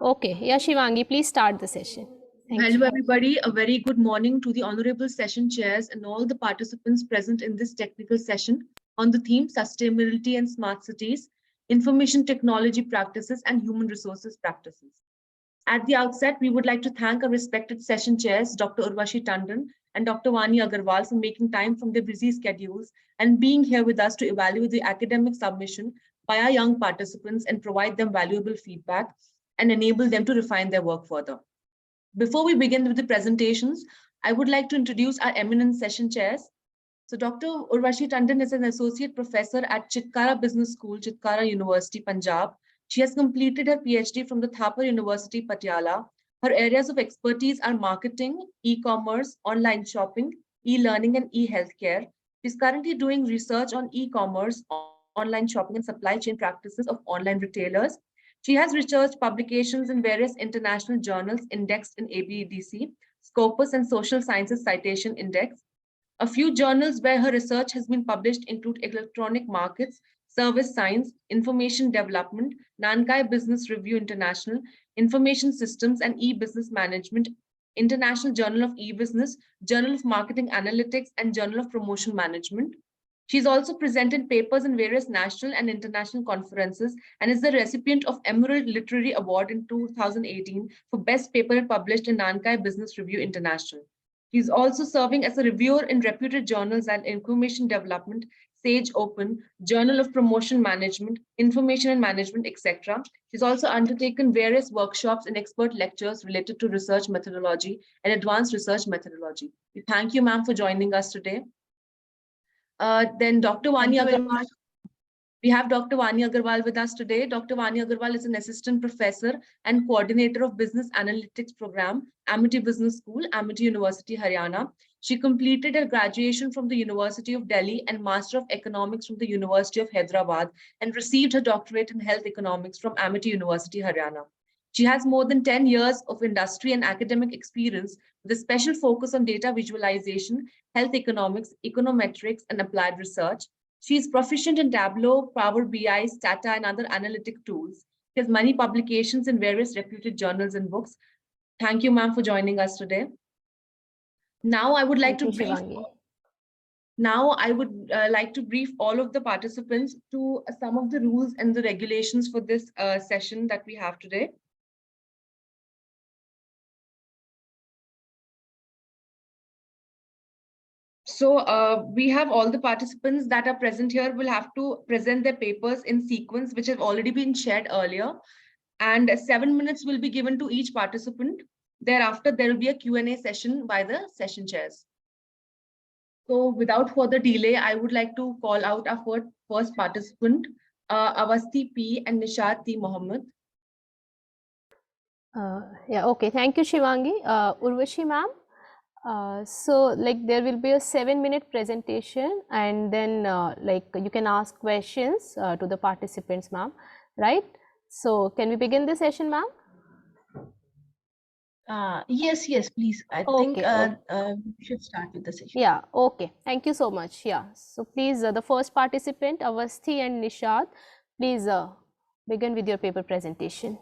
Okay, yeah, Shivangi, please start the session. Thank Hello, you. everybody. A very good morning to the honorable session chairs and all the participants present in this technical session on the theme Sustainability and Smart Cities, Information Technology Practices and Human Resources Practices. At the outset, we would like to thank our respected session chairs, Dr. Urvashi Tandon and Dr. Vani Agarwal, for making time from their busy schedules and being here with us to evaluate the academic submission by our young participants and provide them valuable feedback and enable them to refine their work further. Before we begin with the presentations, I would like to introduce our eminent session chairs. So Dr. Urvashi Tandon is an associate professor at Chitkara Business School, Chitkara University, Punjab. She has completed her PhD from the Thapar University, Patiala. Her areas of expertise are marketing, e-commerce, online shopping, e-learning, and e-healthcare. She's currently doing research on e-commerce, online shopping, and supply chain practices of online retailers. She has research publications in various international journals indexed in ABEDC, Scopus, and Social Sciences Citation Index. A few journals where her research has been published include Electronic Markets, Service Science, Information Development, Nankai Business Review International, Information Systems and E-Business Management, International Journal of E-Business, Journal of Marketing Analytics, and Journal of Promotion Management. She's also presented papers in various national and international conferences and is the recipient of Emerald Literary Award in 2018 for Best Paper published in Nankai Business Review International. He's also serving as a reviewer in reputed journals and Information Development, Sage Open, Journal of Promotion Management, Information and Management, etc. She's also undertaken various workshops and expert lectures related to research methodology and advanced research methodology. We thank you, ma'am, for joining us today. Then Dr. Vani Agarwal. We have Dr. Vani Agarwal with us today. Dr. Vani Agarwal is an assistant professor and coordinator of business analytics program, Amity Business School, Amity University, Haryana. She completed her graduation from the University of Delhi and Master of Economics from the University of Hyderabad and received her doctorate in health economics from Amity University, Haryana. She has more than 10 years of industry and academic experience with a special focus on data visualization, health economics, econometrics, and applied research. She is proficient in Tableau, Power BI, Stata, and other analytic tools. She has many publications in various reputed journals and books. Thank you, ma'am, for joining us today. Now I would like to brief. Now I would like to brief all of the participants to some of the rules and the regulations for this session that we have today. So we have all the participants that are present here will have to present their papers in sequence, which have already been shared earlier. And 7 minutes will be given to each participant. Thereafter, there will be a Q&A session by the session chairs. So without further delay, I would like to call out our first participant, Avasti P and Nishad T. Mohammed. Yeah, okay. Thank you, Shivangi. Urvashi ma'am. So like there will be a 7-minute presentation and then like you can ask questions to the participants, ma'am, right? So can we begin the session, ma'am? Yes, please. I think we should start with the session. Yeah, okay. Thank you so much. Yeah. So please, the first participant, Avasti and Nishad, please begin with your paper presentation.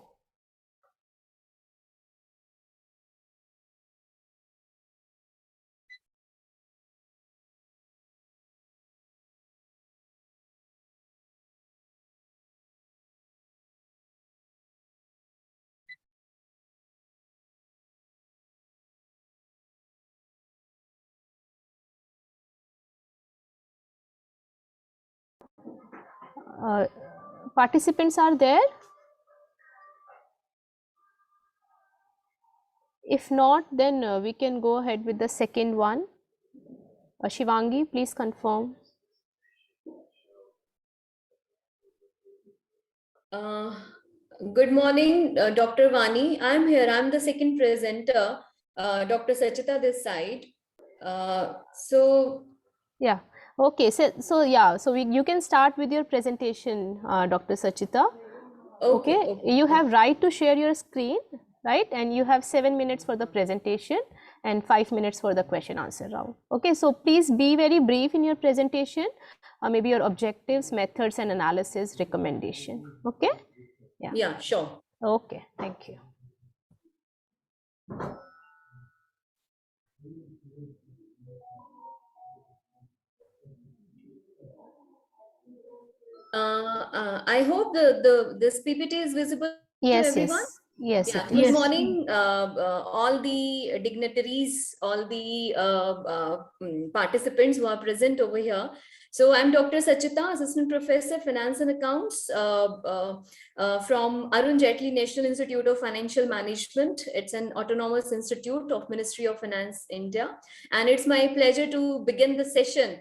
Participants are there? If not, then we can go ahead with the second one. Shivangi, please confirm. Good morning, Dr. Vani. I'm here. I'm the second presenter, Dr. Sachita this side. Yeah. Okay. So you can start with your presentation, Dr. Sachita. Okay. You have right to share your screen, right? And you have 7 minutes for the presentation and 5 minutes for the question answer round. Okay. So please be very brief in your presentation. Maybe your objectives, methods, and analysis recommendation. Okay. Yeah, sure. Okay, thank you. I hope this PPT is visible to Yes, everyone. yes, yes, Yeah, it good is. Yes. morning, all the dignitaries, all the participants who are present over here. So I'm Dr. Sachita, Assistant Professor, Finance and Accounts from Arun Jaitley National Institute of Financial Management. It's an autonomous institute of Ministry of Finance, India. And it's my pleasure to begin the session.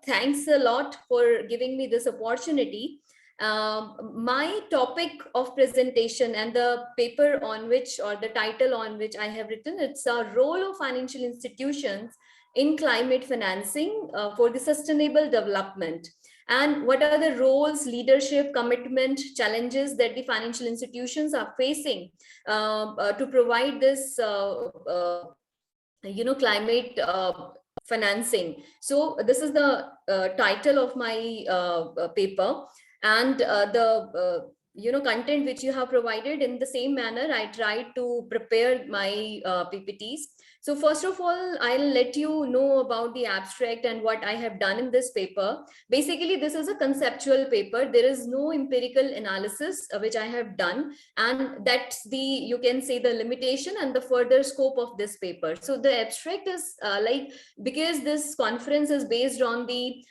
Thanks a lot for giving me this opportunity. My topic of presentation and the paper on which, or the title on which I have written, it's a role of financial institutions in climate financing for the sustainable development. And what are the roles, leadership, commitment, challenges that the financial institutions are facing to provide this, climate financing. So this is the title of my paper, and the content which you have provided. In the same manner, I tried to prepare my PPTs. So first of all, I'll let you know about the abstract and what I have done in this paper. Basically, this is a conceptual paper. There is no empirical analysis which I have done, and that's the, you can say, the limitation and the further scope of this paper. So the abstract is because this conference is based on the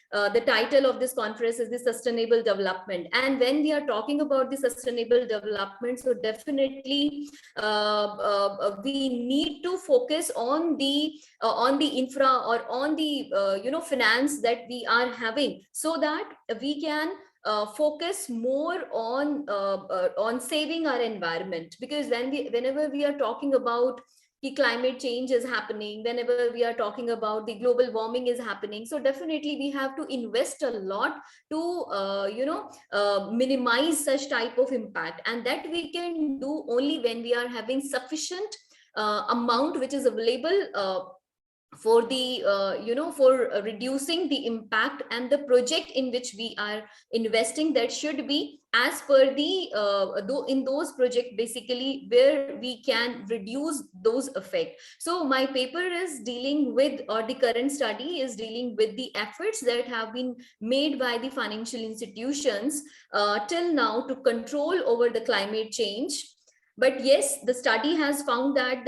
title of this conference is the sustainable development, and when we are talking about the sustainable development, so definitely we need to focus on the infra, or on the finance that we are having, so that we can focus more on saving our environment. Because whenever we are talking about the climate change is happening, whenever we are talking about the global warming is happening, so definitely we have to invest a lot to minimize such type of impact, and that we can do only when we are having sufficient amount which is available for the for reducing the impact, and the project in which we are investing, that should be as per the though in those projects basically where we can reduce those effects. So my paper is dealing with, or the current study is dealing with, the efforts that have been made by the financial institutions till now to control over the climate change. But yes, the study has found that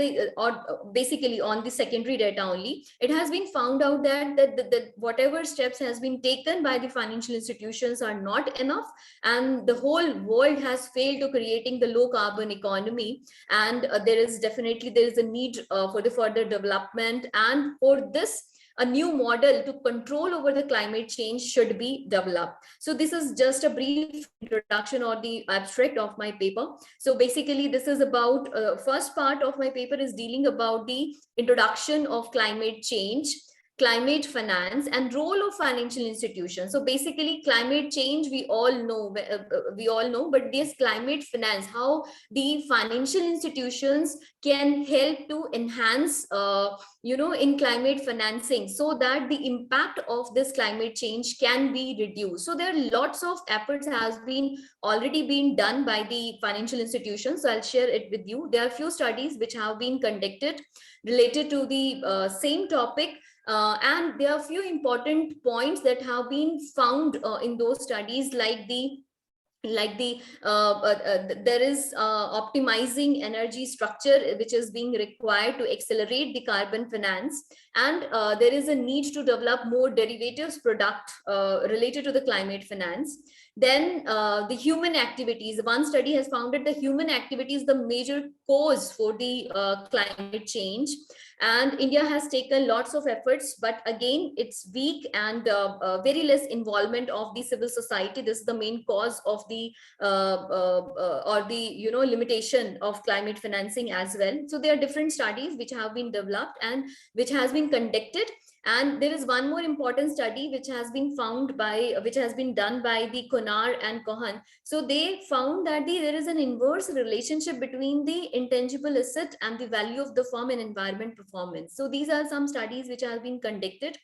basically on the secondary data only, it has been found out that whatever steps has been taken by the financial institutions are not enough, and the whole world has failed to creating the low carbon economy. And there is a need for the further development, and for this a new model to control over the climate change should be developed. So this is just a brief introduction or the abstract of my paper. So basically this is about first part of my paper is dealing about the introduction of climate change, climate finance, and role of financial institutions. So basically climate change we all know, but this climate finance, how the financial institutions can help to enhance in climate financing, so that the impact of this climate change can be reduced. So there are lots of efforts has been already been done by the financial institutions, so I'll share it with you. There are few studies which have been conducted related to the same topic, and there are few important points that have been found in those studies, there is optimizing energy structure which is being required to accelerate the carbon finance, and there is a need to develop more derivatives product related to the climate finance. Then the human activities, one study has found that the human activity is the major cause for the climate change, and India has taken lots of efforts, but again it's weak, and very less involvement of the civil society. This is the main cause of the or the limitation of climate financing as well. So there are different studies which have been developed and which has been conducted, And there is one more important study which has been done by the Konar and Cohen. So they found that there is an inverse relationship between the intangible asset and the value of the firm and environment performance. So these are some studies which have been conducted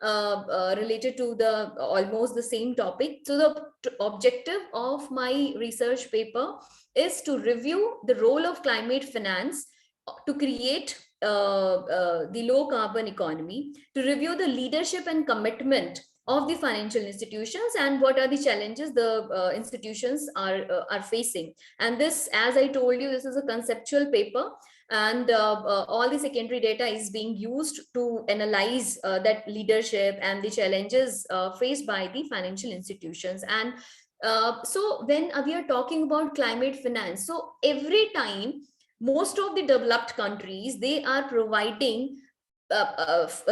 related to the almost the same topic. So the objective of my research paper is to review the role of climate finance to create the low carbon economy, to review the leadership and commitment of the financial institutions, and what are the challenges the institutions are facing. And this, as I told you, this is a conceptual paper, and all the secondary data is being used to analyze that leadership and the challenges faced by the financial institutions. And so when we are talking about climate finance, so every time most of the developed countries, they are providing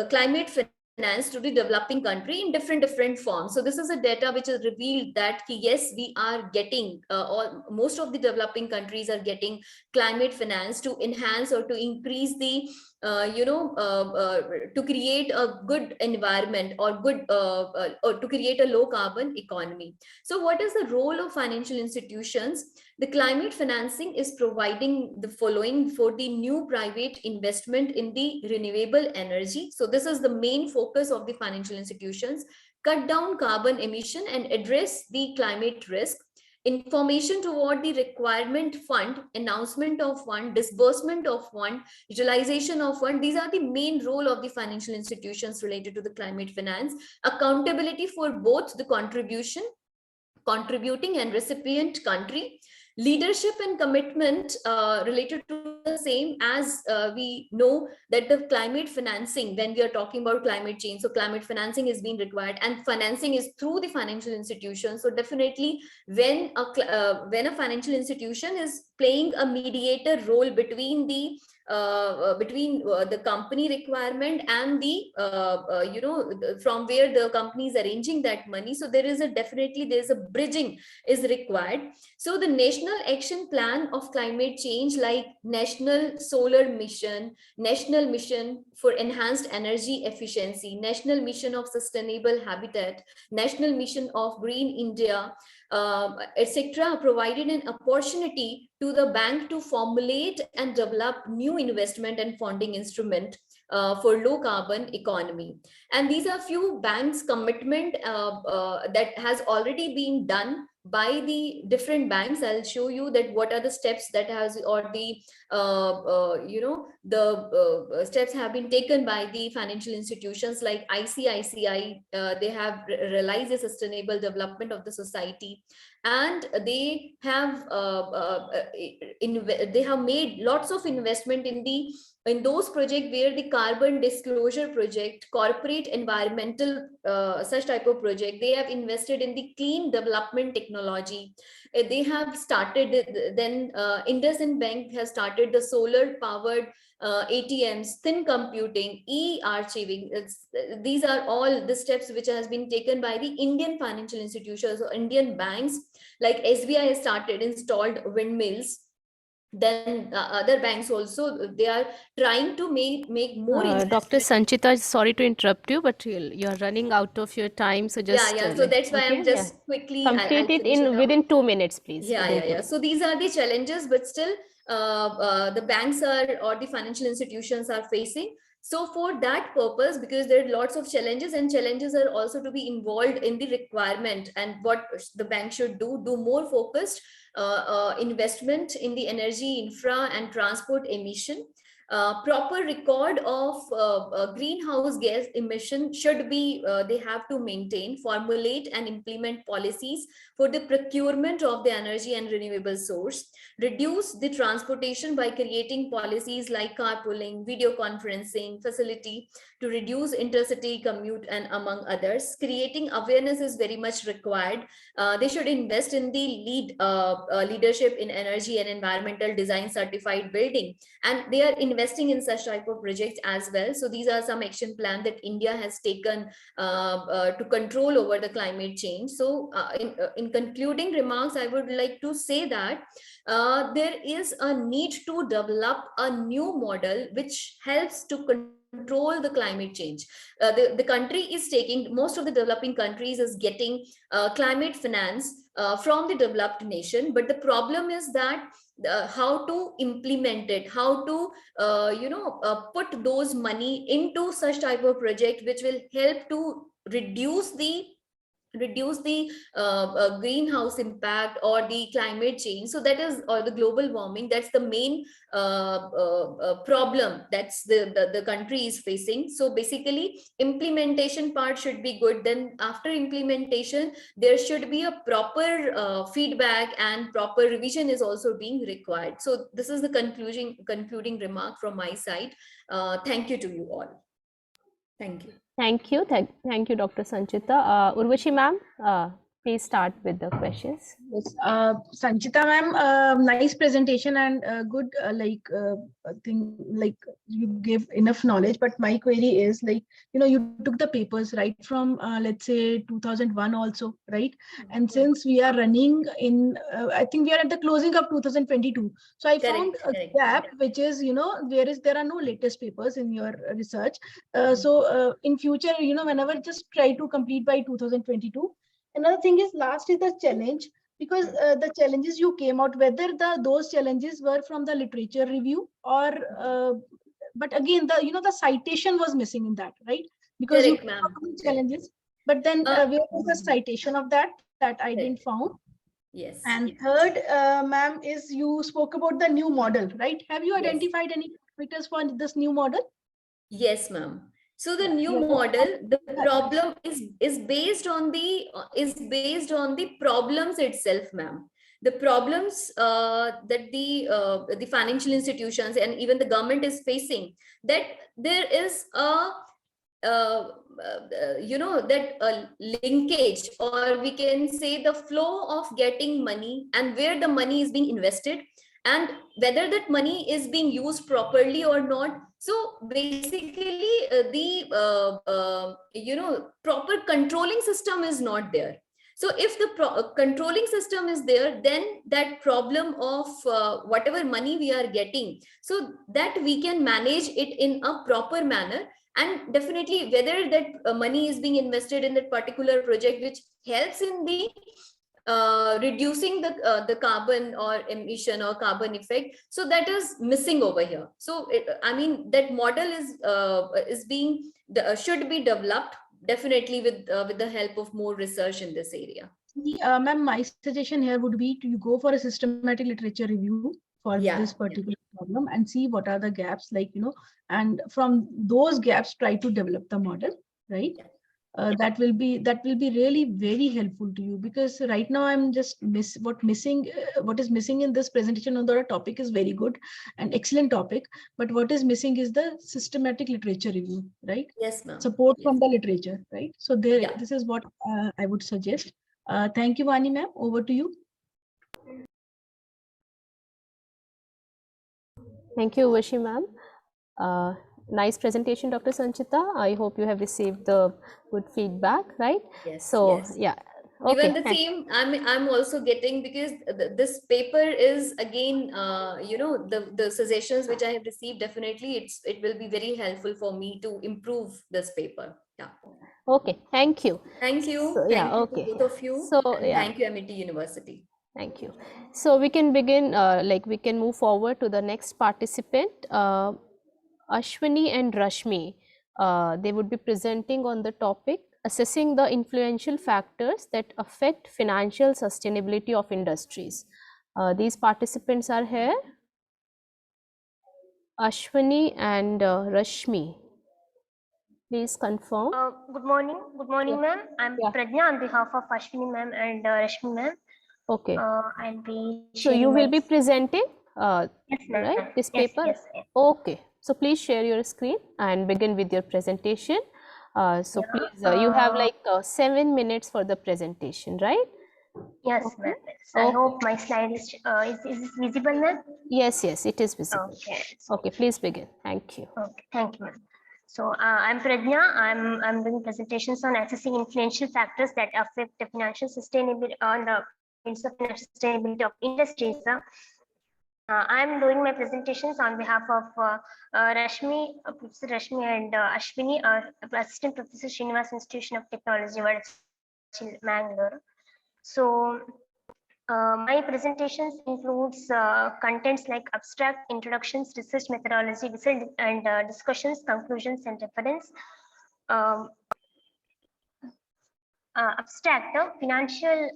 climate finance to the developing country in different forms. So this is a data which has revealed that yes, we are getting most of the developing countries are getting climate finance to enhance or to increase the to create a good environment or or to create a low carbon economy. So what is the role of financial institutions? The climate financing is providing the following for the new private investment in the renewable energy. So this is the main focus of the financial institutions: cut down carbon emission and address the climate risk. Information toward the requirement fund, announcement of fund, disbursement of fund, utilization of fund. These are the main role of the financial institutions related to the climate finance. Accountability for both the contributing and recipient country. Leadership and commitment related to the same, as we know that the climate financing, when we are talking about climate change, so climate financing is being required, and financing is through the financial institution. So definitely when a financial institution is playing a mediator role between the company requirement and the from where the company is arranging that money, so there is a bridging is required. So the national action plan of climate change, like national solar mission, national mission for enhanced energy efficiency, national mission of sustainable habitat, national mission of green India, etc., provided an opportunity to the bank to formulate and develop new investment and funding instrument for low carbon economy. And these are few banks commitment that has already been done by the different banks. I'll show you that what are the steps that has, or the steps have been taken by the financial institutions like ICICI. They have realized the sustainable development of the society, and they have made lots of investment in those projects where the carbon disclosure project, corporate environmental such type of project. They have invested in the clean development technology. They have started, then IndusInd Bank has started the solar powered ATMs, thin computing, e-archiving. These are all the steps which has been taken by the Indian financial institutions or Indian banks. Like SBI has started, installed windmills. Then other banks also, they are trying to make more Dr. Sanchita, sorry to interrupt you, but you're running out of your time, so just so that's why I'm just quickly complete I'll it finish in it within out. 2 minutes, please. So these are the challenges, but still the banks are, or the financial institutions are facing. So for that purpose, because there are lots of challenges, and challenges are also to be involved in the requirement, and what the bank should do more focused investment in the energy infra and transport emission. Proper record of greenhouse gas emission should be, they have to maintain, formulate and implement policies for the procurement of the energy and renewable source. Reduce the transportation by creating policies like carpooling, video conferencing facility to reduce intercity commute, and among others. Creating awareness is very much required. They should invest in the leadership in energy and environmental design certified building, and they are investing in such type of projects as well. So these are some action plan that India has taken to control over the climate change. So in concluding remarks, I would like to say that there is a need to develop a new model which helps to control control the climate change. The country is taking, most of the developing countries is getting climate finance from the developed nation, but the problem is that how to implement it, how to put those money into such type of project which will help to reduce the greenhouse impact or the climate change. So that is, or the global warming, that's the main problem that's the country is facing. So basically implementation part should be good, then after implementation there should be a proper feedback and proper revision is also being required. So this is the concluding remark from my side. Thank you to you all. Thank you. Thank you. Thank you, Dr. Sanchita. Urvashi ma'am, please start with the questions. Yes, Sanchita ma'am, nice presentation and good thing, like you gave enough knowledge. But my query is, like, you took the papers right from let's say 2001 also, right? And since we are running in, I think we are at the closing of 2022. So I found a gap, which is, there are no latest papers in your research. So in future, whenever, just try to complete by 2022. Another thing is, last is the challenge, because the challenges you came out, whether those challenges were from the literature review or, but again, the citation was missing in that, right? Because you came out with challenges, but then where was the citation of that I didn't found? Yes. And third, ma'am, is you spoke about the new model, right? Have you identified any parameters for this new model? Yes, ma'am. So the new model, the problem is based on the problems itself, ma'am. The problems that the financial institutions and even the government is facing, that there is a linkage, or we can say the flow of getting money and where the money is being invested and whether that money is being used properly or not. So basically proper controlling system is not there. So if the controlling system is there, then that problem of whatever money we are getting, so that we can manage it in a proper manner. And definitely whether that money is being invested in that particular project which helps in the reducing the carbon or emission or carbon effect, so that is missing over here. So I mean, that model is being should be developed, definitely with the help of more research in this area. Ma'am, my suggestion here would be to go for a systematic literature review for this particular problem and see what are the gaps, like, and from those gaps try to develop the model, right? That will be really very helpful to you, because right now I'm just what is missing in this presentation. On the topic is very good and excellent topic, but what is missing is the systematic literature review, right? Yes, ma'am. Support from the literature, right? So this is what I would suggest. Thank you, Vani ma'am. Over to you. Thank you, Urvashi ma'am. Nice presentation, Dr. Sanchita. I hope you have received the good feedback, right? Yes. So yes. yeah. Okay. Even the same, I'm also getting, because this paper is again, the suggestions which I have received, definitely it will be very helpful for me to improve this paper. Yeah. Okay. Thank you. Thank you. So, thank you to both of you. So thank you, MIT University. Thank you. So we can begin, we can move forward to the next participant, Ashwini and Rashmi. They would be presenting on the topic assessing the influential factors that affect financial sustainability of industries. These participants are here, Ashwini and Rashmi. Please confirm. Good morning, ma'am. I'm Prajna on behalf of Ashwini ma'am and Rashmi ma'am. Okay. I'll be so you will be presenting, yes, right, this yes, paper? Yes. Okay. So please share your screen and begin with your presentation. Please, you have like 7 minutes for the presentation, right? Yes, ma'am. I hope my slide is this visible, ma'am? Yes, it is visible. Okay. Okay, please begin. Thank you. Okay, thank you, ma'am. So I'm Prajna. I'm doing presentations on assessing influential factors that affect the financial sustainability on the financial sustainability of industries. I'm doing my presentations on behalf of Rashmi, Professor Rashmi and Ashwini, Assistant Professor, Srinivas Institution of Technology, Vadachil, Mangalore. So my presentations includes contents like abstract, introductions, research methodology, research and discussions, conclusions, and reference. Um, Abstract, financial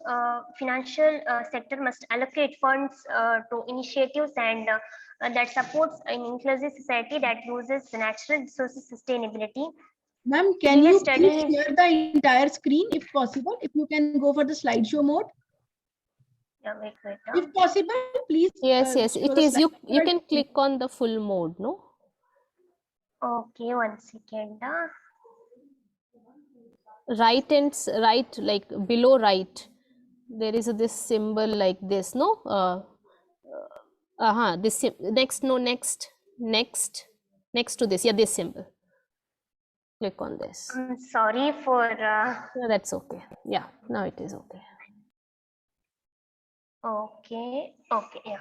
sector must allocate funds to initiatives and that supports an inclusive society that uses natural resources sustainability. Ma'am, can you please share the entire screen if possible? If you can go for the slideshow mode. Yeah, wait. If possible, please. Yes, show it the is. You slide. can click on the full mode, no? Okay, 1 second. Right and right, like below right, there is this symbol like this, no? This next to this, yeah, this symbol. Click on this. I'm sorry for. Yeah, that's okay. Yeah, now it is okay. Okay, yeah.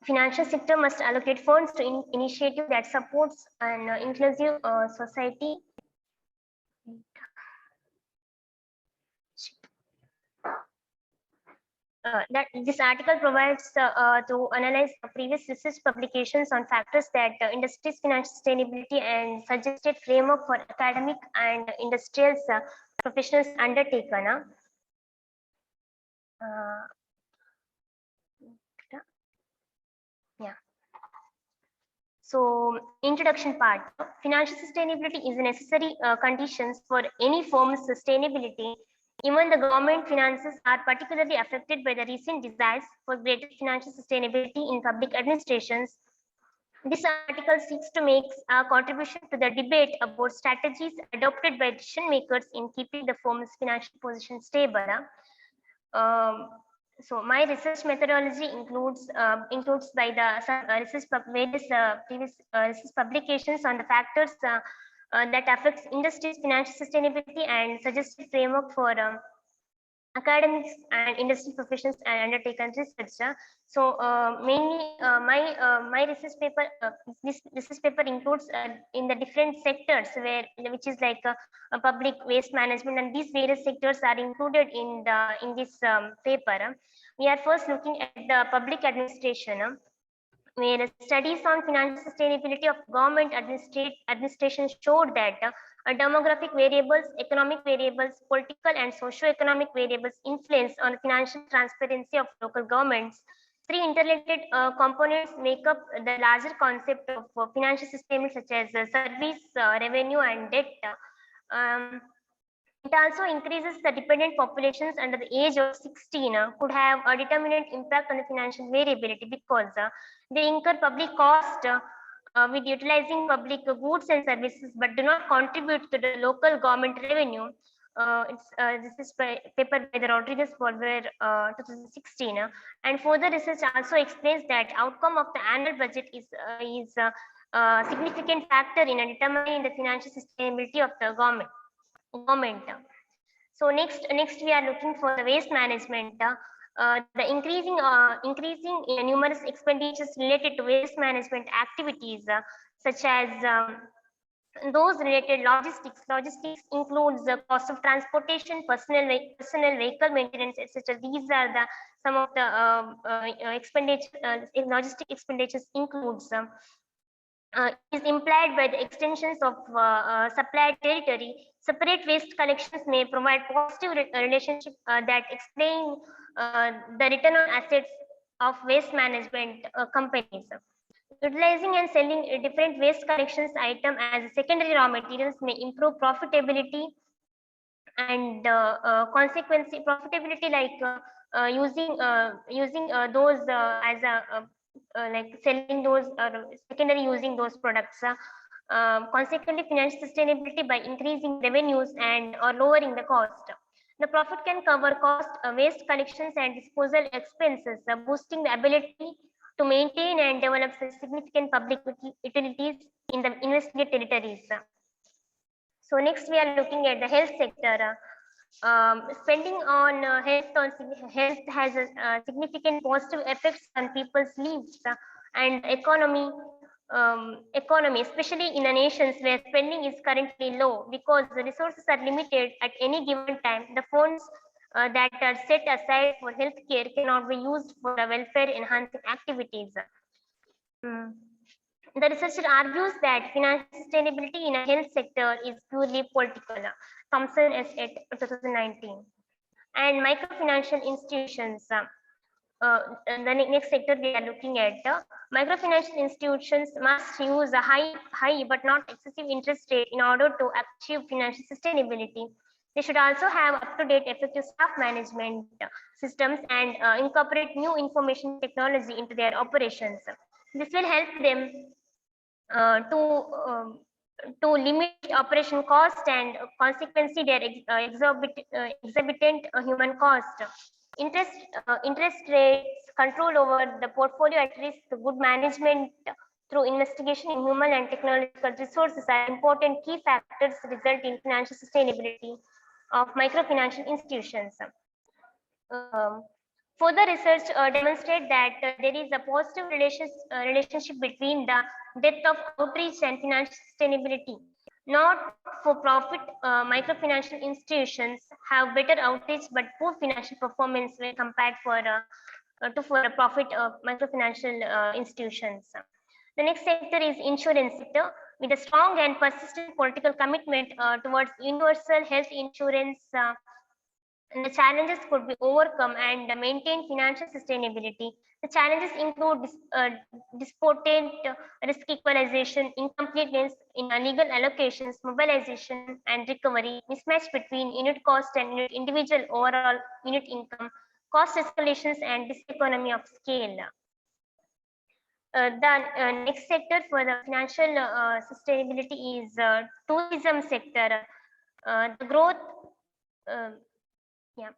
Financial sector must allocate funds to initiative that supports an inclusive society. That this article provides to analyze previous research publications on factors that industry's financial sustainability and suggested framework for academic and industrial professionals undertaken. Yeah. So introduction part, financial sustainability is a necessary conditions for any firm's sustainability. Even the government finances are particularly affected by the recent desires for greater financial sustainability in public administrations. This article seeks to make a contribution to the debate about strategies adopted by decision makers in keeping the firm's financial position stable. So my research methodology includes by the various previous research publications on the factors that affects industry's financial sustainability and suggested framework for academics and industry professions and undertaken research. So mainly my research paper, this research paper includes in the different sectors which is like a public waste management, and these various sectors are included in this paper. We are first looking at the public administration, where studies on financial sustainability of government administration showed that demographic variables, economic variables, political and socio-economic variables influence on financial transparency of local governments. Three interrelated components make up the larger concept of financial systems such as service, revenue, and debt. Um, it also increases the dependent populations under the age of 16 could have a determinant impact on the financial variability because they incur public cost with utilizing public goods and services but do not contribute to the local government revenue. This is paper by the Rodriguez Forwer 2016, and further research also explains that outcome of the annual budget is a significant factor in determining the financial sustainability of the government. So next we are looking for the waste management. The increasing in numerous expenditures related to waste management activities, such as those related logistics. Logistics includes the cost of transportation, personal vehicle maintenance, etc. These are the some of the expenditure. Logistic expenditures includes. Is implied by the extensions of supplied territory. Separate waste collections may provide positive relationship that explain the return on assets of waste management companies. Utilizing and selling different waste collections item as secondary raw materials may improve profitability and consequently profitability, like using those as a like selling those secondary using those products. Consequently, financial sustainability by increasing revenues and or lowering the cost. The profit can cover cost, waste collections and disposal expenses, boosting the ability to maintain and develop significant public utilities in the investigate territories. So next we are looking at the health sector. Spending on health has a significant positive effects on people's lives and economy, especially in the nations where spending is currently low because the resources are limited at any given time. The funds that are set aside for healthcare cannot be used for welfare enhancing activities. Mm. The researcher argues that financial sustainability in a health sector is purely political. Thompson et 2019. And microfinancial institutions. The next sector we are looking at, microfinancial institutions must use a high but not excessive interest rate in order to achieve financial sustainability. They should also have up-to-date effective staff management systems and incorporate new information technology into their operations. This will help them uh, to um, to limit operation cost and consequently their exorbitant human cost. Interest rates, control over the portfolio at risk, good management through investigation in human and technological resources are important key factors result in financial sustainability of microfinancial institutions. Um, Further research demonstrate that there is a positive relationship between the depth of outreach and financial sustainability. Not-for-profit microfinancial institutions have better outreach but poor financial performance when compared to for-profit microfinancial institutions. The next sector is insurance sector. With a strong and persistent political commitment towards universal health insurance, the challenges could be overcome and maintain financial sustainability. The challenges include distorted risk equalization, incompleteness in legal allocations, mobilization and recovery, mismatch between unit cost and individual overall unit income, cost escalations and diseconomy of scale. The next sector for the financial sustainability is tourism sector. The growth yeah.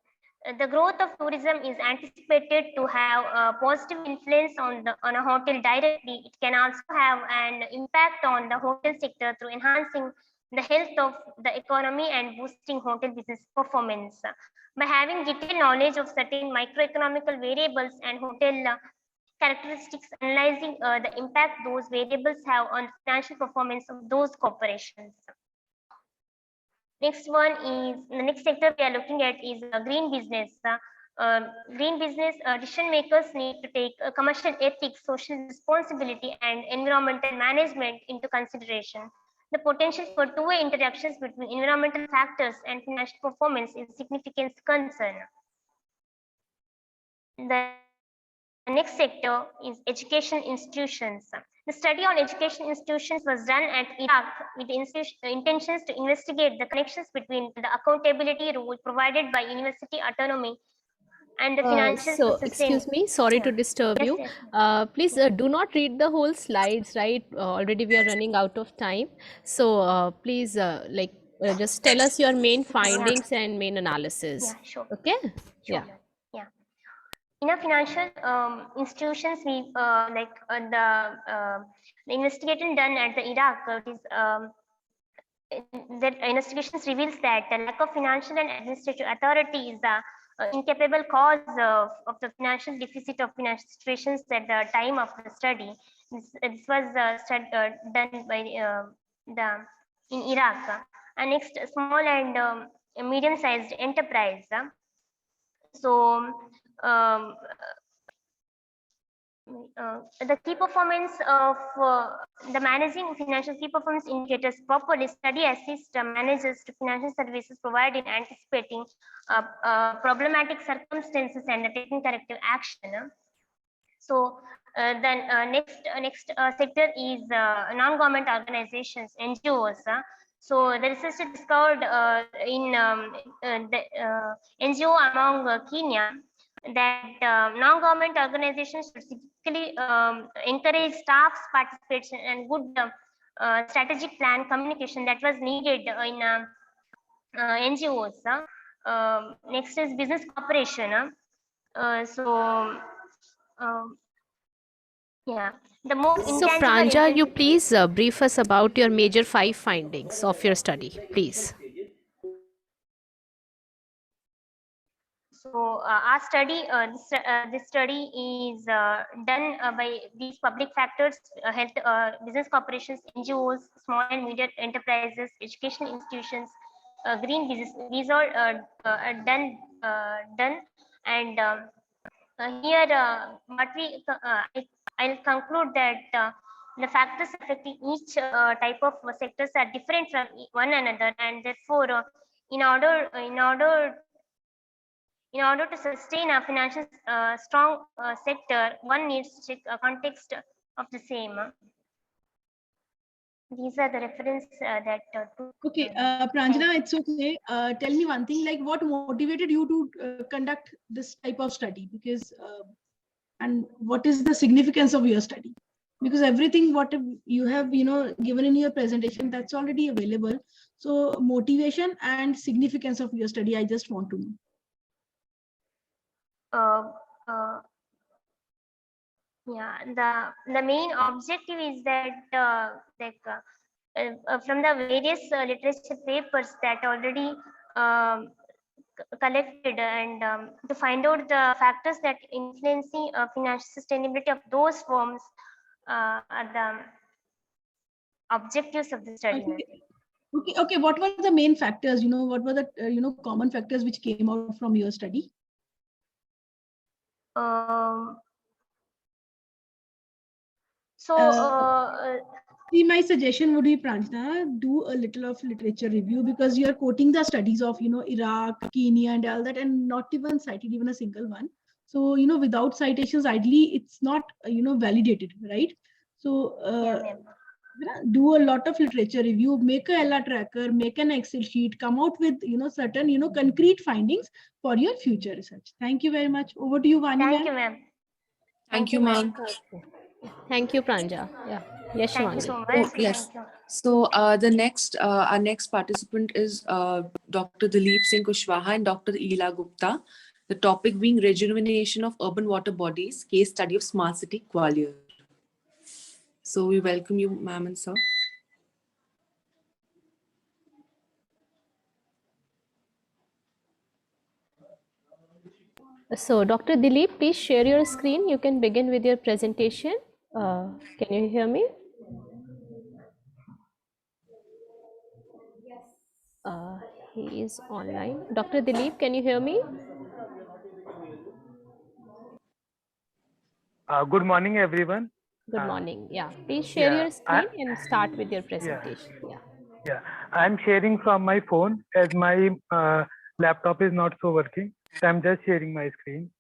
The growth of tourism is anticipated to have a positive influence on a hotel directly. It can also have an impact on the hotel sector through enhancing the health of the economy and boosting hotel business performance. By having detailed knowledge of certain microeconomical variables and hotel characteristics, analyzing the impact those variables have on financial performance of those corporations. The next sector we are looking at is green business. Green business decision makers need to take commercial ethics, social responsibility, and environmental management into consideration. The potential for two-way interactions between environmental factors and financial performance is a significant concern. The next sector is education institutions. The study on education institutions was done at Iraq with intentions to investigate the connections between the accountability rule provided by university autonomy and the financial So, sustain. excuse me, sorry to Yeah. disturb Yes, you. yes. Please do not read the whole slides, right? Already we are running out of time. So, please, just tell us your main findings and main analysis. Yeah, sure. Okay? Sure. Yeah. Yeah. In a financial institutions, we the investigation done at the Iraq is that investigations reveals that the lack of financial and administrative authority is the incapable cause of the financial deficit of financial situations at the time of the study. This was done by the in Iraq. And next, small and medium-sized enterprise. So um, the key performance of the managing financial key performance indicators properly study assist managers to financial services provided anticipating problematic circumstances and taking corrective action. So then next sector is non-government organizations, NGOs. So the research discovered in the NGO among Kenya that non-government organizations should typically encourage staff's participation and good strategic plan communication that was needed in NGOs. Next is business cooperation. Um, yeah, the more So, intangible Pranja, you intrinsic. please brief us about your major 5 findings of your study, please. So our study, this study is done by these public factors, health, business corporations, NGOs, small and medium enterprises, educational institutions, green business. These are done, and here what we I'll conclude that the factors affecting each type of sectors are different from one another, and therefore in order to sustain a financial strong sector, one needs to check a context of the same. These are the reference that. Okay, Pranjana, it's okay. Tell me one thing, like what motivated you to conduct this type of study? Because and what is the significance of your study? Because everything what you have given in your presentation, that's already available. So motivation and significance of your study, I just want to know. Yeah, the main objective is that from the various literature papers that already collected, and to find out the factors that influencing financial sustainability of those firms are the objectives of the study. Okay. What were the main factors? What were the common factors which came out from your study? My suggestion would be, Pranjana, do a little of literature review, because you are quoting the studies of Iraq, Kenya, and all that, and not even cited even a single one. So without citations, ideally it's not validated, right? So do a lot of literature review, make a ELA tracker, make an Excel sheet, come out with certain concrete findings for your future research. Thank you very much. Over to you, Vani. Thank you, ma'am. Thank you, ma'am. Thank you, Pranja. Yeah. Yes, Thank you Shivangi. so much. Oh, yes. So our next participant is Dr. Dilip Singh Kushwaha and Dr. Ela Gupta. The topic being rejuvenation of urban water bodies, case study of smart city Gwalior. So we welcome you, ma'am and sir. So, Dr. Dilip, please share your screen. You can begin with your presentation. Can you hear me? He is online. Dr. Dilip, can you hear me? Good morning, everyone. Good morning. Yeah, please share your screen and start with your presentation. Yeah, I'm sharing from my phone as my laptop is not so working. So I'm just sharing my screen.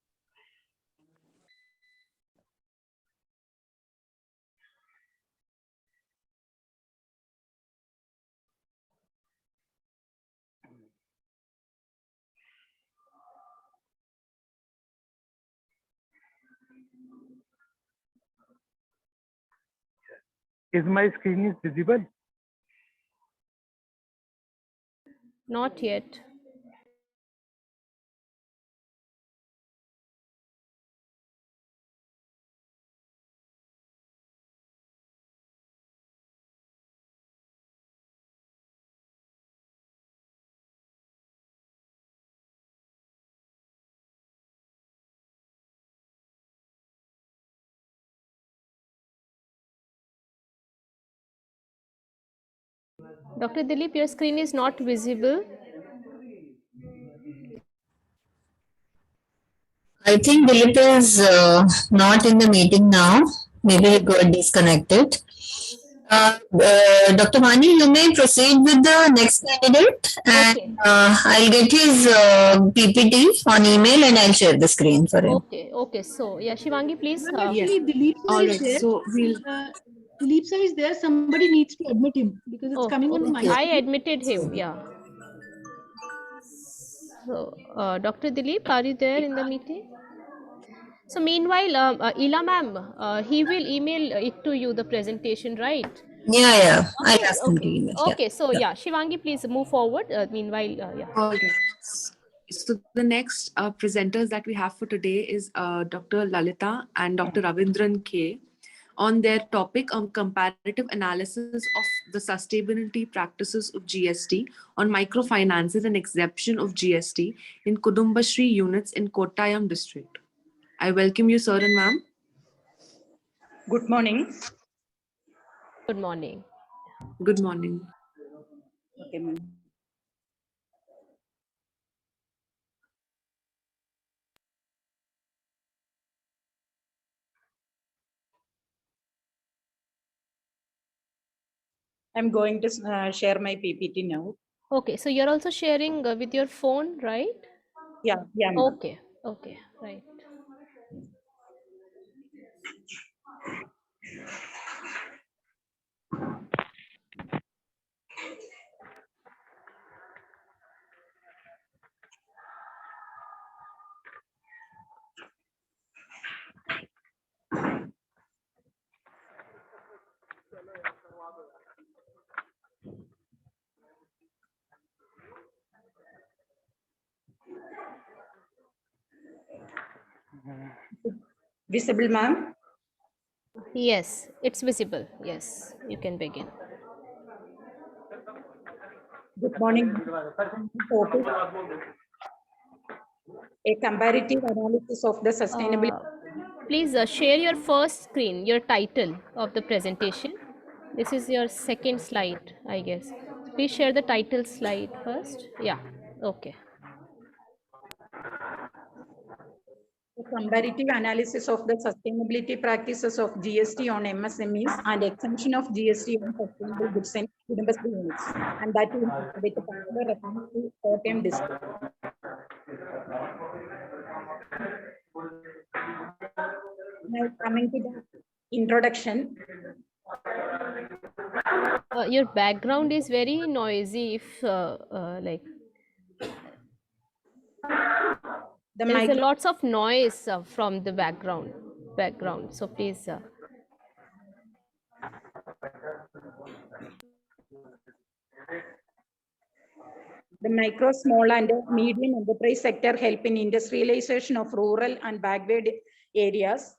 Is my screen is visible? Not yet. Dr. Dilip, your screen is not visible. I think Dilip is not in the meeting now. Maybe he got disconnected. Dr. Mani, you may proceed with the next candidate, and Okay. I'll get his PPT on email and I'll share the screen for him. Okay. So, yeah, Shivangi, please. Actually, Dilip sir All is right. there. So we'll. Dilip sir is there. Somebody needs to admit him because it's coming on my I screen. admitted him. Yeah. So, Dr. Dilip, are you there in the meeting? So, meanwhile, Ela ma'am, he will email it to you, the presentation, right? Yeah. Okay, I'll ask him to email. Okay, so yeah, Shivangi, please move forward. Meanwhile, yeah. All right. So the next presenters that we have for today is Dr. Lalita and Dr. Ravindran K. on their topic on comparative analysis of the sustainability practices of GST on microfinances and exemption of GST in Kudumbashree units in Kottayam district. I welcome you, sir and ma'am. Good morning. Good morning. Good morning. Okay, ma'am. I'm going to share my PPT now. Okay, so you're also sharing with your phone, right? Yeah, ma'am. Okay, okay, right. Visible, ma'am? Yes, it's visible. Yes, you can begin. Good morning. Topic, a comparative analysis of the sustainability. Please share your first screen, your title of the presentation. This is your second slide, I guess. Please share the title slide first. Yeah, okay. A comparative analysis of the sustainability practices of GST on MSMEs and exemption of GST on sustainable goods and industry units, and that with a particular reference to Kottayam district. Now coming to the introduction. Your background is very noisy. If like there is a lots of noise from the background. So please. The micro, small and medium enterprise sector help in industrialization of rural and backward areas.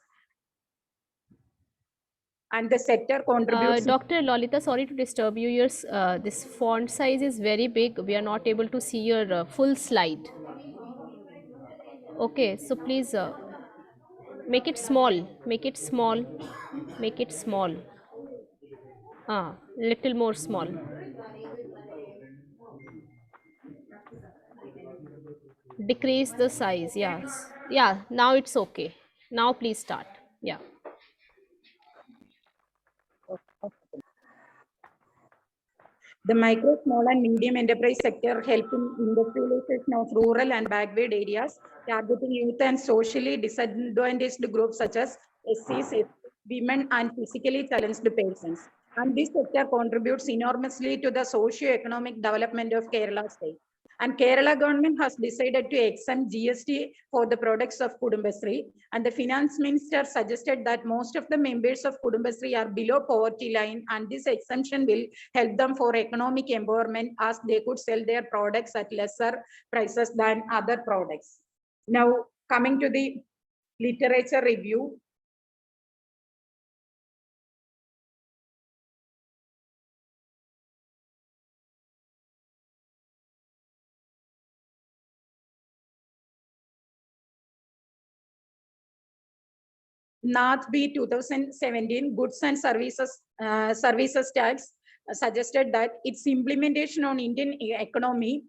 And the sector contributes. Dr. Lolita, sorry to disturb you. Your this font size is very big. We are not able to see your full slide. Okay, so please make it small. Make it small. Make it small. Little more small. Decrease the size. Yes. Yeah. Now it's okay. Now please start. Yeah. The micro, small and medium enterprise sector help in industrialization of rural and backward areas, targeting youth and socially disadvantaged groups such as SCs, women and physically challenged persons. And this sector contributes enormously to the socio-economic development of Kerala state. And Kerala government has decided to exempt GST for the products of Kudumbashree. And the finance minister suggested that most of the members of Kudumbashree are below poverty line, and this exemption will help them for economic empowerment as they could sell their products at lesser prices than other products. Now, coming to the literature review. North B 2017 Goods and Services Tax suggested that its implementation on Indian economy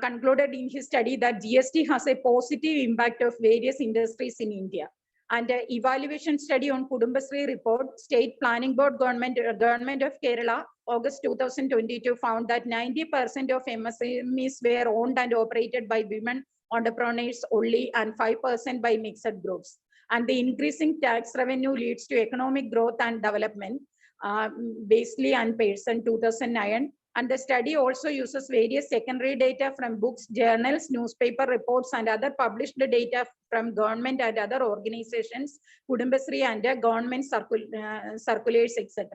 concluded in his study that GST has a positive impact of various industries in India. And the evaluation study on Kudumbashree report, State Planning Board Government of Kerala, August 2022 found that 90% of MSMEs were owned and operated by women entrepreneurs only, and 5% by mixed groups. And the increasing tax revenue leads to economic growth and development. Basically, and Pearson 2009. And the study also uses various secondary data from books, journals, newspaper reports, and other published data from government and other organizations, Kudumbashree and government circulars, etc.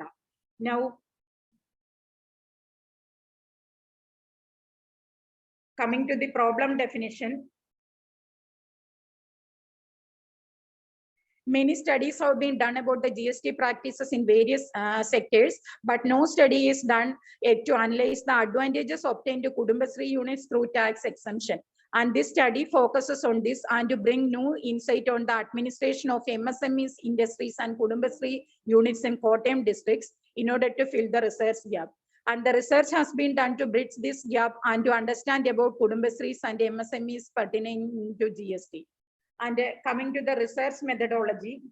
Now, coming to the problem definition. Many studies have been done about the GST practices in various sectors, but no study is done yet to analyze the advantages obtained to Kudumbashree units through tax exemption. And this study focuses on this and to bring new insight on the administration of MSMEs, industries, and Kudumbashree units in Kottayam districts in order to fill the research gap. And the research has been done to bridge this gap and to understand about Kudumbashrees and MSMEs pertaining to GST. And coming to the research methodology,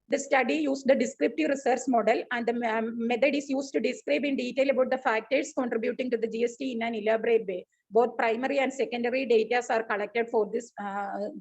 the study used the descriptive research model, and the method is used to describe in detail about the factors contributing to the GST in an elaborate way. Both primary and secondary data are collected for this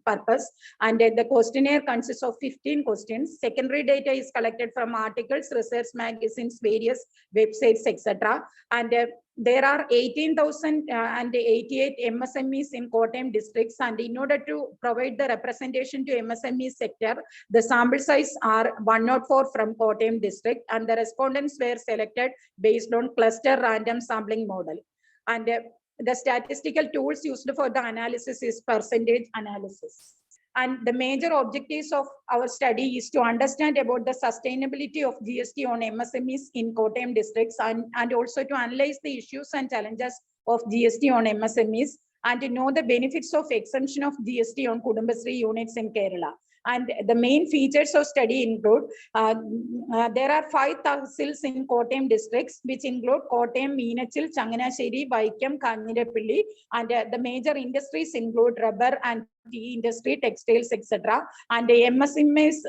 purpose. And the questionnaire consists of 15 questions. Secondary data is collected from articles, research magazines, various websites, etc. And there are 18,088 MSMEs in Kottayam districts. And in order to provide the representation to MSME sector, the sample size are 104 from Kottayam district, and the respondents were selected based on cluster random sampling model. And the statistical tools used for the analysis is percentage analysis. And the major objectives of our study is to understand about the sustainability of GST on MSMEs in Kottayam districts, and also to analyze the issues and challenges of GST on MSMEs, and to know the benefits of exemption of GST on Kudumbashree units in Kerala. And the main features of study include, there are 5 tahsils in Kottayam districts, which include Kottayam, Meenachil, Changanasheri, Vaikam, Kanjirappally, and the major industries include rubber and tea industry, textiles, etc. And the MSMEs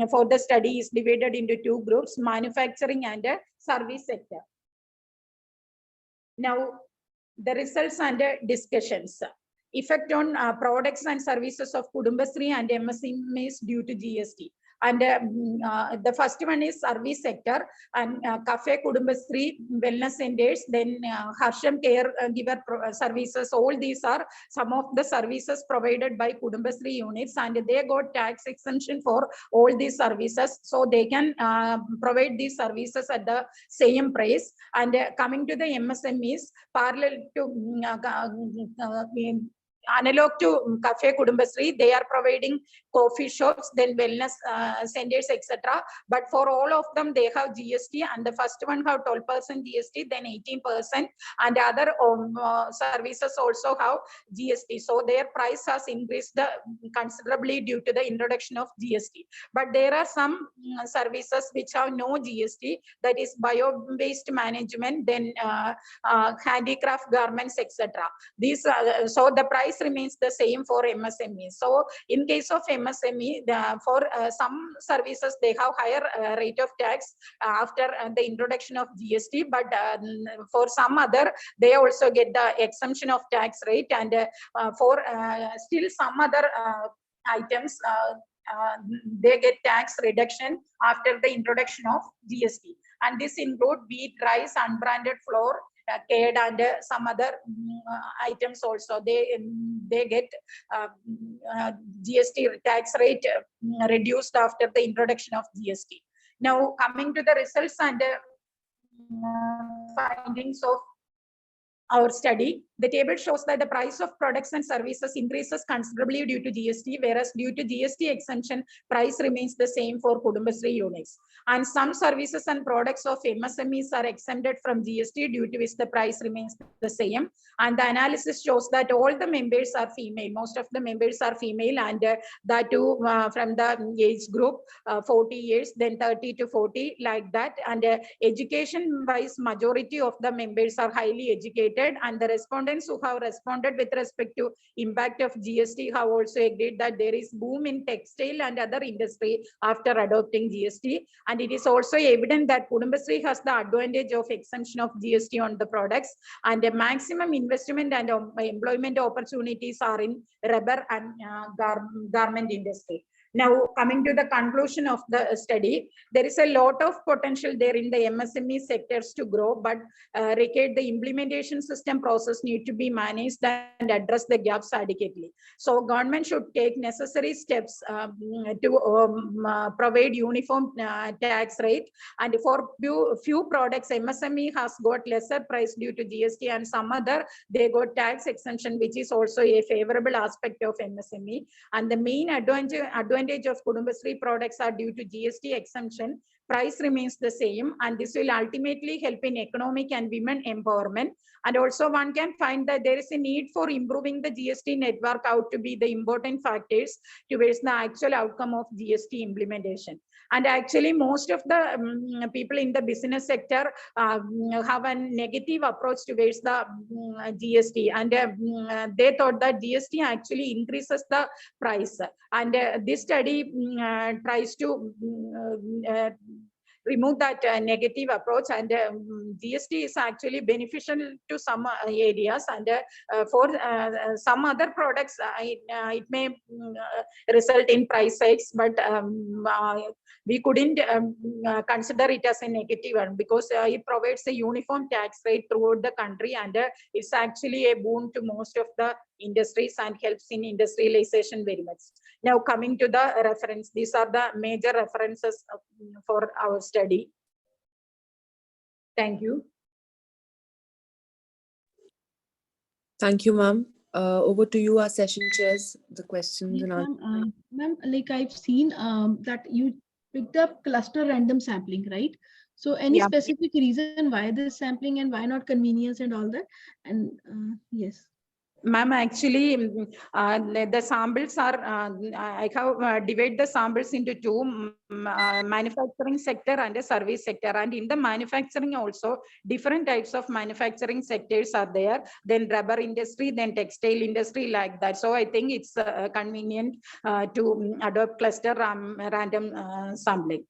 for the study is divided into 2 groups, manufacturing and service sector. Now, the results and discussions. Effect on products and services of Kudumbashree and MSMEs due to GST. And the first one is service sector, and cafe, Kudumbashree, wellness centers, then Harsham care giver services. All these are some of the services provided by Kudumbashree units, and they got tax exemption for all these services, so they can provide these services at the same price. And coming to the MSMEs, parallel to analog to Cafe Kudumbashree, they are providing coffee shops, then wellness centers, etc. But for all of them, they have GST, and the first one have 12% GST, then 18%, and other services also have GST. So their price has increased considerably due to the introduction of GST. But there are some services which have no GST, that is bio-based management, then handicraft garments, etc. These so the price remains the same for MSME. So in case of MSME, for some services they have higher rate of tax after the introduction of GST, but for some other they also get the exemption of tax rate, and for still some other items they get tax reduction after the introduction of GST. And this include wheat, rice, unbranded flour, curd, and some other items also. They get GST tax rate reduced after the introduction of GST. Now coming to the results and findings of our study, the table shows that the price of products and services increases considerably due to GST, whereas due to GST exemption, price remains the same for Kudumbashree units. And some services and products of MSMEs are exempted from GST, due to which the price remains the same. And the analysis shows that all the members are female. Most of the members are female, and that too from the age group 40 years, then 30 to 40, like that. And education-wise, majority of the members are highly educated, and the respondents who have responded with respect to impact of GST have also agreed that there is boom in textile and other industry after adopting GST. And it is also evident that Kudumbashree has the advantage of exemption of GST on the products, and the maximum investment and employment opportunities are in rubber and garment industry. Now, coming to the conclusion of the study, there is a lot of potential there in the MSME sectors to grow, but required the implementation system process need to be managed and address the gaps adequately. So government should take necessary steps to provide uniform tax rate, and for few products MSME has got lesser price due to GST, and some other they got tax exemption, which is also a favorable aspect of MSME. And the main advantage of Kudumbashree products are due to GST exemption. Price remains the same, and this will ultimately help in economic and women empowerment. And also one can find that there is a need for improving the GST network out to be the important factors towards the actual outcome of GST implementation. And actually most of the people in the business sector have a negative approach towards the GST, and they thought that GST actually increases the price. And this study tries to remove that negative approach, and GST is actually beneficial to some areas, and for some other products it may result in price hikes, but we couldn't consider it as a negative one, because it provides a uniform tax rate throughout the country, and it's actually a boon to most of the industries and helps in industrialization very much. Now coming to the reference, these are the major references for our study. Thank you. Thank you, ma'am. Over to you, our session chairs, the questions and answers. Ma'am, like I've seen that you picked up cluster random sampling, right? So any specific reason why this sampling and why not convenience and all that? And yes. Ma'am, actually, the samples are, I have divided the samples into two, manufacturing sector and a service sector. And in the manufacturing also, different types of manufacturing sectors are there. Then rubber industry, then textile industry, like that. So I think it's convenient to adopt cluster random sampling.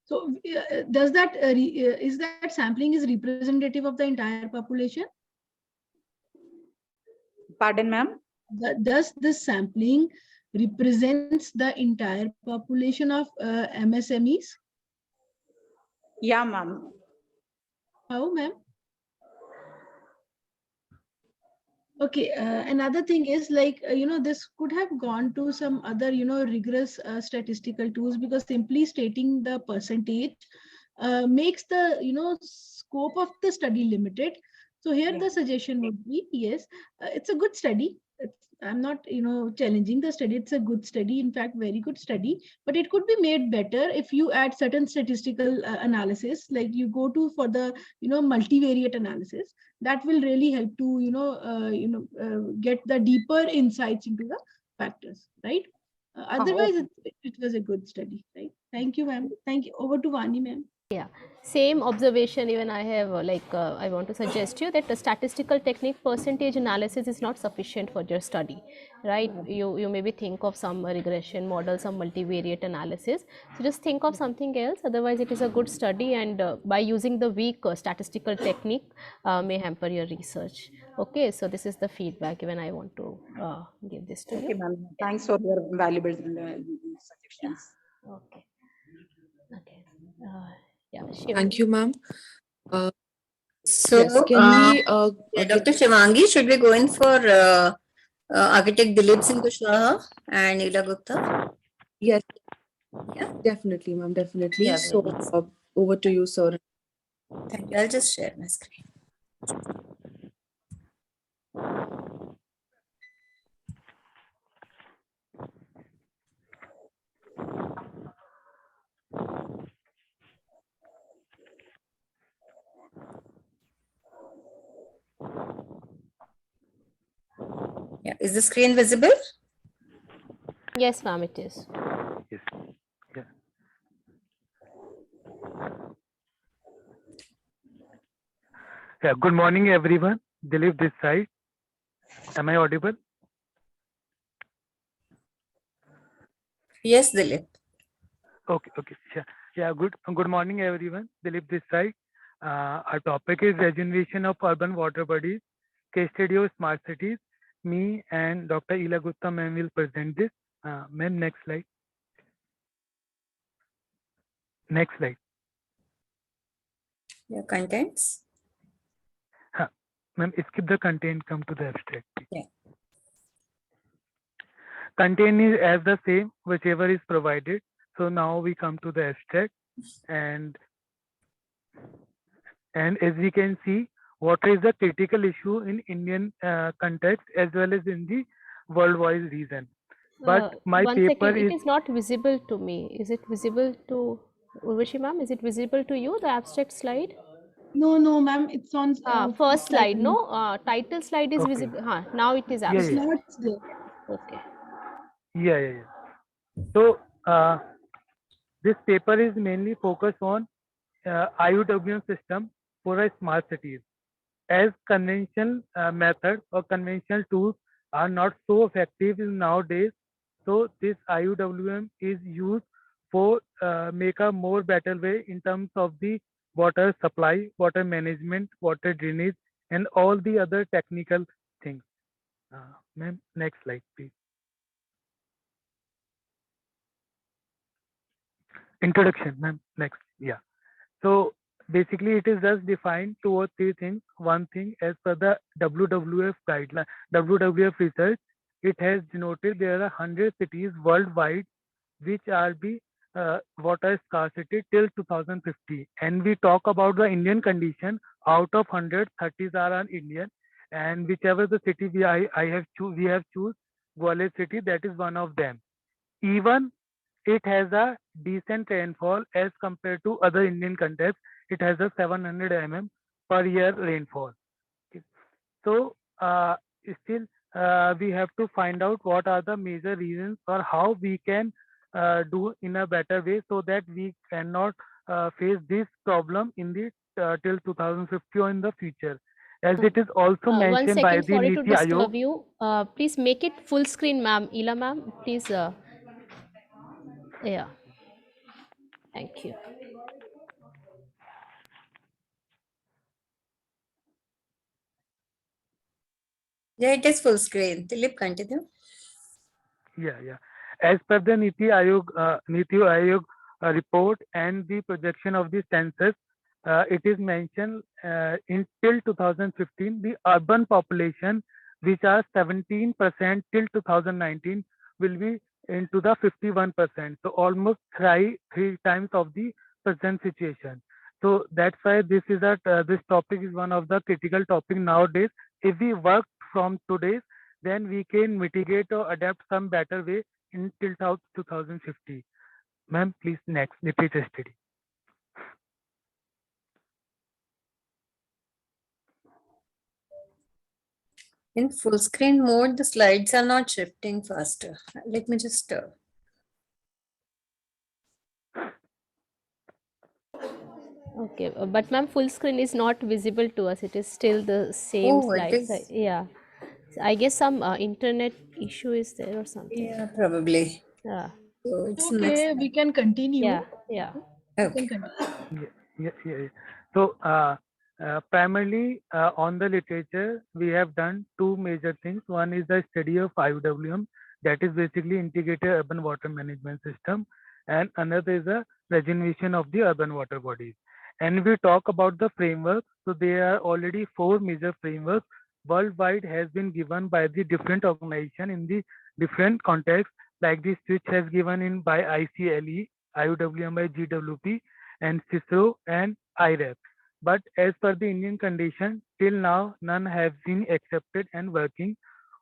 So does that, is that sampling is representative of the entire population? Pardon, ma'am? Does this sampling represents the entire population of MSMEs? Yeah, ma'am. How, ma'am? Okay, another thing is like, this could have gone to some other, rigorous statistical tools, because simply stating the percentage makes the, scope of the study limited. So here the suggestion would be, yes, it's a good study. I'm not, challenging the study. It's a good study, in fact, very good study, but it could be made better if you add certain statistical analysis, like you go to for the, multivariate analysis. That will really help to, get the deeper insights into the factors, right? Otherwise, it was a good study, right? Thank you, ma'am. Thank you. Over to Vani, ma'am. Yeah, same observation even I have, I want to suggest you that the statistical technique percentage analysis is not sufficient for your study, right? You maybe think of some regression model, some multivariate analysis. So just think of something else, otherwise it is a good study, and by using the weak statistical technique may hamper your research. Okay, so this is the feedback even I want to give this to you. Okay, ma'am. Thanks for your valuable suggestions. Yeah. Okay. Okay. Yeah, Thank you, ma'am. So, yes, can we, Dr. Shivangi, should we go in for Architect Dilip Singh Kushwaha and Ila Gupta? Yes, Yeah. definitely, ma'am, definitely. Yeah, So over to you, sir. Thank you. I'll just share my screen. Yeah, is the screen visible? Yes, ma'am, it is. Yes. Yeah. Yeah. Good morning, everyone. Dilip this side. Am I audible? Yes, Dilip. Okay. Okay. Yeah. Yeah. Good morning, everyone. Dilip this side. Our topic is regeneration of urban water bodies, case study of smart cities. Me and Dr. Ila Gupta ma'am will present this. Ma'am, next slide. Next slide. Your contents. Ma'am, skip the content, come to the abstract. Yeah. Content is as the same, whichever is provided. So now we come to the abstract, and as we can see, water is a critical issue in Indian context as well as in the worldwide region. But my One paper second, it is is not visible to me. Is it visible to Urvashi ma'am? Is it visible to you, the abstract slide? No, ma'am, it's on First slide slide, only. no? Title slide is okay. visible. Now it is Yeah, It's yeah, abstract. not there. Okay. yeah. So this paper is mainly focused on IUWM system for a smart cities. As conventional methods or conventional tools are not so effective in nowadays, so this IUWM is used for make a more better way in terms of the water supply, water management, water drainage, and all the other technical things. Ma'am, next slide, please. Introduction, ma'am. Next, yeah. So basically, it is just defined two or three things. One thing, as per the WWF guideline, WWF research, it has denoted there are 100 cities worldwide which are the water scarcity till 2050. And we talk about the Indian condition. Out of 100, 30s are on Indian, and whichever the city we have choose Gwalior city, that is one of them. Even it has a decent rainfall as compared to other Indian contexts. It has a 700 mm per year rainfall. Okay. So still we have to find out what are the major reasons or how we can do in a better way so that we cannot face this problem in the till 2050 or in the future. As it is also One mentioned by second, the sorry to Niti Ayog. disturb you. Please make it full screen, ma'am. Ila ma'am, please. Yeah, thank you. Yeah, it is full screen. Dilip, continue. Yeah. As per the Niti Ayog report and the projection of the census, it is mentioned in till 2015, the urban population, which are 17% till 2019, will be into the 51%. So almost three times of the present situation. So that's why this topic is one of the critical topic nowadays. If we work from today, then we can mitigate or adapt some better way until 2050. Ma'am, please next, literature study. In full screen mode, the slides are not shifting faster. Let me just. Okay, but ma'am, full screen is not visible to us. It is still the same Oh, it slides. is. Yeah, I guess some internet issue is there or something. Yeah, probably. Yeah, So it's Okay, next. we can continue. yeah. We Okay. can continue. Yeah. So primarily on the literature, we have done two major things. One is the study of IUWM, that is basically integrated urban water management system, and another is the regeneration of the urban water bodies. And we talk about the framework. So there are already four major frameworks worldwide has been given by the different organization in the different contexts, like this which has given in by ICLE, IUWM by GWP, and CISRO and IREP. But as per the Indian condition, till now none have been accepted and working.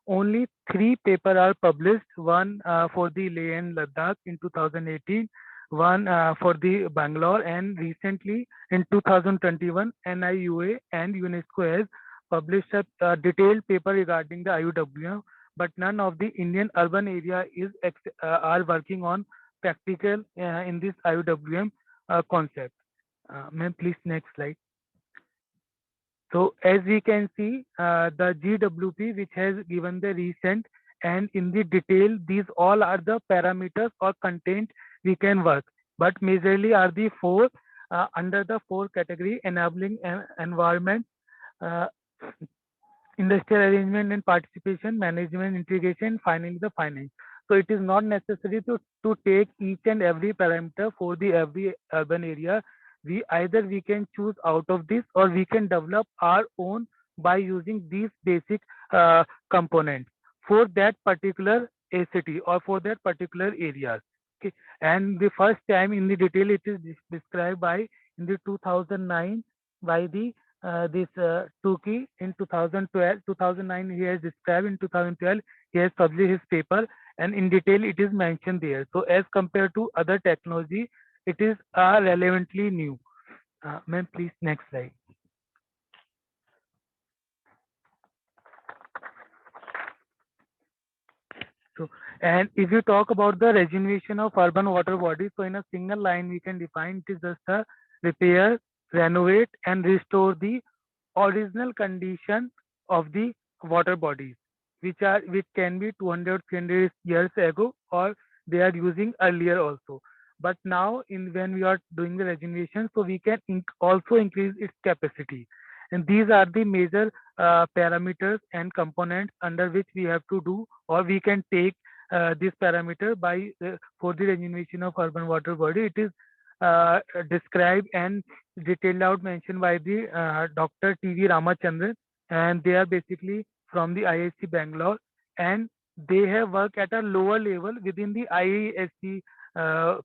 Only three papers are published, one for the Leh and Ladakh in 2018, one for the Bangalore, and recently in 2021, NIUA and UNESCO has published a detailed paper regarding the IUWM, but none of the Indian urban area are working on practical in this IUWM concept. Ma'am, please next slide. So as we can see, the GWP which has given the recent and in the detail, these all are the parameters or content we can work. But majorly are the four under the four category: enabling environment, uh, industrial arrangement and participation, management, integration, finally the finance. So it is not necessary to take each and every parameter for the every urban area. We can choose out of this, or we can develop our own by using these basic components for that particular a city or for that particular areas. Okay. And the first time in the detail it is described by in the 2009 by the this Tukey in 2012. 2009 he has described. In 2012 he has published his paper, and in detail it is mentioned there. So as compared to other technology, it is relevantly new. Ma'am, please next slide. So, and if you talk about the regeneration of urban water bodies, so in a single line we can define it is just a repair, renovate, and restore the original condition of the water bodies, which can be 200, 300 years ago, or they are using earlier also. But now, in when we are doing the regeneration, so we can also increase its capacity. And these are the major parameters and components under which we have to do, or we can take this parameter by for the regeneration of urban water body. It is described and detailed out mentioned by the Dr. T.V. Ramachandran, and they are basically from the IISc Bangalore, and they have worked at a lower level within the IISc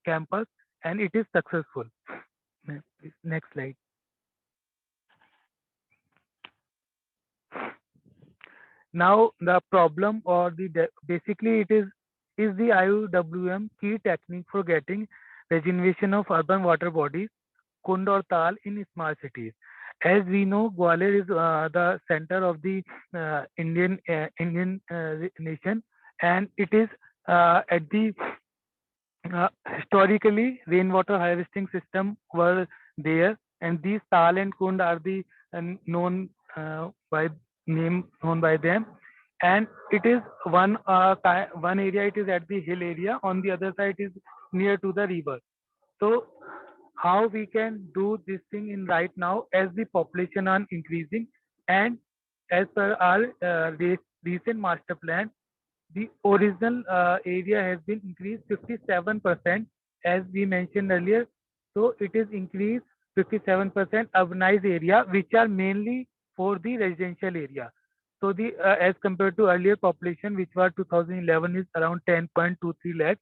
campus, and it is successful. Next slide. Now the problem, or the basically it is the IUWM key technique for getting regeneration of urban water bodies, Kund or Tal, in smart cities. As we know, Gwalior is the center of the Indian nation, and it is at the historically rainwater harvesting system were there, and these Tal and Kund are the known by name known by them. And it is one area, it is at the hill area, on the other side is near to the river. So how we can do this thing in right now, as the population are increasing, and as per our recent master plan, the original area has been increased 57%, as we mentioned earlier. So it is increased 57% urbanized area, which are mainly for the residential area. So the as compared to earlier population, which was 2011 is around 10.23 lakhs.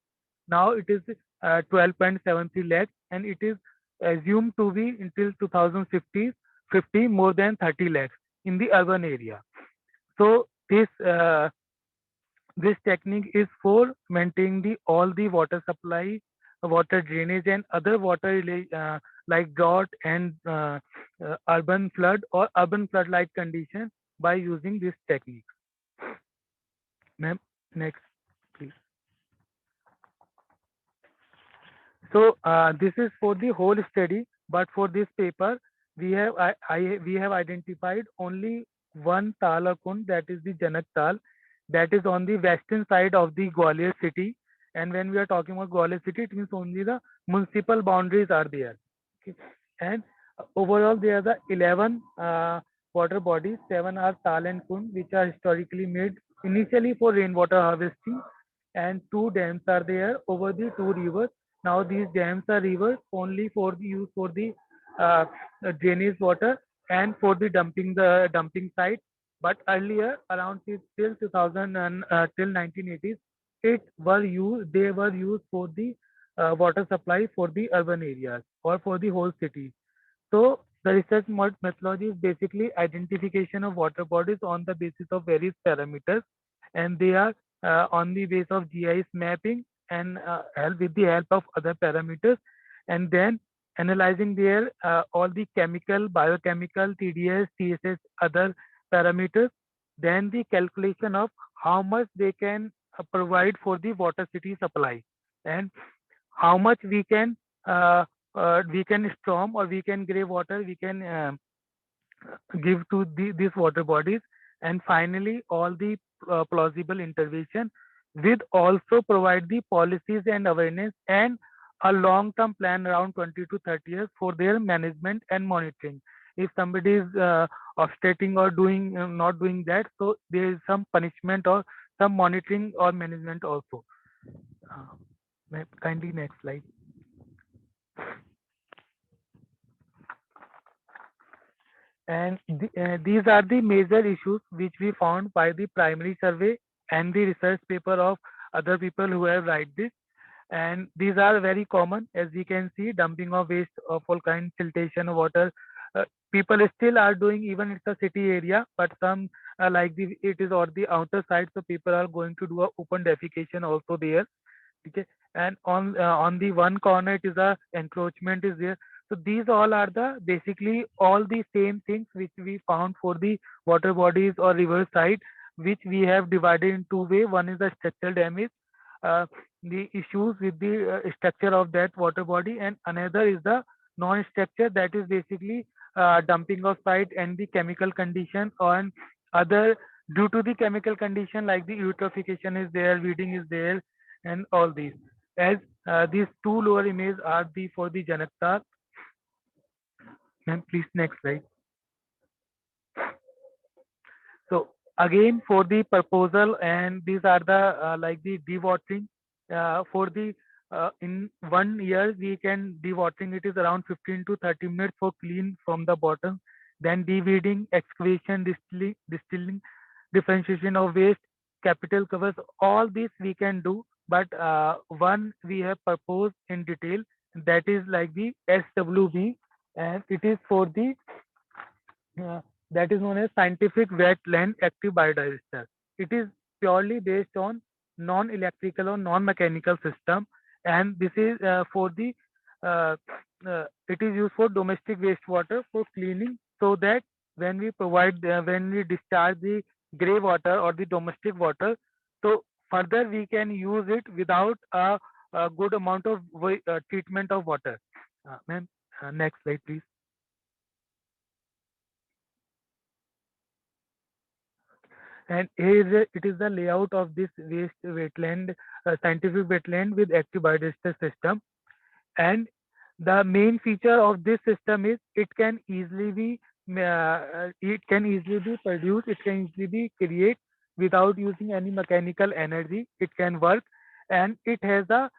Now it is 12.73 lakhs, and it is assumed to be until 2050 more than 30 lakhs in the urban area. So this technique is for maintaining all the water supply, water drainage, and other water like drought and urban flood or urban flood-like condition by using this technique. Ma'am, next, please. So this is for the whole study, but for this paper, we have we have identified only one Tal or Kund, that is the Janak Tal, that is on the western side of the Gwalior city. And when we are talking about Gwalior city, it means only the municipal boundaries are there. Okay. And overall, there are the 11 water bodies. 7 are Tal and Kund, which are historically made initially for rainwater harvesting, and 2 dams are there over the 2 rivers. Now these dams are rivers only for the use for the drainage water and for the dumping site. But earlier, around till 2000 and till 1980s, they were used for the water supply for the urban areas or for the whole city. So the research methodology is basically identification of water bodies on the basis of various parameters, and they are on the base of GIS mapping and with the help of other parameters, and then analyzing their all the chemical, biochemical, TDS, TSS, other parameters, then the calculation of how much they can provide for the water city supply, and how much we can storm or we can grey water we can give to these water bodies, and finally all the plausible intervention, with also provide the policies and awareness and a long-term plan around 20 to 30 years for their management and monitoring. If somebody is obstructing or doing not doing that, so there is some punishment or some monitoring or management also. Kindly next slide. And these are the major issues which we found by the primary survey and the research paper of other people who have write this. And these are very common, as we can see: dumping of waste of all kinds, siltation of water. People still are doing, even it's a city area, but some like it is on the outer side, so people are going to do a open defecation also there. Okay, and on the one corner it is a encroachment is there. So these all are the basically all the same things which we found for the water bodies or river side, which we have divided in two way. One is the structural damage, uh, the issues with the structure of that water body, and another is the non-structure, that is basically dumping of site and the chemical condition on other, due to the chemical condition like the eutrophication is there, weeding is there, and all these. As these two lower images are the for the Janaktar. And please next slide. So again for the proposal, and these are the like the dewatering for the in 1 year we can dewatering it is around 15 to 30 minutes for clean from the bottom. Then deweeding, excavation, distilling, differentiation of waste, capital covers, all this we can do. But one we have proposed in detail, that is like the SWB, and it is for the uh, that is known as scientific wetland active biodigestor. It is purely based on non-electrical or non-mechanical system, and this is for the uh, it is used for domestic wastewater for cleaning, so that when we provide when we discharge the grey water or the domestic water, so further we can use it without a good amount of treatment of water. Ma'am, next slide please. And here it is the layout of this waste wetland, scientific wetland with active biodigestor system. And the main feature of this system is it can easily be produced, it can easily be created without using any mechanical energy. It can work, and it has a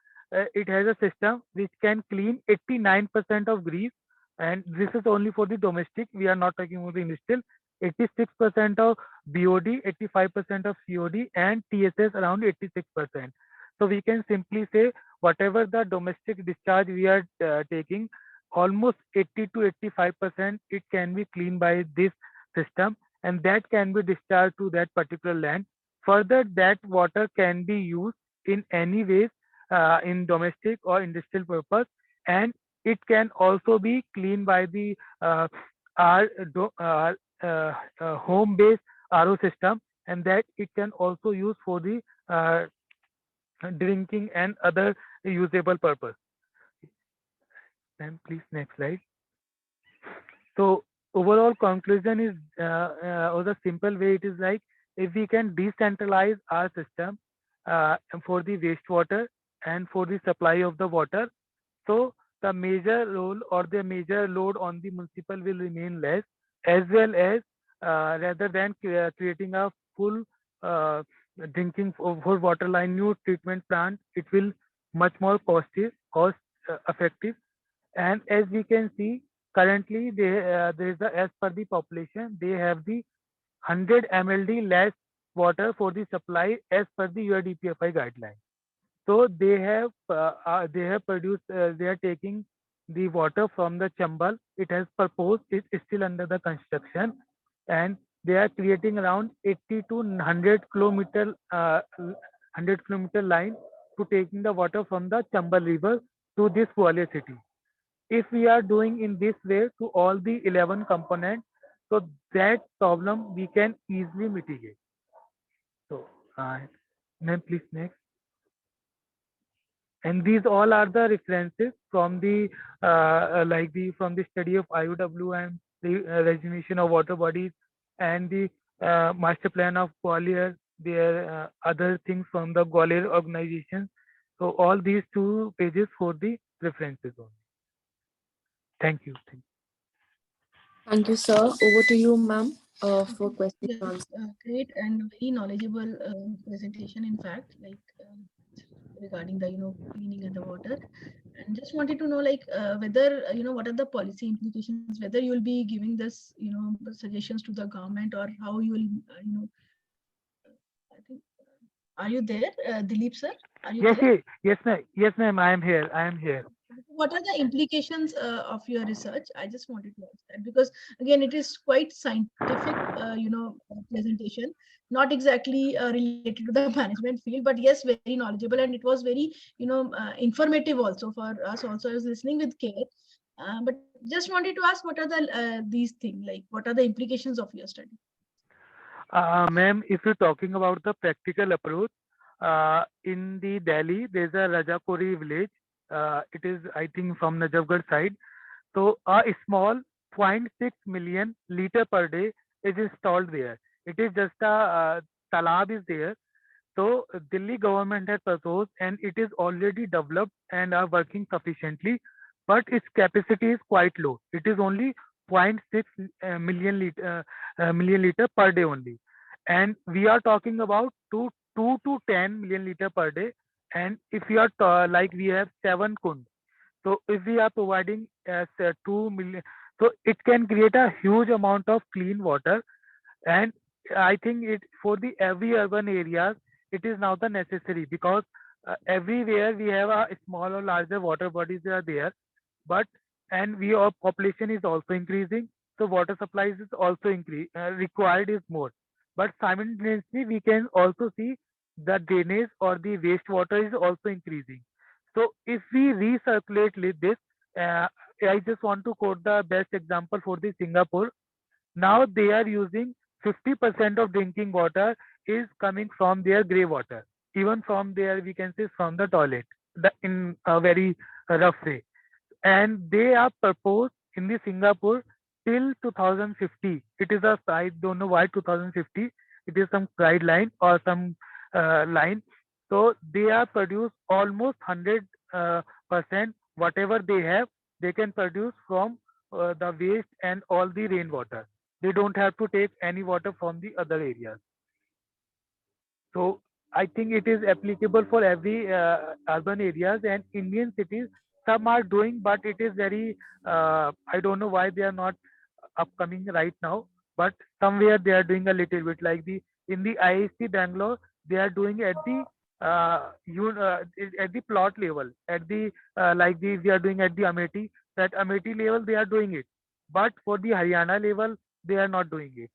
system which can clean 89% of grease, and this is only for the domestic. We are not talking about the industrial. 86% of BOD, 85% of COD, and TSS around 86%. So we can simply say whatever the domestic discharge we are taking, almost 80 to 85% it can be cleaned by this system, and that can be discharged to that particular land. Further, that water can be used in any ways in domestic or industrial purpose, and it can also be cleaned by the our home-based RO system, and that it can also use for the drinking and other usable purpose. And please next slide. So overall conclusion is or the simple way it is like, if we can decentralize our system for the wastewater and for the supply of the water, so the major role or the major load on the municipal will remain less, as well as rather than creating a full uh, drinking for water line new treatment plant, it will much more cost effective. And as we can see, currently there is as per the population, they have the 100 mld less water for the supply as per the UNDPFI guideline. So they have produced, they are taking the water from the Chambal. It has proposed, it is still under the construction, and they are creating around 80 to 100 kilometer line to taking the water from the Chambal river to this Gwalior city. If we are doing in this way to all the 11 components, so that problem we can easily mitigate. So, ma'am, please next. And these all are the references from the like the from the study of IOW and the resolution of water bodies and the master plan of Gwalior, their other things from the Gwalior organization. So all these 2 pages for the references only. Thank you. Thank you, sir. Over to you, ma'am, for questions and Yes, answers. great and very knowledgeable presentation. In fact, like regarding the cleaning and the water. And just wanted to know whether what are the policy implications, whether you will be giving this suggestions to the government, or how you will I think are you there, Dilip sir? Are you Yes, there? yes, ma'am. I am here. I am here. What are the implications of your research? I just wanted to ask that, because again, it is quite scientific, presentation, not exactly related to the management field, but yes, very knowledgeable, and it was very, informative also for us. Also, I was listening with care. But just wanted to ask, what are these things, like what are the implications of your study? Ma'am, if you're talking about the practical approach, in the Delhi, there's a Rajapuri village. It is, I think, from Najafgarh side. So a small zero point 0.6 million liter per day is installed there. It is just a talab is there. So Delhi government has proposed, and it is already developed and are working sufficiently, but its capacity is quite low. It is only 0.6 million liter per day only, and we are talking about 2 to 10 million liter per day. And if we are like we have 7 kund, so if we are providing as 2 million, so it can create a huge amount of clean water. And I think it for the every urban areas it is now the necessary, because everywhere we have a small or larger water bodies are there, but and we our population is also increasing, so water supplies is also increase required is more. But simultaneously we can also see the drainage or the wastewater is also increasing. So if we recirculate this, uh, I just want to quote the best example for the Singapore. Now they are using 50% of drinking water is coming from their grey water, even from their, we can say, from the toilet, in a very rough way. And they are proposed in the Singapore till 2050. It is a, I don't know why 2050. It is some guideline or some line. So they are produce almost 100 percent whatever they have. They can produce from the waste and all the rainwater. They don't have to take any water from the other areas. So I think it is applicable for every urban areas and Indian cities. Some are doing, but it is very. I don't know why they are not upcoming right now. But somewhere they are doing a little bit, like the in the IIC Bangalore, they are doing at the at the plot level, at the like the we are doing at the Amethi. That Amethi level they are doing it, but for the Haryana level they are not doing it.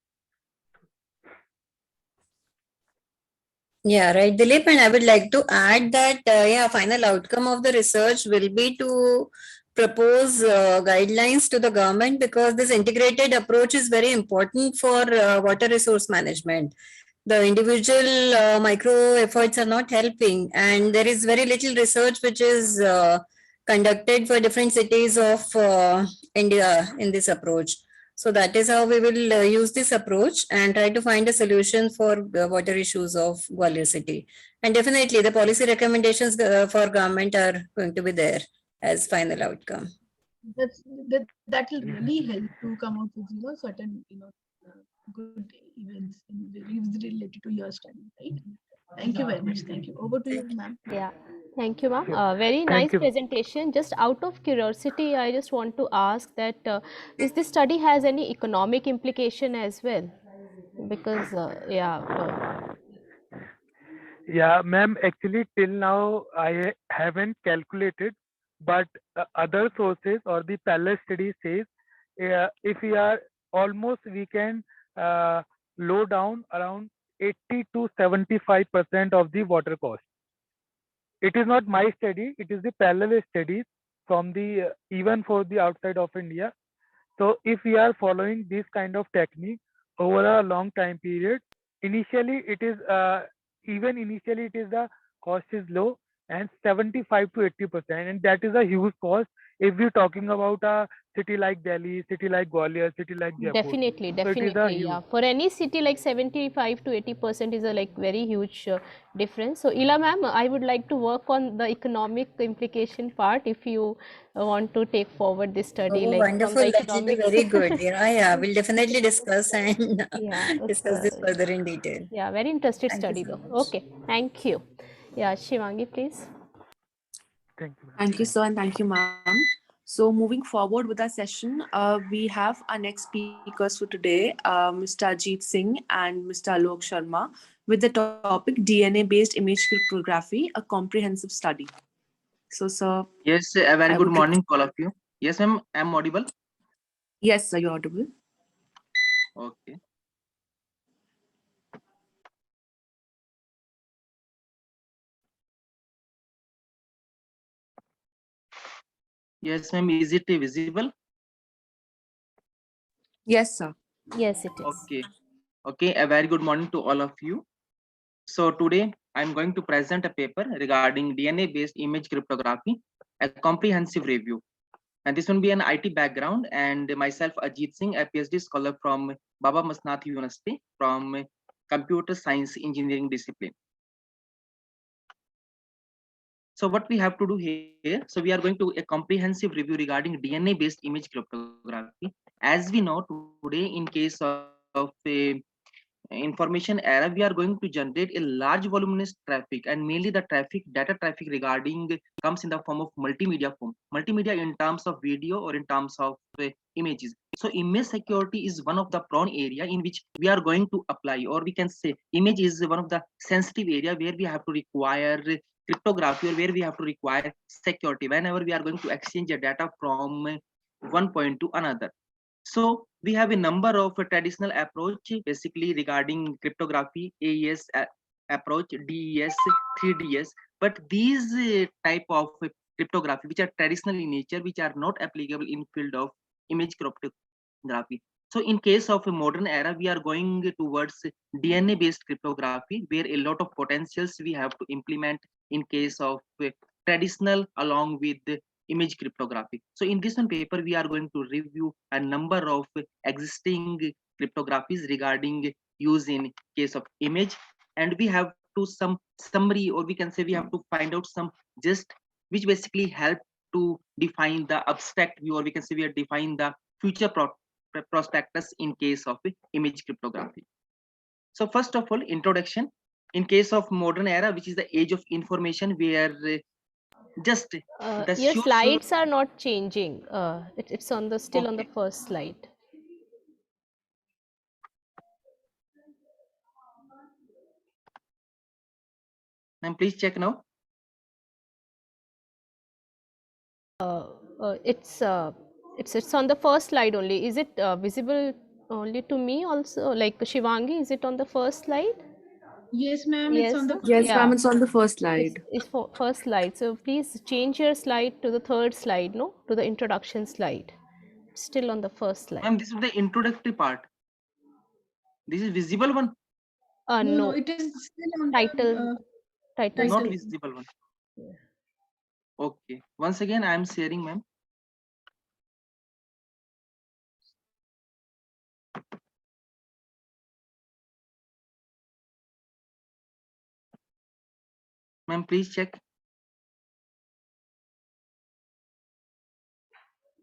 Yeah, right, Dilip. And I would like to add that, final outcome of the research will be to propose guidelines to the government, because this integrated approach is very important for water resource management. The individual micro efforts are not helping, and there is very little research which is conducted for different cities of India in this approach. So that is how we will use this approach and try to find a solution for water issues of Gwalior city. And definitely the policy recommendations for government are going to be there as final outcome. That will really help to come out with certain good events related to your study, right? Thank you very much. Thank you. Over to you, ma'am. Yeah, thank you, ma'am. Very Thank nice you. presentation. Just out of curiosity, I just want to ask that is this study has any economic implication as well? Because Yeah, ma'am, actually till now I haven't calculated, but other sources or the parallel study says if we are almost we can low down around 80 to 75% of the water cost. It is not my study, it is the parallel studies from the even for the outside of India. So if we are following this kind of technique over a long time period, initially it is even initially it is the cost is low and 75 to 80%, and that is a huge cost if we're talking about a city like Delhi, city like Gwalior, city like Jaipur. definitely, So it is a definitely, huge. yeah. For any city, like 75 to 80% is a like very huge difference. So, Ila ma'am, I would like to work on the economic implication part if you want to take forward this study, Oh, like from wonderful. the That will be economics. very good. Yeah, we'll definitely discuss and Yeah, it's discuss this further in detail. yeah, very interested Thank you study so though. much. Okay, thank you. Yeah, Shivangi, please. Thank you. Thank you, sir, and thank you, ma'am. So moving forward with our session, we have our next speakers for today, Mr. Ajit Singh and Mr. Alok Sharma, with the topic DNA-based image cryptography, a comprehensive study. So, sir. Yes, a very I good would morning to all of you. Yes, ma'am, I'm audible. Yes, sir, you're audible. Okay. Yes, ma'am, is it visible? Yes, sir. Yes, it is. Okay. Okay, a very good morning to all of you. So today I'm going to present a paper regarding DNA-based image cryptography, a comprehensive review. And this will be an IT background, and myself, Ajit Singh, a PhD scholar from Baba Masnath University from Computer Science Engineering discipline. So what we have to do here, so we are going to a comprehensive review regarding DNA-based image cryptography. As we know today, in case of a information era, we are going to generate a large voluminous traffic, and mainly the data traffic regarding comes in the form of multimedia in terms of video or in terms of images. So image security is one of the prone area in which we are going to apply, or we can say image is one of the sensitive area where we have to require cryptography, or where we have to require security whenever we are going to exchange the data from one point to another. So we have a number of traditional approach basically regarding cryptography, AES approach, DES, 3DS, but these type of cryptography which are traditional in nature, which are not applicable in field of image cryptography. So in case of a modern era, we are going towards DNA based cryptography, where a lot of potentials we have to implement in case of traditional along with image cryptography. So in this one paper, we are going to review a number of existing cryptographies regarding use in case of image, and we have to some summary, or we can say we have to find out some gist which basically help to define the abstract view, or we can say we are define the future prospectus in case of image cryptography. So first of all, introduction. In case of modern era, which is the age of information, where just the Your show slides are not changing. It's on the still on the Okay. first slide. And please check now. It's on the first slide only. Is it visible only to me also? Like Shivangi, is it on the first slide? Yes, ma'am, it's Yes, on the sir? Yes, Yeah. ma'am, it's on the first It's, slide. it's for first slide. So please change your slide to the third slide, no? To the introduction slide. Still on the first slide. Ma'am, this is the introductory part. This is visible one, No, No, it is still on title, the title. not title. visible one. Okay. Once again, I am sharing, ma'am. Ma'am, please check.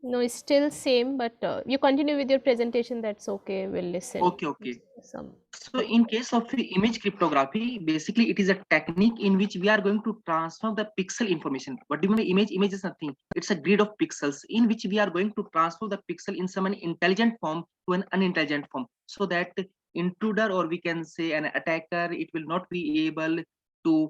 No, it's still same, but you continue with your presentation. That's okay. We'll listen. Okay. Some. So in case of image cryptography, basically it is a technique in which we are going to transform the pixel information. What do you mean image? Image is nothing. It's a grid of pixels in which we are going to transfer the pixel in some intelligent form to an unintelligent form, so that intruder, or we can say an attacker, it will not be able to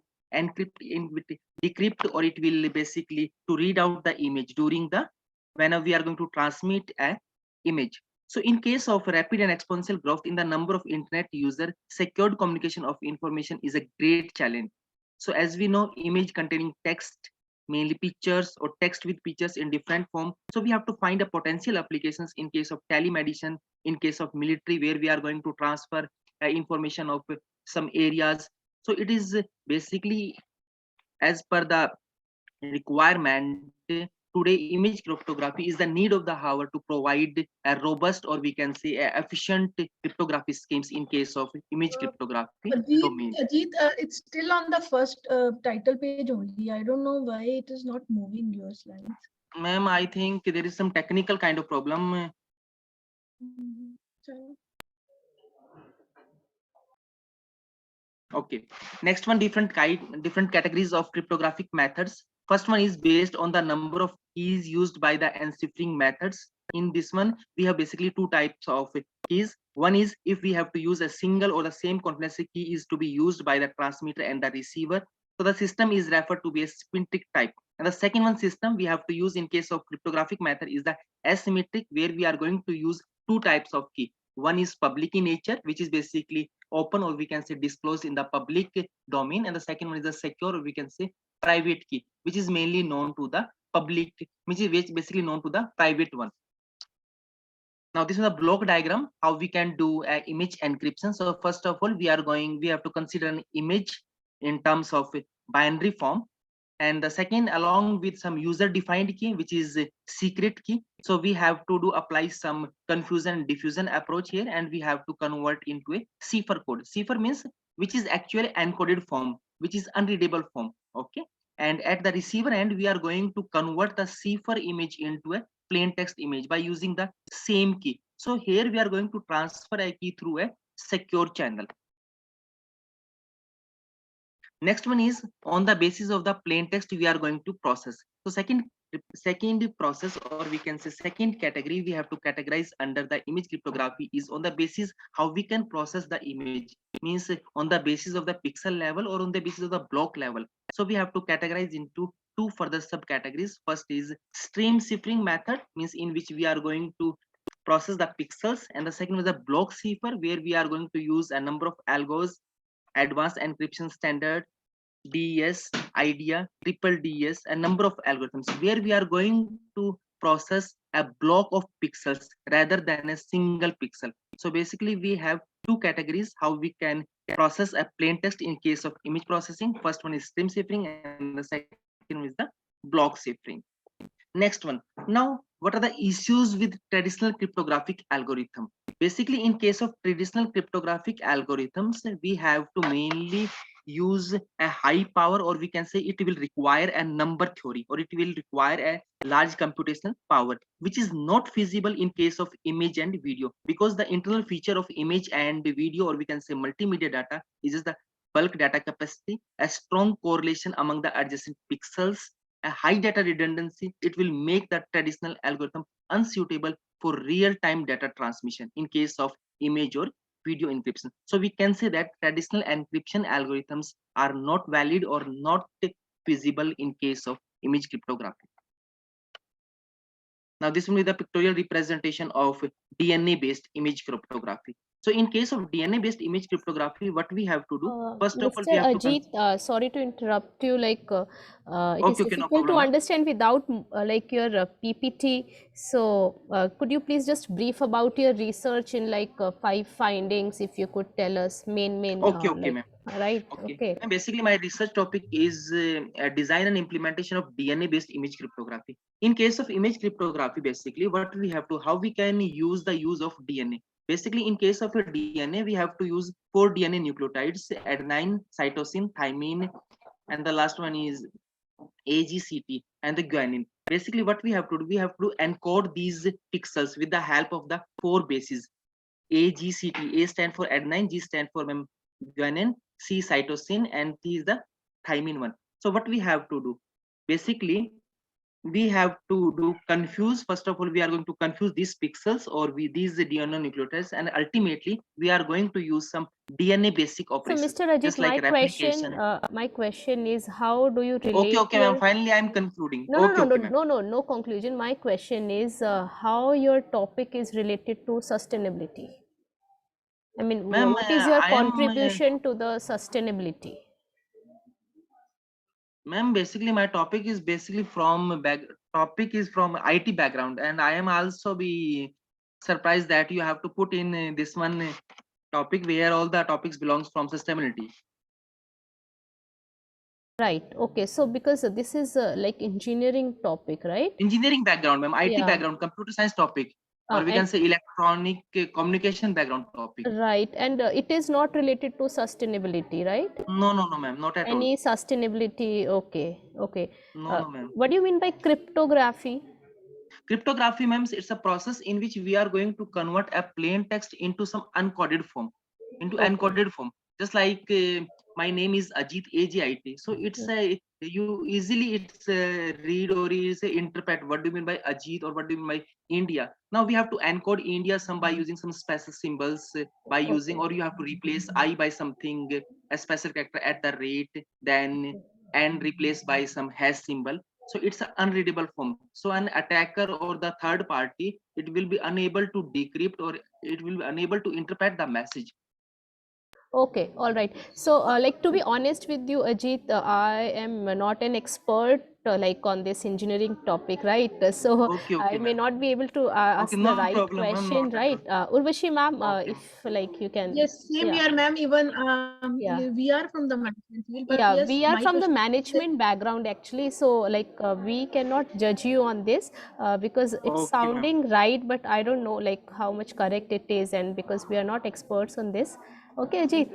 decrypt, or it will basically to read out the image during the whenever we are going to transmit a image. So in case of rapid and exponential growth in the number of internet user, secured communication of information is a great challenge. So as we know, image containing text, mainly pictures or text with pictures in different form. So we have to find a potential applications in case of telemedicine, in case of military, where we are going to transfer information of some areas. So it is basically as per the requirement. Today image cryptography is the need of the hour to provide a robust, or we can say a efficient cryptography schemes in case of image cryptography domain. Ajit, it's still on the first title page only. I don't know why it is not moving your slides. Ma'am, I think there is some technical kind of problem. So Okay. Next one, different categories of cryptographic methods. First one is based on the number of keys used by the encrypting methods. In this one, we have basically two types of keys. One is if we have to use a single or the same continuously key is to be used by the transmitter and the receiver. So the system is referred to be a symmetric type. And the second one system we have to use in case of cryptographic method is the asymmetric, where we are going to use two types of key. One is public in nature, which is basically open, or we can say disclosed in the public domain, and the second one is a secure, or we can say private key, which is mainly known to the public, which is basically known to the private one. Now this is a block diagram how we can do image encryption. So first of all, we have to consider an image in terms of binary form, and the second along with some user defined key, which is a secret key. So we have to apply some confusion and diffusion approach here, and we have to convert into a cipher code. Cipher means which is actually encoded form, which is unreadable form. Okay, and at the receiver end we are going to convert the cipher image into a plain text image by using the same key. So here we are going to transfer a key through a secure channel. Next one is on the basis of the plain text we are going to process. So second process, or we can say second category we have to categorize under the image cryptography is on the basis how we can process the image, means on the basis of the pixel level or on the basis of the block level. So we have to categorize into two further subcategories. First is stream ciphering method, means in which we are going to process the pixels, and the second is the block cipher, where we are going to use a number of algos, advanced encryption standard, DES, IDEA, triple DES, a number of algorithms, where we are going to process a block of pixels rather than a single pixel. So basically we have two categories how we can process a plain text in case of image processing. First one is stream ciphering and the second is the block ciphering. Next one. Now, what are the issues with traditional cryptographic algorithm? Basically, in case of traditional cryptographic algorithms, we have to mainly use a high power, or we can say it will require a number theory, or it will require a large computational power, which is not feasible in case of image and video, because the internal feature of image and video, or we can say multimedia data, is just the bulk data capacity, a strong correlation among the adjacent pixels, a high data redundancy. It will make the traditional algorithm unsuitable for real-time data transmission in case of image or video encryption. So we can say that traditional encryption algorithms are not valid or not feasible in case of image cryptography. Now this will be the pictorial representation of DNA-based image cryptography. So in case of DNA-based image cryptography, what we have to do, first of all, we Mr. have to Ajit, sorry to interrupt you. It is okay, no difficult to problem. understand without your PPT. So, could you please just brief about your research in 5 findings, if you could tell us main Okay, ma'am. right? Okay. Okay. And basically, my research topic is design and implementation of DNA-based image cryptography. In case of image cryptography, basically, what we have to, how we can use the use of DNA. Basically, in case of a DNA, we have to use 4 DNA nucleotides: adenine, cytosine, thymine, and the last one is AGCT and the guanine. Basically, what we have to do, we have to encode these pixels with the help of the 4 bases: AGCT. A stand for adenine, G stand for guanine, C cytosine, and T is the thymine one. So what we have to do, basically we have to do confuse. First of all, we are going to confuse these pixels or these DNA nucleotides, and ultimately we are going to use some DNA basic So, operations, Mr. Ajit, just like replication. my question is, how do you relate Okay, ma'am. your Finally, I'm concluding. no, no, no, no, Okay, ma'am. no, no, no conclusion. My question is how your topic is related to sustainability. I mean, Ma'am, what is your I am, contribution to the sustainability? ma'am. Basically, my topic is basically from IT background, and I am also be surprised that you have to put in this one topic where all the topics belongs from sustainability. Right. Okay. So, because this is like engineering topic, right? Engineering background, ma'am. IT Yeah. background, computer science topic, or we can And say electronic communication background topic. right. And it is not related to sustainability, right? No, ma'am. Not at all. Any sustainability? Okay. Okay. No, ma'am. What do you mean by cryptography? Cryptography, ma'am, it's a process in which we are going to convert a plain text into some uncoded form, into Okay. encoded form. just like my name is Ajit AGIT. So it's a you easily it's read or is interpret what do you mean by Ajit or what do you mean by India. Now we have to encode India some by using some special symbols by using, or you have to replace I by something a special character at the rate, then and replaced by some hash symbol. So it's an unreadable form. So an attacker or the third party, it will be unable to decrypt or it will be unable to interpret the message. Okay, all right. So, like to be honest with you, Ajit, I am not an expert like on this engineering topic, right? So, Okay, I okay, may ma'am. not be able to Okay, ask no the right problem, ma'am. question, Not at right? all. Urvashi ma'am, Okay. if like you can, Yes, same yeah. here, ma'am. Even Yeah. we are from the management field, but Yeah, yes, we are my from the question is that management background actually, so like we cannot judge you on this because it's Okay, ma'am. sounding right, but I don't know like how much correct it is, and because we are not experts on this. Okay, Ajit.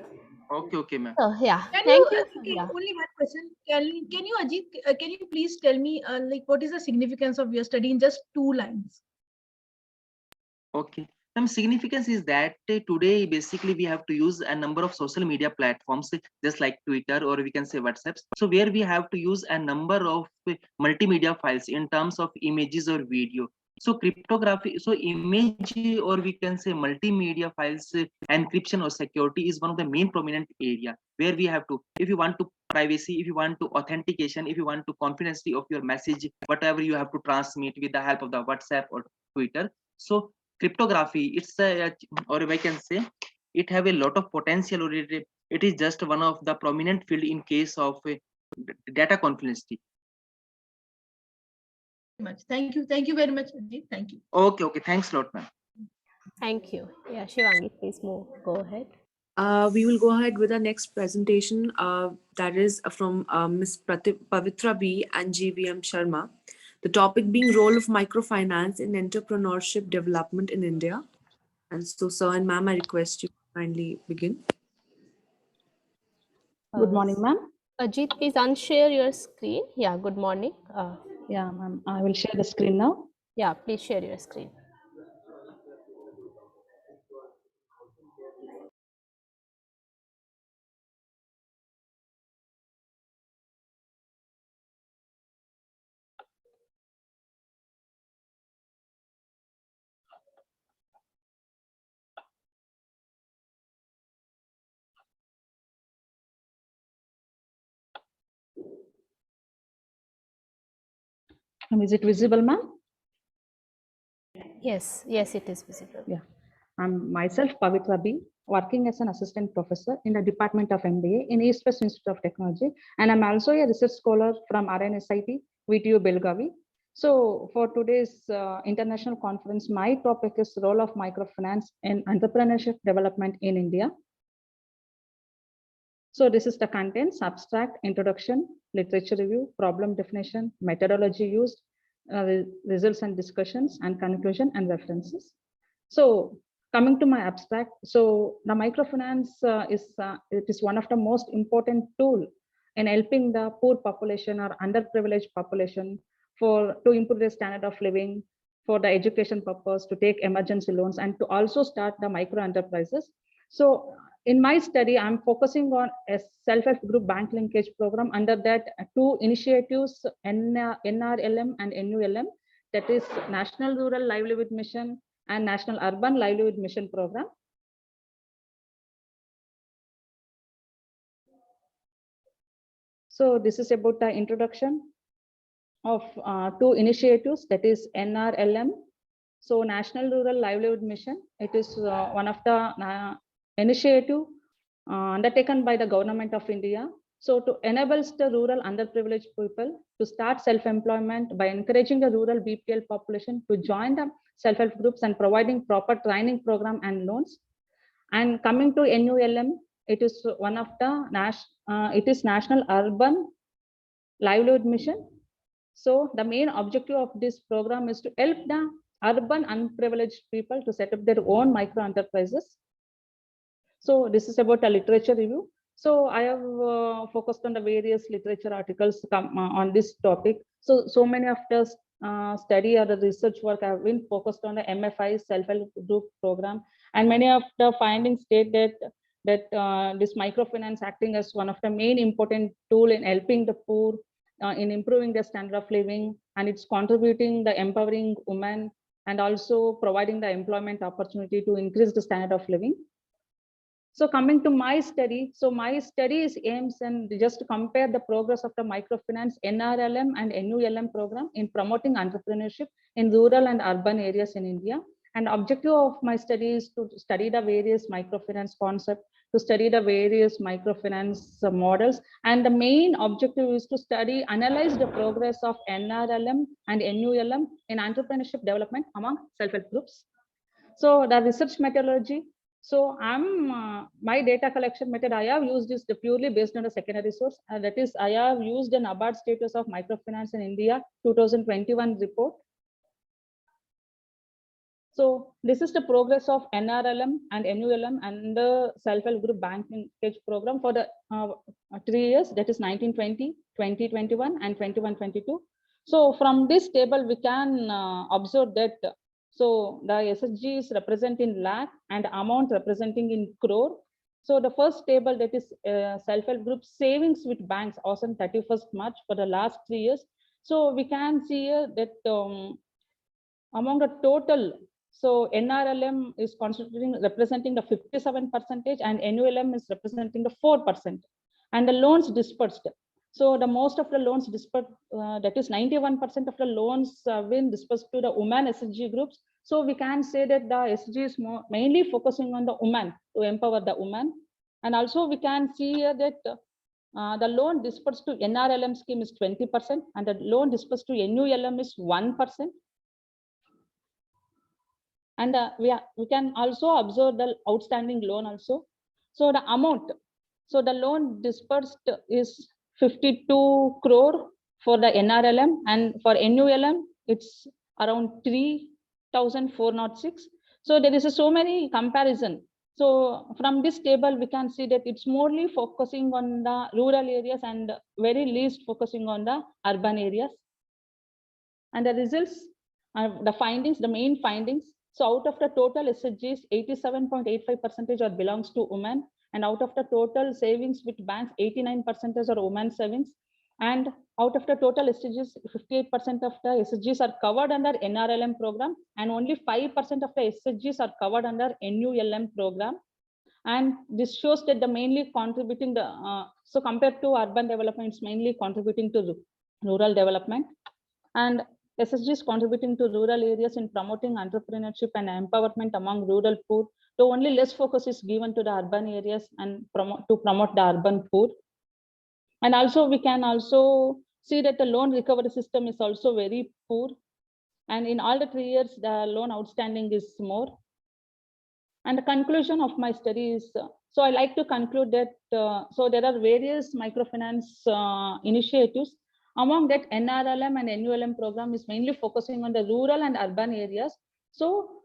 Okay, okay, ma'am. So yeah, can you thank you. okay, Yeah. only one question. Can you Ajit, can you please tell me like what is the significance of your study in just 2 lines? Okay. Some significance is that today basically we have to use a number of social media platforms just like Twitter or we can say WhatsApp. So where we have to use a number of multimedia files in terms of images or video. So cryptography, so image or we can say multimedia files encryption or security is one of the main prominent area where we have to, if you want to privacy, if you want to authentication, if you want to confidentiality of your message, whatever you have to transmit with the help of the WhatsApp or Twitter. So cryptography, it's a, or I can say it have a lot of potential, or it is just one of the prominent field in case of data confidentiality. Much. Thank you very much, Ajit. Thank you. Okay, okay, thanks a lot, ma'am. Thank you. Yeah, Shivangi, please move. Go ahead. We will go ahead with our next presentation. That is from Ms. Pavitra B and GVM Sharma. The topic being role of microfinance in entrepreneurship development in India. And so, sir and ma'am, I request you to kindly begin. Good morning, ma'am. Ajit, please unshare your screen. Yeah, good morning. Yeah, ma'am. I will share the screen now. Yeah, please share your screen. Is it visible, ma'am? Yes, yes, it is visible. Yeah. I'm myself, Pavitra B, working as an assistant professor in the Department of MBA in East West Institute of Technology. And I'm also a research scholar from RNSIT, VTU Belgavi. So for today's international conference, my topic is role of microfinance in entrepreneurship development in India. So this is the contents: abstract, introduction, literature review, problem definition, methodology used, results and discussions, and conclusion and references. So coming to my abstract, so the microfinance it is one of the most important tool in helping the poor population or underprivileged population to improve their standard of living, for the education purpose, to take emergency loans, and to also start the micro enterprises. So in my study, I'm focusing on a self-help group bank linkage program. Under that, two initiatives, NRLM and NULM, that is National Rural Livelihood Mission and National Urban Livelihood Mission program. So this is about the introduction of two initiatives, that is NRLM. So National Rural Livelihood Mission, it is one of the initiative undertaken by the government of India. So to enable the rural underprivileged people to start self-employment by encouraging the rural BPL population to join the self-help groups and providing proper training program and loans. And coming to NULM, it is one of the National Urban Livelihood Mission. So the main objective of this program is to help the urban unprivileged people to set up their own micro enterprises. So this is about a literature review. So I have focused on the various literature articles on this topic. So many of the study or the research work have been focused on the MFI self-help group program, and many of the findings state that that this microfinance acting as one of the main important tool in helping the poor in improving their standard of living, and it's contributing the empowering women and also providing the employment opportunity to increase the standard of living. So coming to my study, so my study is aims and just to compare the progress of the microfinance NRLM and NULM program in promoting entrepreneurship in rural and urban areas in India. And objective of my study is to study the various microfinance concepts, to study the various microfinance models. And the main objective is to study, analyze the progress of NRLM and NULM in entrepreneurship development among self-help groups. So the research methodology. So my data collection method I have used is purely based on a secondary source. That is, I have used an NABARD status of microfinance in India 2021 report. So this is the progress of NRLM and NULM and the self-help group banking program for the 3 years, that is 1920, 2021 and 21-22. So from this table, we can observe that so the SSG is represented in lakh and amount representing in crore. So the first table, that is self-help group savings with banks as on 31st March for the last 3 years. So we can see here that among the total, so NRLM is representing the 57% and NULM is representing the 4%, and the loans dispersed. So the most of the loans dispersed, that is 91% of the loans have been dispersed to the women SSG groups. So we can say that the SSG is mainly focusing on the women to empower the women. And also we can see here that the loan dispersed to NRLM scheme is 20% and the loan dispersed to NULM is 1%. And we can also observe the outstanding loan also. So the amount, so the loan dispersed is 52 crore for the NRLM, and for NULM it's around 3,406. So there is so many comparison. So from this table we can see that it's morely focusing on the rural areas and very least focusing on the urban areas. And the results, the findings, the main findings. So out of the total SSGs, 87.85% are belongs to women, and out of the total savings with banks, 89% are women savings. And out of the total SSGs, 58% of the SSGs are covered under NRLM program, and only 5% of the SSGs are covered under NULM program. And this shows that the mainly contributing the so compared to urban development, it's mainly contributing to rural development. And SSG is contributing to rural areas in promoting entrepreneurship and empowerment among rural poor. So only less focus is given to the urban areas and to promote the urban poor. And also we can also see that the loan recovery system is also very poor. And in all the 3 years, the loan outstanding is more. And the conclusion of my study is, so I like to conclude that, so there are various microfinance initiatives. Among that, NRLM and NULM program is mainly focusing on the rural and urban areas. So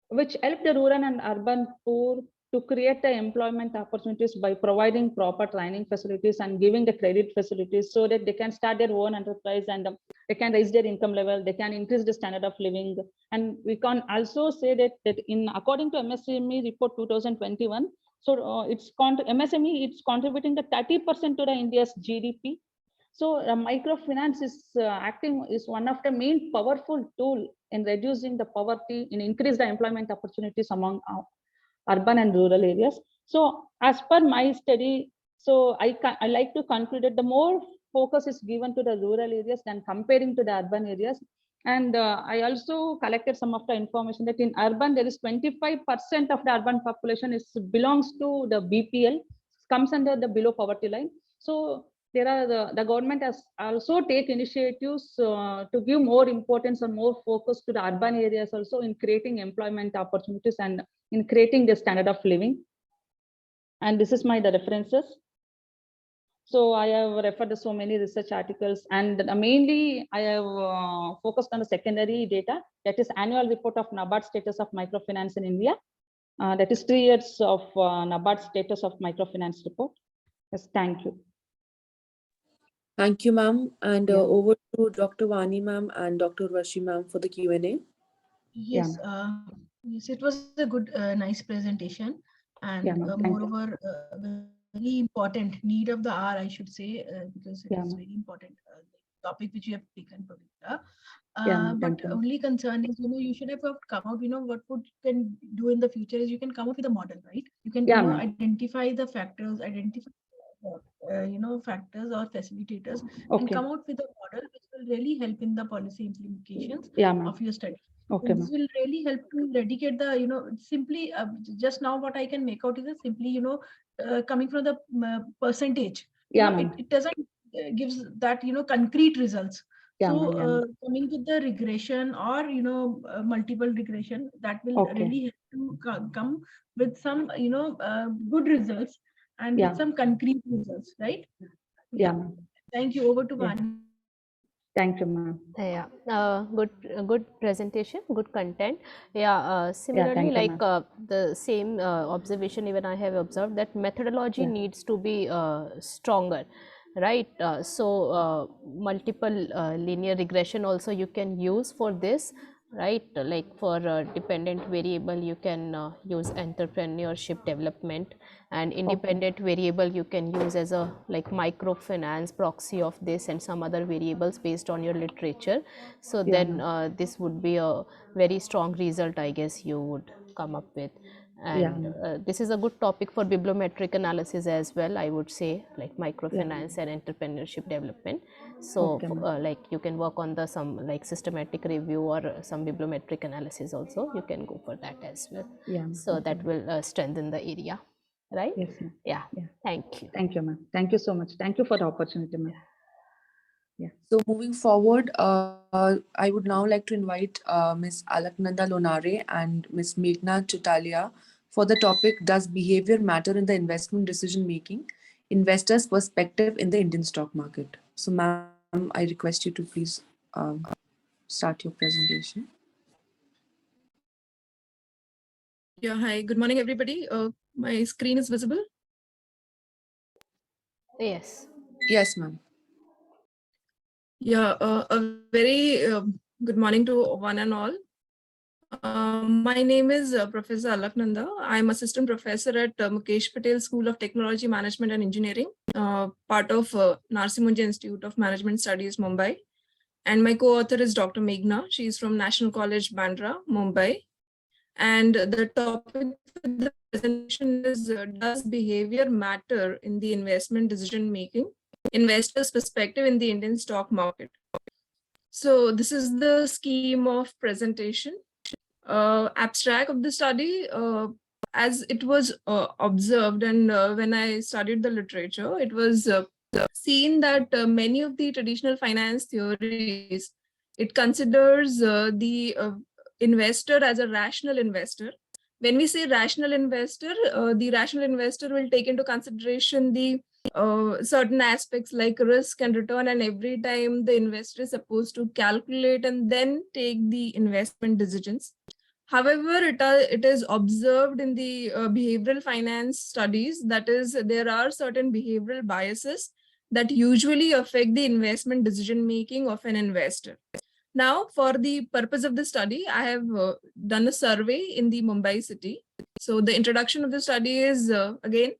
which help the rural and urban poor to create the employment opportunities by providing proper training facilities and giving the credit facilities so that they can start their own enterprise and they can raise their income level, they can increase the standard of living. And we can also say that in according to MSME report 2021, so it's MSME, it's contributing the 30% to the India's GDP. So microfinance is acting is one of the main powerful tool in reducing the poverty, in increase the employment opportunities among urban and rural areas. So as per my study, so I like to conclude that the more focus is given to the rural areas than comparing to the urban areas. And I also collected some of the information that in urban, there is 25% of the urban population belongs to the BPL, comes under the below poverty line. So there are the government has also take initiatives to give more importance and more focus to the urban areas also in creating employment opportunities and in creating the standard of living. And this is the references. So I have referred to so many research articles, and mainly I have focused on the secondary data, that is annual report of NABARD status of microfinance in India. That is 3 years of NABARD status of microfinance report. Yes, thank you. Thank you, ma'am. And over to Dr. Vani, ma'am, and Dr. Vashi, ma'am, for the Q&A. Yes, yes, it was a good, nice presentation. and Yeah, ma'am. Thank you. moreover, very important need of the hour, I should say, because it Yeah, is ma'am. very important topic which you have taken, Pavitra. Yeah, ma'am. But Thank you. only concern is, you should have come out, what would you can do in the future is you can come up with a model, right? You can, Yeah, ma'am. identify the factors, identify, factors or facilitators, and Okay. come out with a model which will really help in the policy implications Yeah, ma'am. of your study. Okay, This ma'am. will really help to eradicate the, simply just now what I can make out is a simply, coming from the percentage. Yeah, ma'am. It doesn't gives that, concrete results. Yeah, So ma'am. Yeah, ma'am. coming with the regression or, multiple regression, that will Okay. really help to come with some, good results and Yeah. with some concrete results, right? Yeah, ma'am. Thank you. Over to Yeah. Vani. Thank you, ma'am. Yeah, good presentation, good content. Yeah, Yeah, similarly, thank you, like ma'am. the same observation even I have observed, that methodology Yeah. needs to be stronger, right? Multiple linear regression also you can use for this, right? Like for dependent variable you can use entrepreneurship development, and independent variable you can use as a like microfinance proxy of this and some other variables based on your literature. So Yeah, then ma'am. this would be a very strong result, I guess you would come up with. Yeah, And ma'am. this is a good topic for bibliometric analysis as well, I would say, like Yeah. microfinance and entrepreneurship development. So Okay, ma'am. like you can work on the some like systematic review or some bibliometric analysis also, you can go for that as well. Yeah, ma'am. So Okay, that ma'am. will strengthen the area, right? Yes, ma'am. Yeah, Yeah. thank you. Thank you, ma'am. Thank you so much. Thank you for the opportunity, ma'am. Yeah. So moving forward, I would now like to invite Ms. Alaknanda Lonare and Ms. Meghna Chutalia for the topic, Does Behavior Matter in the Investment Decision Making? Investors' Perspective in the Indian Stock Market. So ma'am, I request you to please start your presentation. Yeah, hi, good morning, everybody. My screen is visible? Yes. Yes, ma'am. Yeah, a very good morning to one and all. My name is Professor Alaknanda. I'm assistant professor at Mukesh Patel School of Technology, Management and Engineering, part of Narsi Munjay Institute of Management Studies, Mumbai. And my co-author is Dr. Meghna. She's from National College, Bandra, Mumbai. And the topic for the presentation is, does behavior matter in the investment decision making? Investors' perspective in the Indian stock market. So this is the scheme of presentation. Abstract of the study, as it was observed, and when I studied the literature, it was seen that many of the traditional finance theories, it considers the investor as a rational investor. When we say rational investor, the rational investor will take into consideration the certain aspects like risk and return, and every time the investor is supposed to calculate and then take the investment decisions. However, it is observed in the behavioral finance studies, that is, there are certain behavioral biases that usually affect the investment decision making of an investor. Now, for the purpose of the study, I have done a survey in the Mumbai city. So the introduction of the study is, again,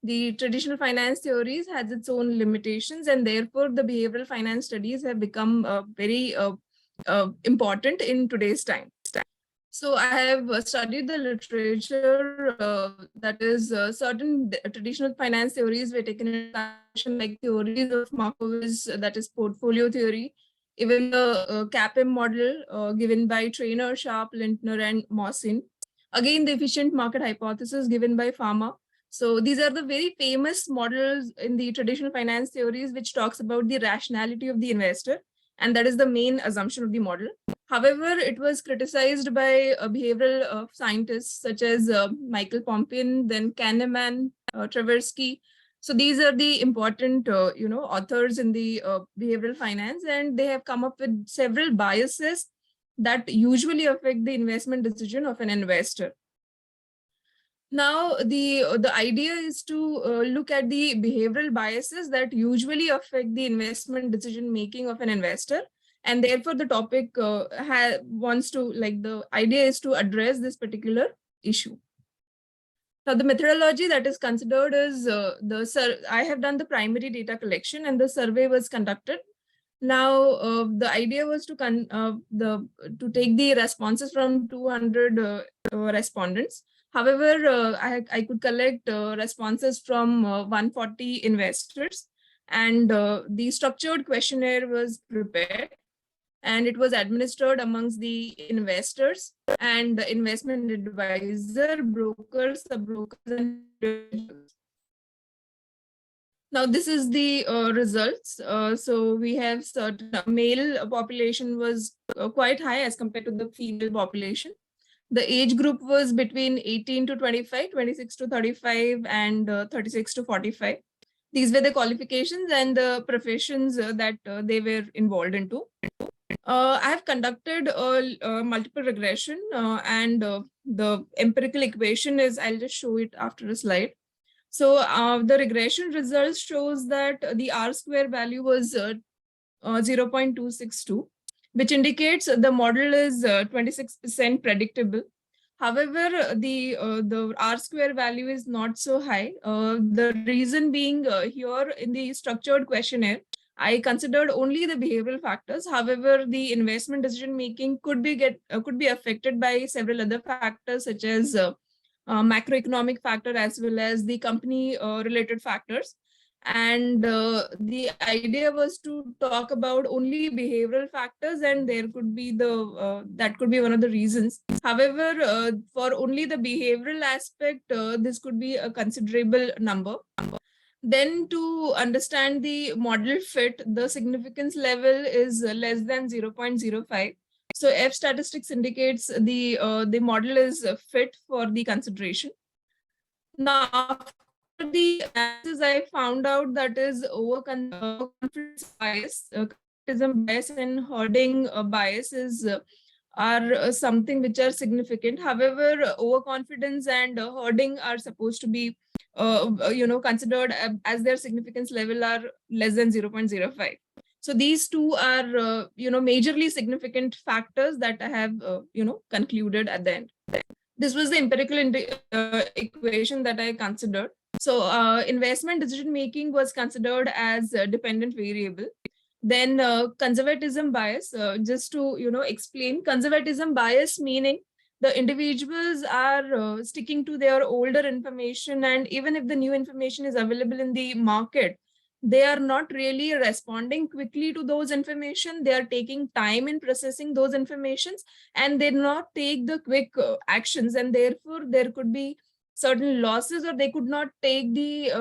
the traditional finance theories has its own limitations, and therefore the behavioral finance studies have become very important in today's time. So I have studied the literature, that is certain traditional finance theories were taken into consideration, like theories of Markowitz, that is portfolio theory, even the CAPM model given by Trainer, Sharp, Lintner, and Mawson. Again, the efficient market hypothesis given by Pharma. So these are the very famous models in the traditional finance theories, which talks about the rationality of the investor. And that is the main assumption of the model. However, it was criticized by behavioral scientists such as Michael Pompian, then Kahneman, Tversky. So these are the important, authors in the behavioral finance, and they have come up with several biases that usually affect the investment decision of an investor. Now, the idea is to look at the behavioral biases that usually affect the investment decision making of an investor, and therefore the topic wants to, like, the idea is to address this particular issue. Now, the methodology that is considered is I have done the primary data collection and the survey was conducted. Now, the idea was to take the responses from 200 respondents. However, I could collect responses from 140 investors, and the structured questionnaire was prepared, and it was administered amongst the investors and the investment advisor, brokers, sub-brokers, and individuals. Now, this is the results. So we have certain male population was quite high as compared to the female population. The age group was between 18 to 25, 26 to 35, and 36 to 45. These were the qualifications and the professions that they were involved into. I have conducted a multiple regression and the empirical equation is, I'll just show it after a slide. So the regression results shows that the R square value was 0.262, which indicates the model is 26% predictable. However, the R square value is not so high. The reason being here in the structured questionnaire, I considered only the behavioral factors. However, the investment decision making could be affected by several other factors such as macroeconomic factor as well as the company related factors. And the idea was to talk about only behavioral factors, and there could be that could be one of the reasons. However, for only the behavioral aspect, this could be a considerable number. Then to understand the model fit, the significance level is less than 0.05. So F statistics indicates the model is fit for the consideration. Now, after the analysis, I found out that is overconfidence bias, conservatism bias, and hoarding bias are something which are significant. However, overconfidence and hoarding are supposed to be considered as their significance level are less than 0.05. So these two are majorly significant factors that I have concluded at the end. This was the empirical equation that I considered. So investment decision making was considered as a dependent variable. Then conservatism bias, just to explain, conservatism bias meaning the individuals are sticking to their older information, and even if the new information is available in the market, they are not really responding quickly to those information. They are taking time in processing those informations, and they not take the quick actions, and therefore there could be certain losses, or they could not take the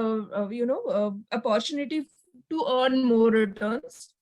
opportunity to earn more returns.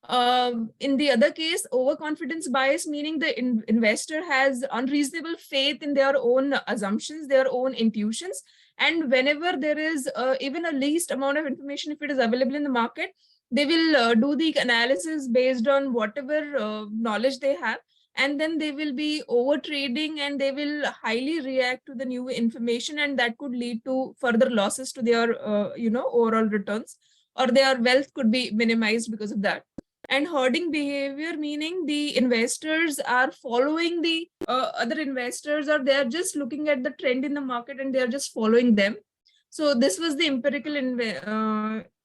In the other case, overconfidence bias, meaning the investor has unreasonable faith in their own assumptions, their own intuitions. And whenever there is even a least amount of information, if it is available in the market, they will do the analysis based on whatever knowledge they have. And then they will be over trading, and they will highly react to the new information, and that could lead to further losses to their overall returns, or their wealth could be minimized because of that. And hoarding behavior, meaning the investors are following the other investors, or they are just looking at the trend in the market and they are just following them. So this was the empirical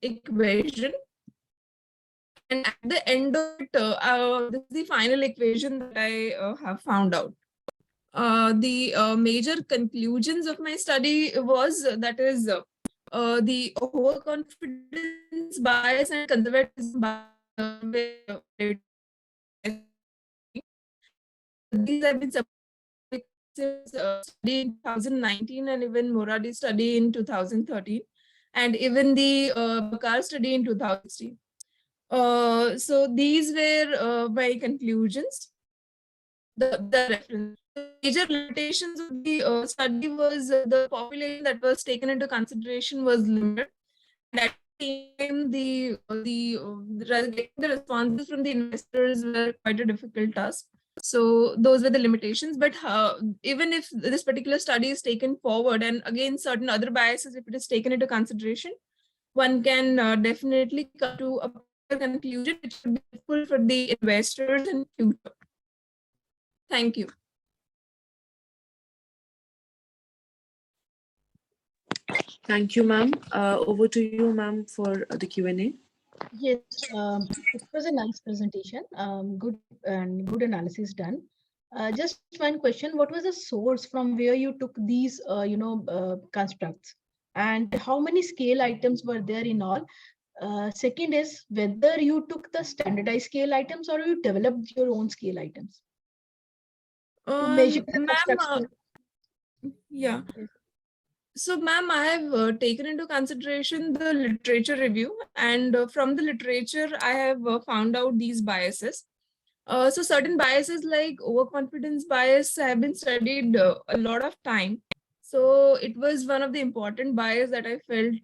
equation. And at the end of it, this is the final equation that I have found out. The major conclusions of my study was that is the overconfidence bias and conservatism bias. These have been studied in 2019, and even Moradi study in 2013, and even the Bakar study in 2016. So these were my conclusions. The reference. The major limitations of the study was the population that was taken into consideration was limited. And at the time, the responses from the investors were quite a difficult task. So those were the limitations. But even if this particular study is taken forward, and again certain other biases, if it is taken into consideration, one can definitely come to a conclusion which will be helpful for the investors in future. Thank you. Thank you, ma'am. Over to you, ma'am, for the Q&A. Yes, it was a nice presentation. Good and good analysis done. Just one question: what was the source from where you took these, constructs, and how many scale items were there in all? Second is whether you took the standardized scale items or you developed your own scale items to measure the Ma'am, constructs. yeah. Yes. So, ma'am, I have taken into consideration the literature review, and from the literature, I have found out these biases. So, certain biases like overconfidence bias have been studied a lot of time. So, it was one of the important bias that I felt,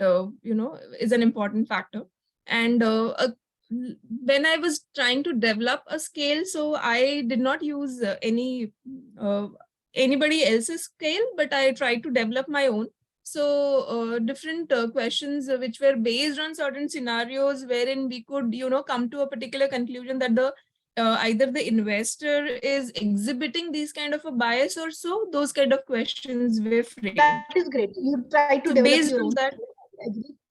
is an important factor. And when I was trying to develop a scale, so I did not use anybody else's scale, but I tried to develop my own. So different questions which were based on certain scenarios wherein we could, come to a particular conclusion that the either the investor is exhibiting these kind of a bias or so, those kind of questions were framed. That is great. You try to So develop based your on own. that,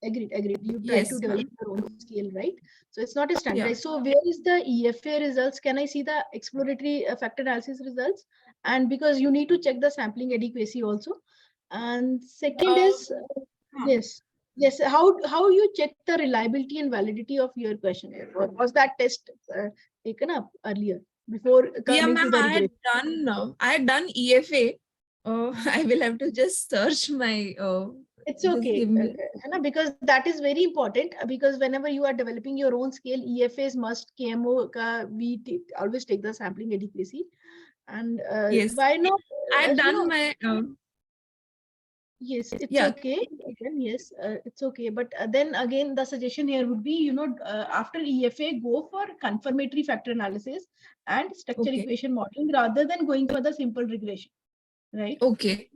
Agreed. You try to yes, develop ma'am. your own scale, right? So it's not a Yeah. standardized. So where is the EFA results? Can I see the exploratory factor analysis results? And because you need to check the sampling adequacy also. And second is, yes. How you check the reliability and validity of your question? Was that test taken up earlier before Yeah, coming to ma'am, the I had regression? done EFA. I will have to just search my. It's Just okay, give me. Hannah, because that is very important. Because whenever you are developing your own scale, EFAs must KMO. Always take the sampling adequacy, and Yes, why not? I had As you done know, my. yes, it's Yeah. okay. Again, yes, it's okay. But then again, the suggestion here would be, after EFA, go for confirmatory factor analysis and structure Okay. equation modeling rather than going for the simple regression, right? Okay.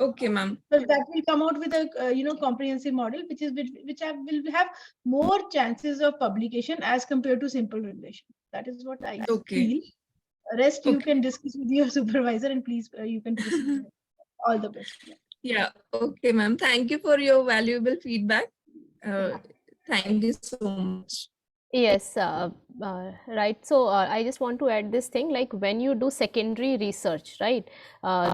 Okay, ma'am. Because that will come out with a comprehensive model, will have more chances of publication as compared to simple regression. That is what I feel. Rest you can discuss with your supervisor, and please you can proceed. All the best. Yeah. Okay, ma'am. Thank you for your valuable feedback. Thank you so much. Yes, right. So I just want to add this thing, like when you do secondary research, right,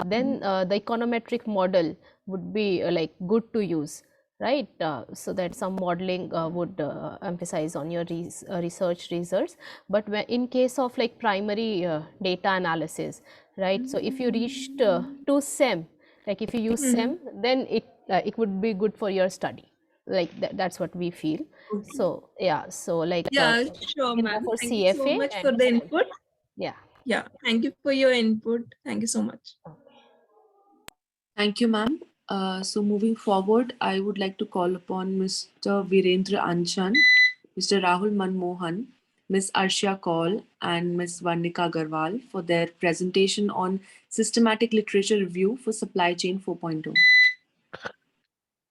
then the econometric model would be like good to use, right? So that some modeling would emphasize on your research results. But when, in case of like primary data analysis, right? So if you reached to SEM, like if you use SEM, then it would be good for your study. Like that's what we feel. So yeah, so like Yeah, sure, you can go ma'am. for Thank you so CFA much and for the input. yeah. Yeah, thank you for your input. Thank you so much. Thank you, ma'am. So moving forward, I would like to call upon Mr. Virendra Anchan, Mr. Rahul Manmohan, Ms. Arshia Kaul, and Ms. Varnika Agarwal for their presentation on systematic literature review for supply chain 4.0.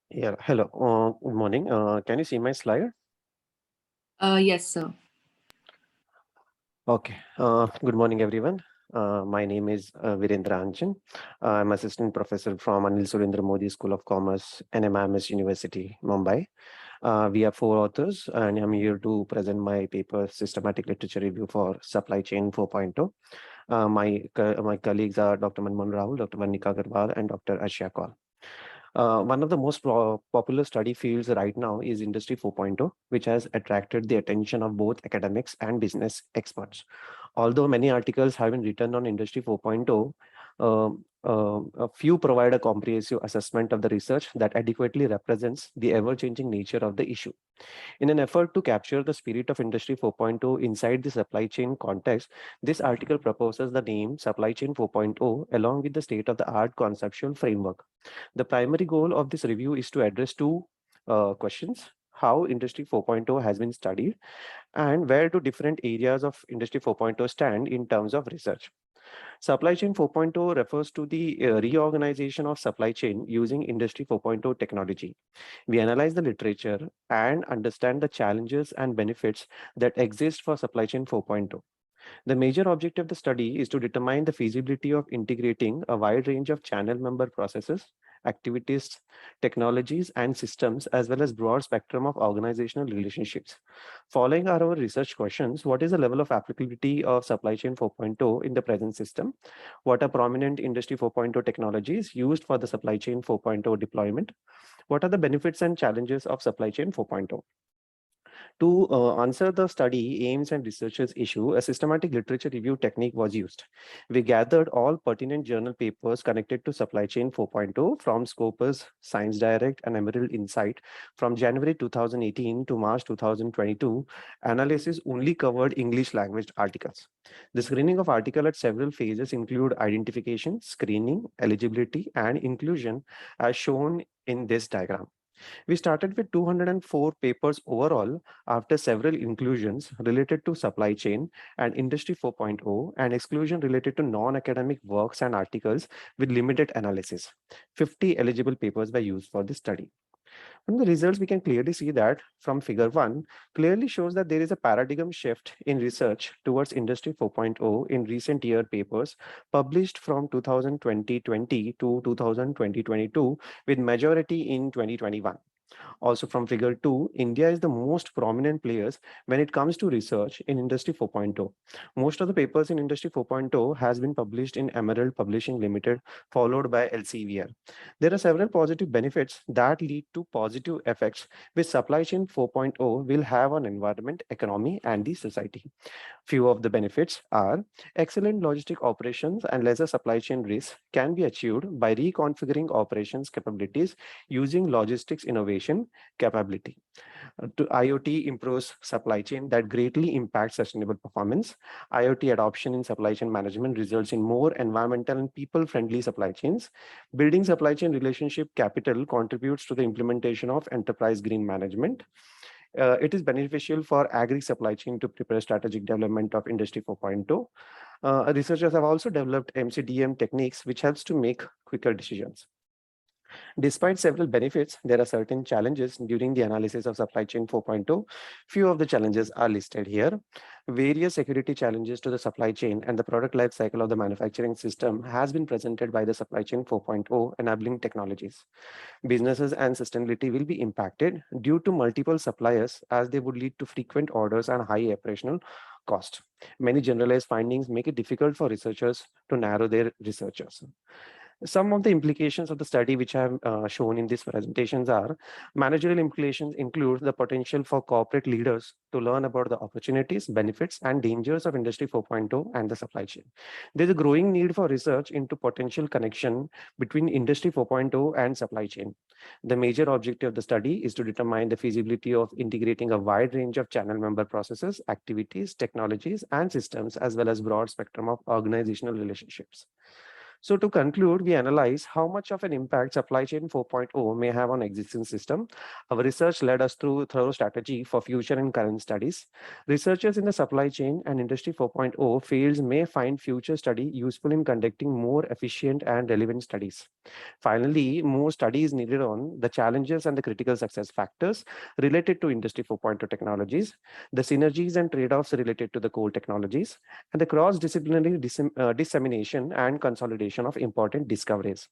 Yeah, hello. Good morning. Can you see my slide? Yes, sir. Okay. Good morning, everyone. My name is Virendra Anchan. I'm assistant professor from Anil Surendra Modi School of Commerce, NMIMS University, Mumbai. We are 4 authors, and I'm here to present my paper, Systematic Literature Review for Supply Chain 4.0. My colleagues are Dr. Manmohan Rahul, Dr. Varnika Agarwal, and Dr. Ashya Kaul. One of the most popular study fields right now is Industry 4.0, which has attracted the attention of both academics and business experts. Although many articles have been written on Industry 4.0, a few provide a comprehensive assessment of the research that adequately represents the ever-changing nature of the issue. In an effort to capture the spirit of Industry 4.0 inside the supply chain context, this article proposes the name Supply Chain 4.0 along with the state-of-the-art conceptual framework. The primary goal of this review is to address two questions: how Industry 4.0 has been studied, and where do different areas of Industry 4.0 stand in terms of research. Supply Chain 4.0 refers to the reorganization of supply chain using Industry 4.0 technology. We analyze the literature and understand the challenges and benefits that exist for Supply Chain 4.0. The major objective of the study is to determine the feasibility of integrating a wide range of channel member processes activities, technologies, and systems, as well as broad spectrum of organizational relationships. Following are our research questions. What is the level of applicability of supply chain 4.0 in the present system? What are prominent industry 4.0 technologies used for the supply chain 4.0 deployment? What are the benefits and challenges of supply chain 4.0? To answer the study aims and researchers issue, a systematic literature review technique was used. We gathered all pertinent journal papers connected to supply chain 4.0 from Scopus, Science Direct, and Emerald Insight from January 2018 to March 2022. Analysis only covered English language articles. The screening of article at several phases include identification, screening, eligibility, and inclusion as shown in this diagram. We started with 204 papers overall after several inclusions related to supply chain and industry 4.0 and exclusion related to non-academic works and articles with limited analysis. 50 eligible papers were used for this study. From the results, we can clearly see that from figure 1 clearly shows that there is a paradigm shift in research towards industry 4.0 in recent year papers published from 2020 to 2022 with majority in 2021. Also from figure 2, India is the most prominent players when it comes to research in Industry 4.0. Most of the papers in Industry 4.0 has been published in Emerald Publishing Limited, followed by Elsevier. There are several positive benefits that lead to positive effects which supply chain 4.0 will have on environment, economy, and the society. Few of the benefits are excellent logistic operations and lesser supply chain risks can be achieved by reconfiguring operations capabilities using logistics innovation capability. To IoT improves supply chain that greatly impacts sustainable performance. IoT adoption in supply chain management results in more environmental and people-friendly supply chains. Building supply chain relationship capital contributes to the implementation of enterprise green management. It is beneficial for agri supply chain to prepare strategic development of Industry 4.0. Researchers have also developed MCDM techniques, which helps to make quicker decisions. Despite several benefits, there are certain challenges during the analysis of supply chain 4.0. Few of the challenges are listed here. Various security challenges to the supply chain and the product life cycle of the manufacturing system has been presented by the supply chain 4.0 enabling technologies. Businesses and sustainability will be impacted due to multiple suppliers as they would lead to frequent orders and high operational cost. Many generalized findings make it difficult for researchers to narrow their researchers. Some of the implications of the study which I have shown in these presentations are managerial implications include the potential for corporate leaders to learn about the opportunities, benefits, and dangers of Industry 4.0 and the supply chain. There's a growing need for research into potential connection between Industry 4.0 and supply chain. The major objective of the study is to determine the feasibility of integrating a wide range of channel member processes, activities, technologies, and systems, as well as broad spectrum of organizational relationships. So to conclude, we analyze how much of an impact supply chain 4.0 may have on existing system. Our research led us through thorough strategy for future and current studies. Researchers in the supply chain and Industry 4.0 fields may find future study useful in conducting more efficient and relevant studies. Finally, more studies needed on the challenges and the critical success factors related to Industry 4.0 technologies, the synergies and trade-offs related to the core technologies, and the cross-disciplinary dissemination and consolidation of important discoveries.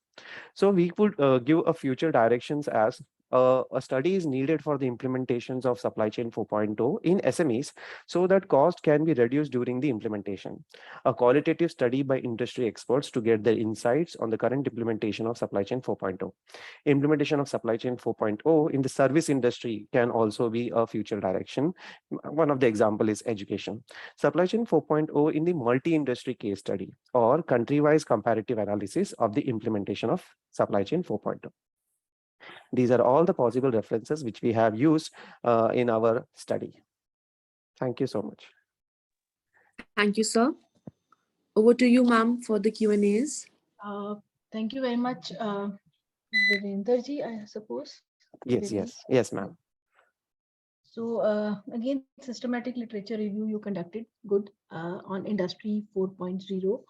So we could give a future directions as a study is needed for the implementations of supply chain 4.0 in SMEs so that cost can be reduced during the implementation. A qualitative study by industry experts to get their insights on the current implementation of supply chain 4.0. Implementation of supply chain 4.0 in the service industry can also be a future direction. One of the example is education. Supply chain 4.0 in the multi-industry case study or country-wise comparative analysis of the implementation of supply chain 4.0. These are all the possible references which we have used in our study. Thank you so much. Thank you, sir. Over to you, ma'am, for the Q&As. Thank you very much, Virendraji, I suppose. Yes, ma'am. So again, systematic literature review you conducted, good, on Industry 4.0.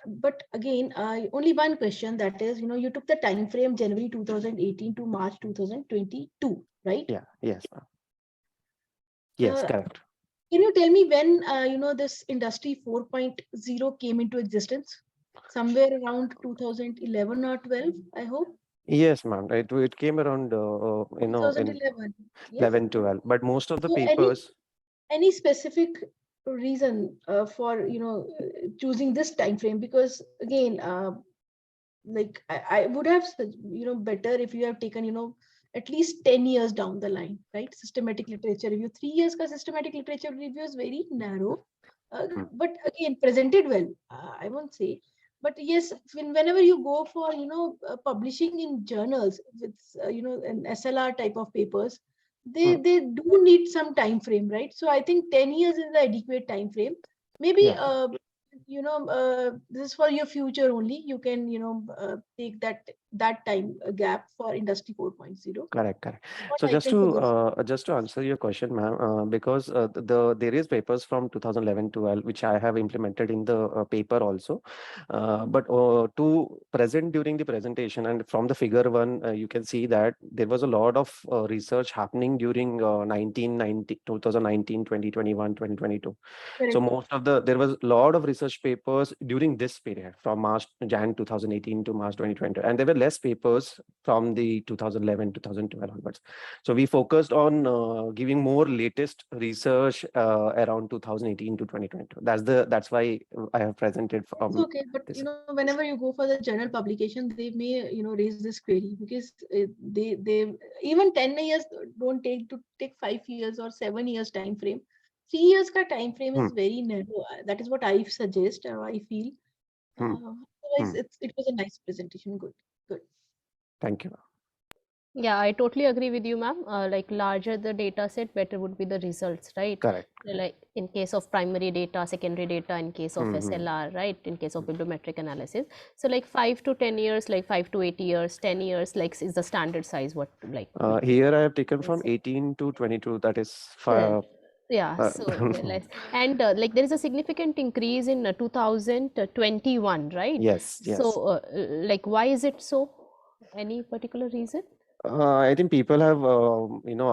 But again, only one question, that is, you took the time frame January 2018 to March 2022, right? Yeah, yes, ma'am. Yes, correct. Can you tell me when, this Industry 4.0 came into existence? somewhere around 2011 or 12, I hope. Yes, ma'am. It came around, in 2011. Yes. 11, 12. But most of the So papers. any specific reason for choosing this time frame? Because again, like I would have better if you have taken at least 10 years down the line, right? Systematic literature review, 3 years ka systematic literature review is very narrow, but again presented well, I won't say. But yes, whenever you go for publishing in journals with an SLR type of papers, they do need some time frame, right? So I think 10 years is the adequate time frame. Maybe Yeah. this is for your future only. You can take that time gap for industry 4.0. Correct, correct. What So I can suggest. just to answer your question, ma'am, because there is papers from 2011 12 which I have implemented in the paper also, but to present during the presentation and from the figure one, you can see that there was a lot of research happening during 2019, 2021, 2022. So Correct. most of there was a lot of research papers during this period from Jan 2018 to March 2020, and there were less papers from the 2011 2012 onwards. So we focused on giving more latest research around 2018 to 2022. That's why I have presented It's from okay, but this. whenever you go for the journal publication, they may raise this query, because they even 10 years don't take 5 years or 7 years time frame. 3 years ka time frame is very narrow. That is what I suggest or I feel. Otherwise, it was a nice presentation. Good, good. Thank you. Yeah, I totally agree with you, ma'am. Like larger the data set, better would be the results, right? Correct. Like in case of primary data, secondary data, in case of SLR, right? In case of bibliometric analysis. So like 5 to 10 years, like 5 to 8 years, 10 years, like is the standard size. What like? Here I have taken from 18 to 22. That is So, 5. yeah, so less. And like there is a significant increase in 2021, right? Yes, So yes. like why is it so? Any particular reason? I think people have,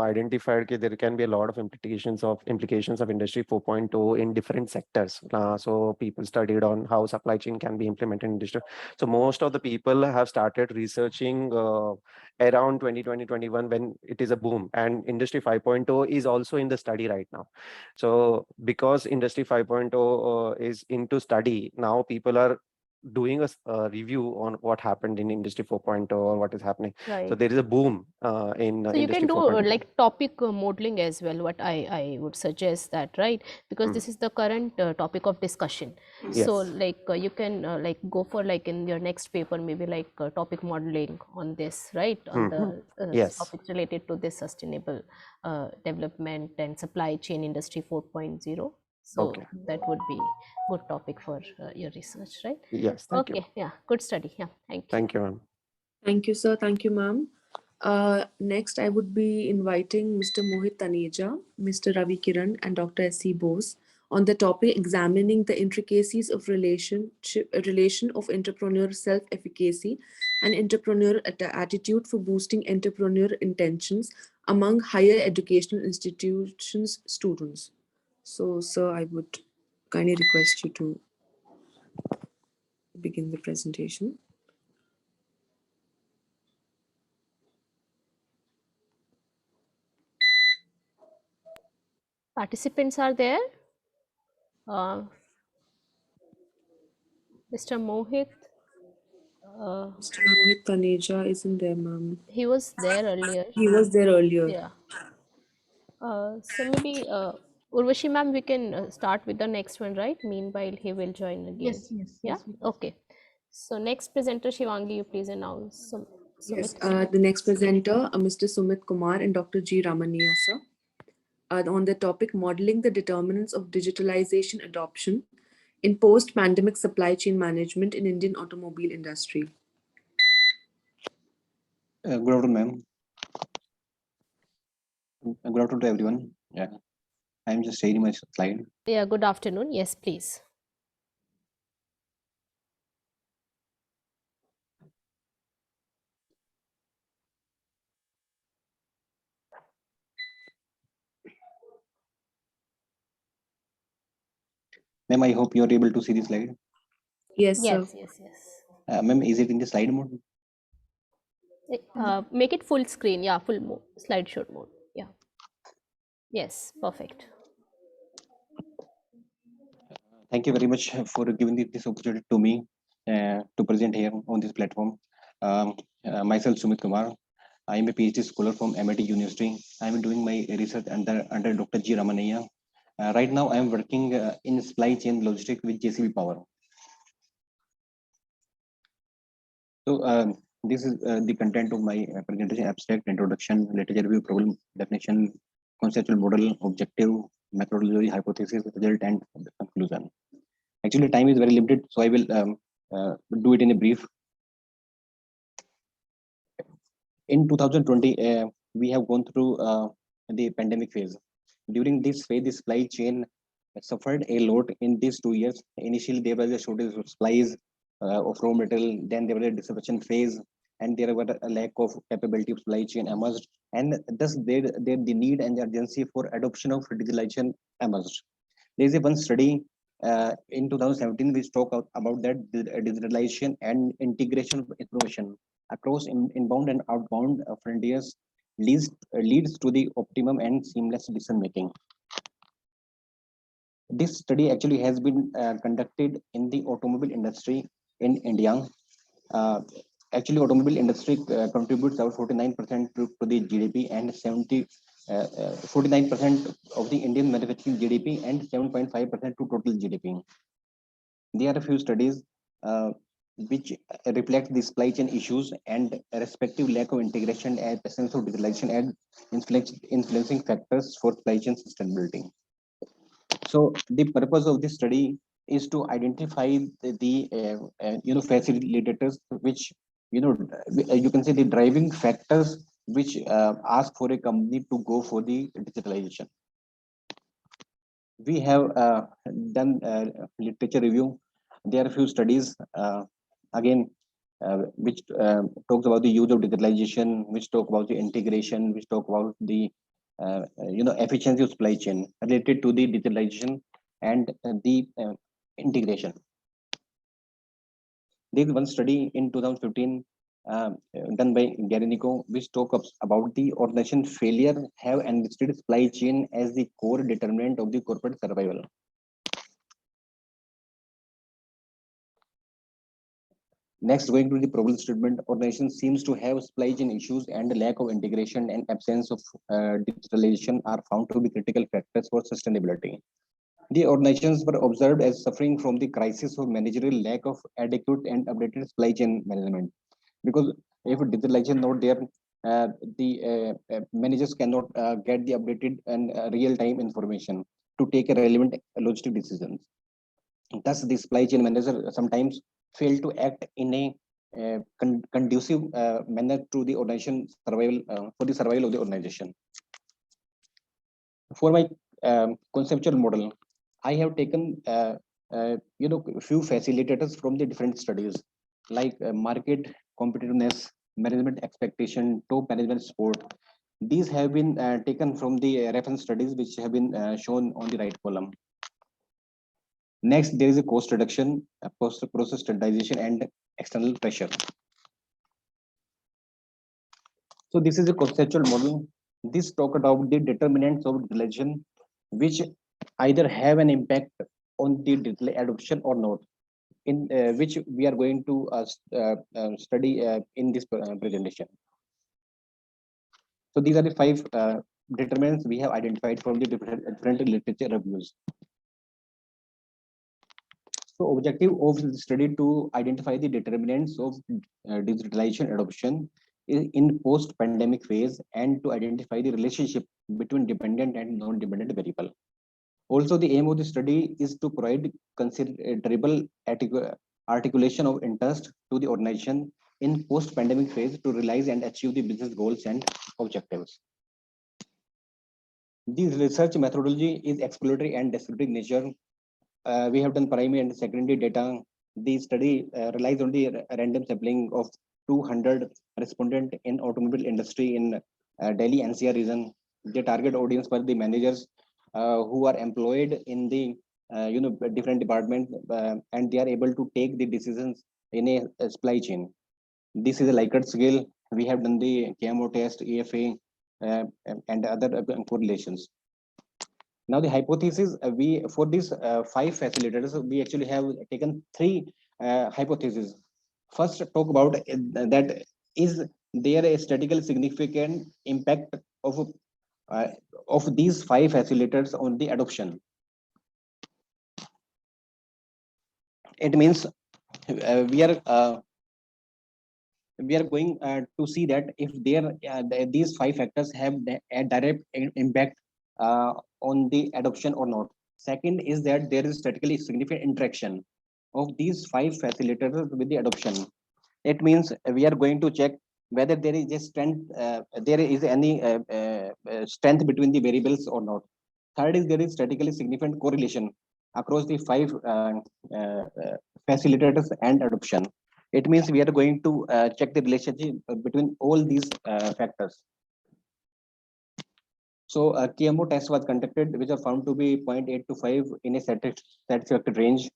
identified that there can be a lot of implications of Industry 4.0 in different sectors. So people studied on how supply chain can be implemented in industry. So most of the people have started researching around 2020-21 when it is a boom, and Industry 5.0 is also in the study right now. So because Industry 5.0 is into study now, people are doing a review on what happened in Industry 4.0 or what is happening. Right. So there is a boom in So you Industry can do 4.0. like topic modeling as well. What I would suggest that, right? Because this is the current topic of discussion. So Yes. like you can like go for like in your next paper, maybe like topic modeling on this, right? On the Yes. topics related to this sustainable development and supply chain Industry 4.0. So that would be good topic for your research, right? Yes. Thank you. Okay. Yeah. Good study. Yeah. Thank you. Thank you, ma'am. Thank you, sir. Thank you, ma'am. Next, I would be inviting Mr. Mohit Taneja, Mr. Ravi Kiran, and Dr. S.C. Bose on the topic examining the intricacies of relation of entrepreneur self-efficacy and entrepreneurial attitude for boosting entrepreneurial intentions among higher educational institutions students. So, sir, I would kindly request you to begin the presentation. Participants are there. Mr. Mohit. Mr. Mohit Taneja isn't there, ma'am. He was there earlier. He was there earlier. Yeah. So maybe Urvashi ma'am, we can start with the next one, right? Meanwhile, he will join again. Yes. Yeah. Okay. So next presenter, Shivangi, you please announce. Yes. Sumit. The next presenter, Mr. Sumit Kumar and Dr. G. Ramaniya, sir, on the topic modeling the determinants of digitalization adoption in post-pandemic supply chain management in Indian automobile industry. Good afternoon, ma'am. Good afternoon to everyone. Yeah, I'm just sharing my slide. Yeah, good afternoon. Yes, please. Ma'am, I hope you're able to see the slide. Yes, sir. Yes, yes, yes. Ma'am, is it in the slide mode? Make it full screen. Yeah, full mode, slideshow mode. Yeah. Yes, perfect. Thank you very much for giving this opportunity to me to present here on this platform. Myself, Sumit Kumar. I am a PhD scholar from MIT University. I am doing my research under Dr. G. Ramanaya. Right now, I am working in supply chain logistics with JCB Power. So this is the content of my presentation: abstract, introduction, literature review, problem definition, conceptual model, objective, methodology, hypothesis, result, and conclusion. Actually, time is very limited, so I will do it in a brief. In 2020, we have gone through the pandemic phase. During this phase, the supply chain suffered a lot in these 2 years. Initially, there was a shortage of supplies of raw material. Then there was a disruption phase, and there was a lack of capability of supply chain emerged. And thus, there the need and urgency for adoption of digitalization emerged. There is a one study in 2017 which talk about that digitalization and integration of information across inbound and outbound frontiers leads to the optimum and seamless decision making. This study actually has been conducted in the automobile industry in India. Uh, Actually, automobile industry contributes about 49% to the GDP and 49% of the Indian manufacturing GDP and 7.5% to total GDP. There are a few studies which reflect the supply chain issues and respective lack of integration and essence of digitalization and influencing factors for supply chain sustainability. So the purpose of this study is to identify the facilitators, which you can say the driving factors which ask for a company to go for the digitalization. We have done literature review. There are a few studies again which talks about the use of digitalization, which talk about the integration, which talk about the efficiency of supply chain related to the digitalization and the integration. There is one study in 2015 done by Garinico, which talks about the organization failure have enlisted supply chain as the core determinant of the corporate survival. Next, going to the problem statement, organization seems to have supply chain issues and lack of integration and absence of digitalization are found to be critical factors for sustainability. The organizations were observed as suffering from the crisis of managerial lack of adequate and updated supply chain management. Because if digitalization not there, the managers cannot get the updated and real-time information to take a relevant logistic decisions. Thus, the supply chain manager sometimes fail to act in a conducive manner to the organization survival for the survival of the organization. For my conceptual model, I have taken few facilitators from the different studies like market competitiveness, management expectation, top management support. These have been taken from the reference studies which have been shown on the right column. Next, there is a cost reduction, process standardization, and external pressure. So this is a conceptual model. This talk about the determinants of digitalization, which either have an impact on the digital adoption or not, in which we are going to study in this presentation. So these are the 5 determinants we have identified from the different literature reviews. So objective of the study to identify the determinants of digitalization adoption in post-pandemic phase and to identify the relationship between dependent and non-dependent variable. Also, the aim of the study is to provide considerable articulation of interest to the organization in post-pandemic phase to realize and achieve the business goals and objectives. The research methodology is exploratory and descriptive nature. We have done primary and secondary data. The study relies on the random sampling of 200 respondents in automobile industry in Delhi NCR region. The target audience were the managers who are employed in the different departments, and they are able to take the decisions in a supply chain. This is a Likert scale. We have done the KMO test, EFA, and other correlations. Now the hypothesis, we for these 5 facilitators, we actually have taken 3 hypotheses. First, talk about that is there a statistical significant impact uh, of these 5 facilitators on the adoption. It means we are going to see that if these 5 factors have a direct impact on the adoption or not. Second is that there is statistically significant interaction of these 5 facilitators with the adoption. It means we are going to check whether there is a strength, there is any strength between the variables or not. Third is there is statistically significant correlation across the 5 facilitators and adoption. It means we are going to check the relationship between all these factors. So a KMO test was conducted, which are found to be 0.8 to 5 in a satisfactory range.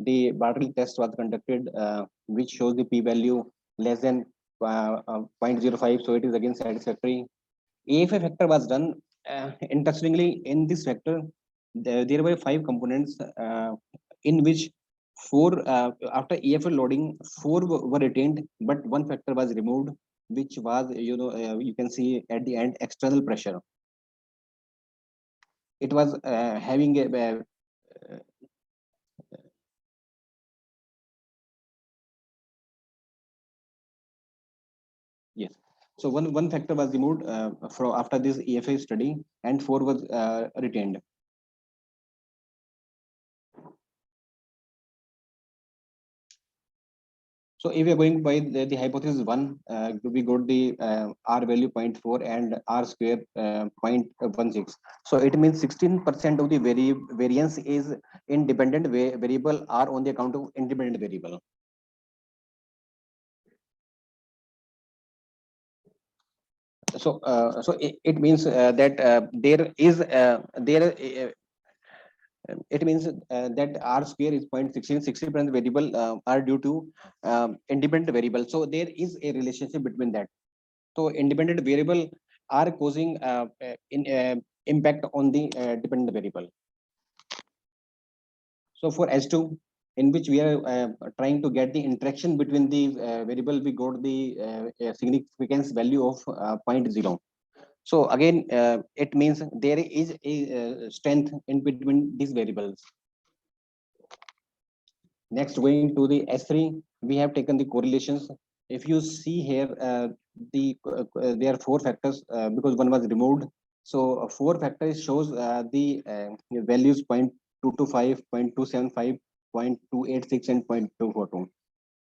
The Bartley test was conducted, which shows the p-value less than 0.05, so it is again satisfactory. AFA factor was done. Interestingly, in this factor, there were 5 components in which 4 after EFA loading, 4 were retained, but 1 factor was removed, which was you can see at the end external pressure. It was having a yes. So one factor was removed from after this EFA study, and 4 was retained. So if we are going by the hypothesis 1, we got the R value 0.4 and R square 0.16. So it means 16% of the variance is independent variable R on the account of independent variable. So it means that there is it means that R square is 0.16, 60% variable are due to independent variable. So there is a relationship between that. So independent variable are causing impact on the dependent variable. So for S2, in which we are trying to get the interaction between the variable, we got the significance value of 0.0. So again, it means there is a strength in between these variables. Next, going to the S3, we have taken the correlations. If you see here, there are 4 factors because 1 was removed. So 4 factors shows the values 0.225, 0.275, 0.286, and 0.242.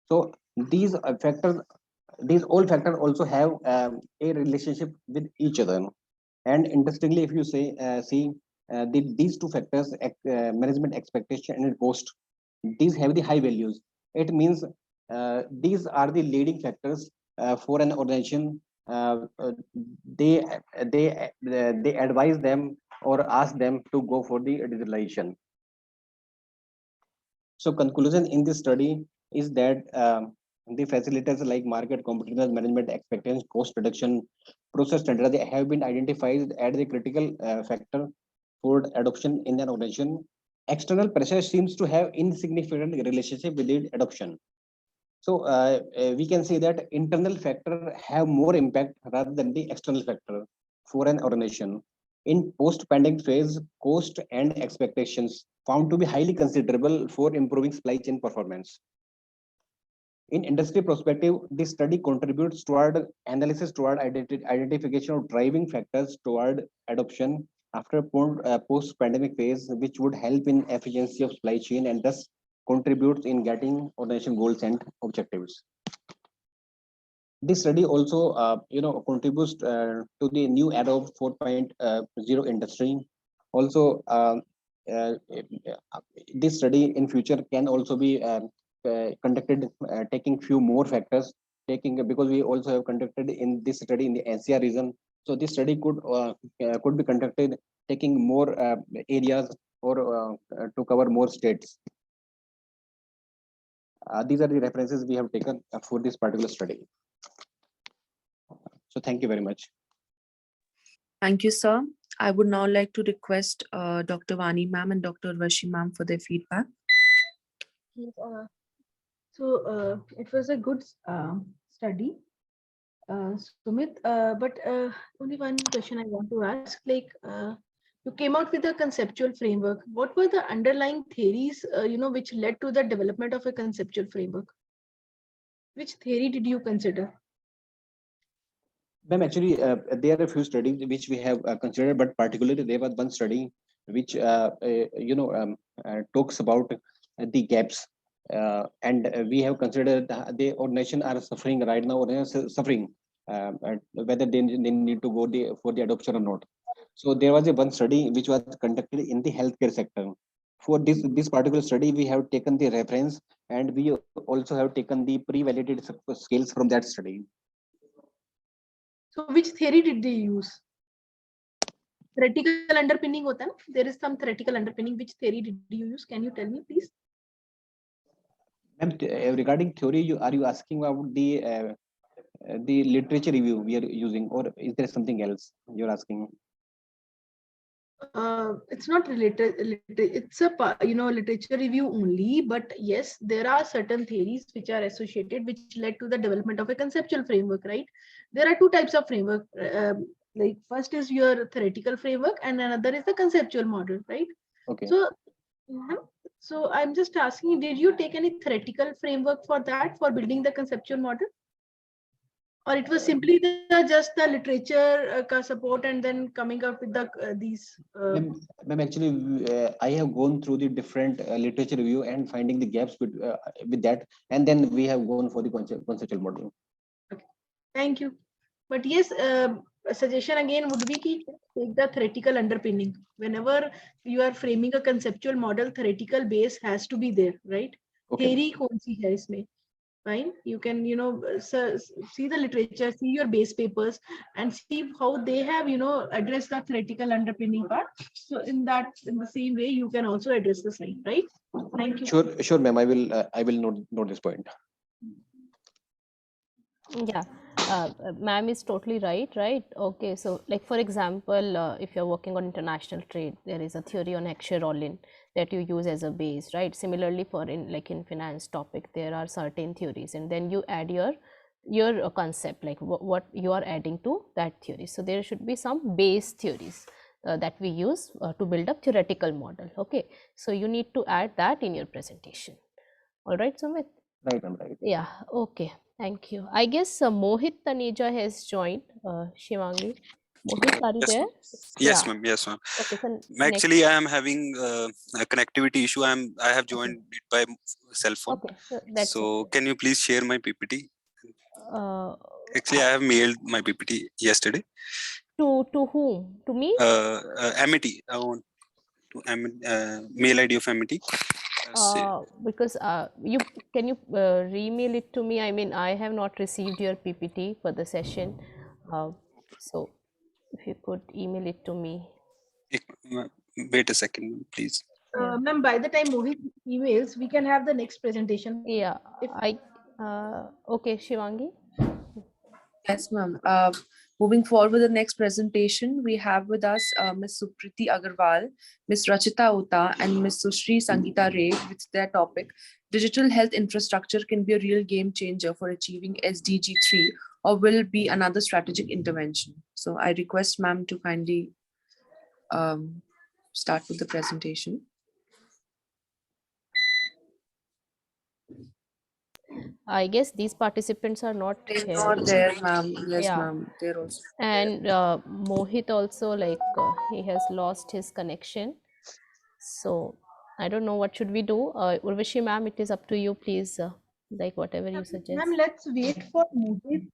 So these factors, these all factors also have a relationship with each other. And interestingly, if you say see these 2 factors, management expectation and cost, these have the high values. It means these are the leading factors for an organization. They they advise them or ask them to go for the digitalization. So conclusion in this study is that the facilitators like market competitiveness, management expectations, cost reduction, process standards, they have been identified as the critical factor for adoption in an organization. External pressure seems to have insignificant relationship with the adoption. So we can say that internal factor have more impact rather than the external factor for an organization. In post-pandemic phase, cost and expectations found to be highly considerable for improving supply chain performance. In industry perspective, this study contributes toward analysis toward identification of driving factors toward adoption after post-pandemic phase, which would help in efficiency of supply chain and thus contributes in getting organization goals and objectives. This study also, contributes to the new Adobe 4.0 industry. Also, this study in future can also be conducted taking few more factors, because we also have conducted in this study in the NCR region. So this study could be conducted taking more areas or to cover more states. These are the references we have taken for this particular study. So thank you very much. Thank you, sir. I would now like to request Dr. Vani ma'am and Dr. Urvashi ma'am for their feedback. So it was a good study, Sumit. But only one question I want to ask: like, you came out with a conceptual framework. What were the underlying theories, which led to the development of a conceptual framework? Which theory did you consider? Ma'am, actually, there are a few studies which we have considered, but particularly there was one study which talks about the gaps, and we have considered the our nation are suffering right now, or they are suffering, whether they need to go for the adoption or not. So there was a one study which was conducted in the healthcare sector. For this particular study, we have taken the reference, and we also have taken the pre-validated scales from that study. So which theory did they use? Theoretical underpinning hota na? There is some theoretical underpinning. Which theory did you use? Can you tell me, please? Regarding theory, are you asking about the literature review we are using, or is there something else you're asking? It's not related. It's a literature review only. But yes, there are certain theories which are associated, which led to the development of a conceptual framework. Right? There are two types of framework. Like first is your theoretical framework, and another is the conceptual model. Right? Okay. So I'm just asking, did you take any theoretical framework for that, for building the conceptual model? Or it was simply just the literature support and then coming up with these? Ma'am, actually, I have gone through the different literature review and finding the gaps with that, and then we have gone for the conceptual model. Okay. Thank you. But yes, a suggestion again would be to take the theoretical underpinning. Whenever you are framing a conceptual model, theoretical base has to be there, right? Okay. Theory kaun si hai isme? Fine, you can see the literature, see your base papers, and see how they have addressed the theoretical underpinning part. So in the same way, you can also address the same, right? Thank you. Sure, ma'am. I will note this point. Yeah, ma'am is totally right. Okay, so like for example, if you're working on international trade, there is a theory on Akshay-Rollin that you use as a base, right? Similarly, for in finance topic, there are certain theories, and then you add your concept, like what you are adding to that theory. So there should be some base theories that we use to build a theoretical model. Okay, so you need to add that in your presentation. All right, Sumit? Right, I'm right. Yeah, okay. Thank you. I guess Mohit Taneja has joined. Shivangi. Mohit, are you there? Yes, ma'am. Yes, ma'am. Okay, so actually, I am having a connectivity issue. I have joined it by cell phone. Okay, that's so can you please share my PPT? Uh, Actually, I have mailed my PPT yesterday. To whom? To me? Amity. I want to mail ID of Amity. Because you re-mail it to me. I mean, I have not received your PPT for the session. So if you could email it to me. Wait a second, please. Ma'am, by the time Mohit emails, we can have the next presentation. Yeah, okay, Shivangi. Yes, ma'am. Moving forward with the next presentation, we have with us Ms. Supriti Agarwal, Ms. Rachita Uta, and Ms. Sushri Sangeeta Ray with their topic, Digital Health Infrastructure Can Be a Real Game Changer for Achieving SDG 3 or Will Be Another Strategic Intervention. So I request ma'am to kindly start with the presentation. I guess these participants are not They're here. not there, ma'am. Yes, Yeah. ma'am. They're also and Mohit also, like he has lost his connection. So I don't know what should we do. Urvashi ma'am, it is up to you, please. Like whatever you suggest. Ma'am, let's wait for Mohit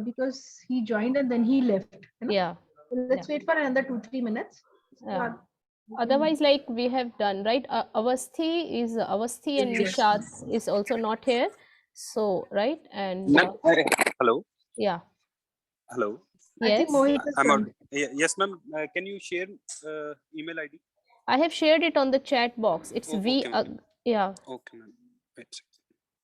because he joined and then he left. Yeah. So let's wait for another 2-3 minutes. Yeah. Otherwise, like we have done, right? Avasthi and Nishad is also not here. So, right? And hello. Yeah. Hello. I think Yes. Mohit is I'm out. Yes, ma'am. Can you share email ID? I have shared it on the chat box. It's V. Okay, ma'am. Yeah. Okay, ma'am.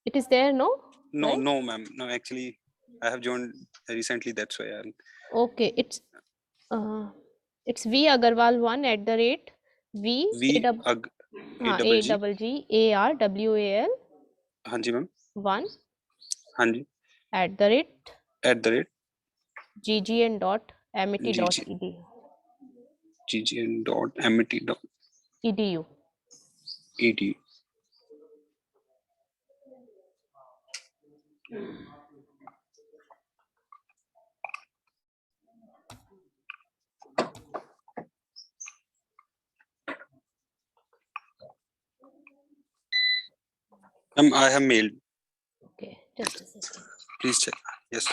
It is there, no? No, right? no, ma'am. No, actually, I have joined recently. That's why I'm. Okay, it's V Agarwal 1 at the rate V V Ag A double G A R W A L. हाँ जी ma'am. 1 हाँ जी. at the rate @ggn ggn.amity.edu. ggn.amity.edu. edu. I have mailed. Okay, just a second. Please check. Yes.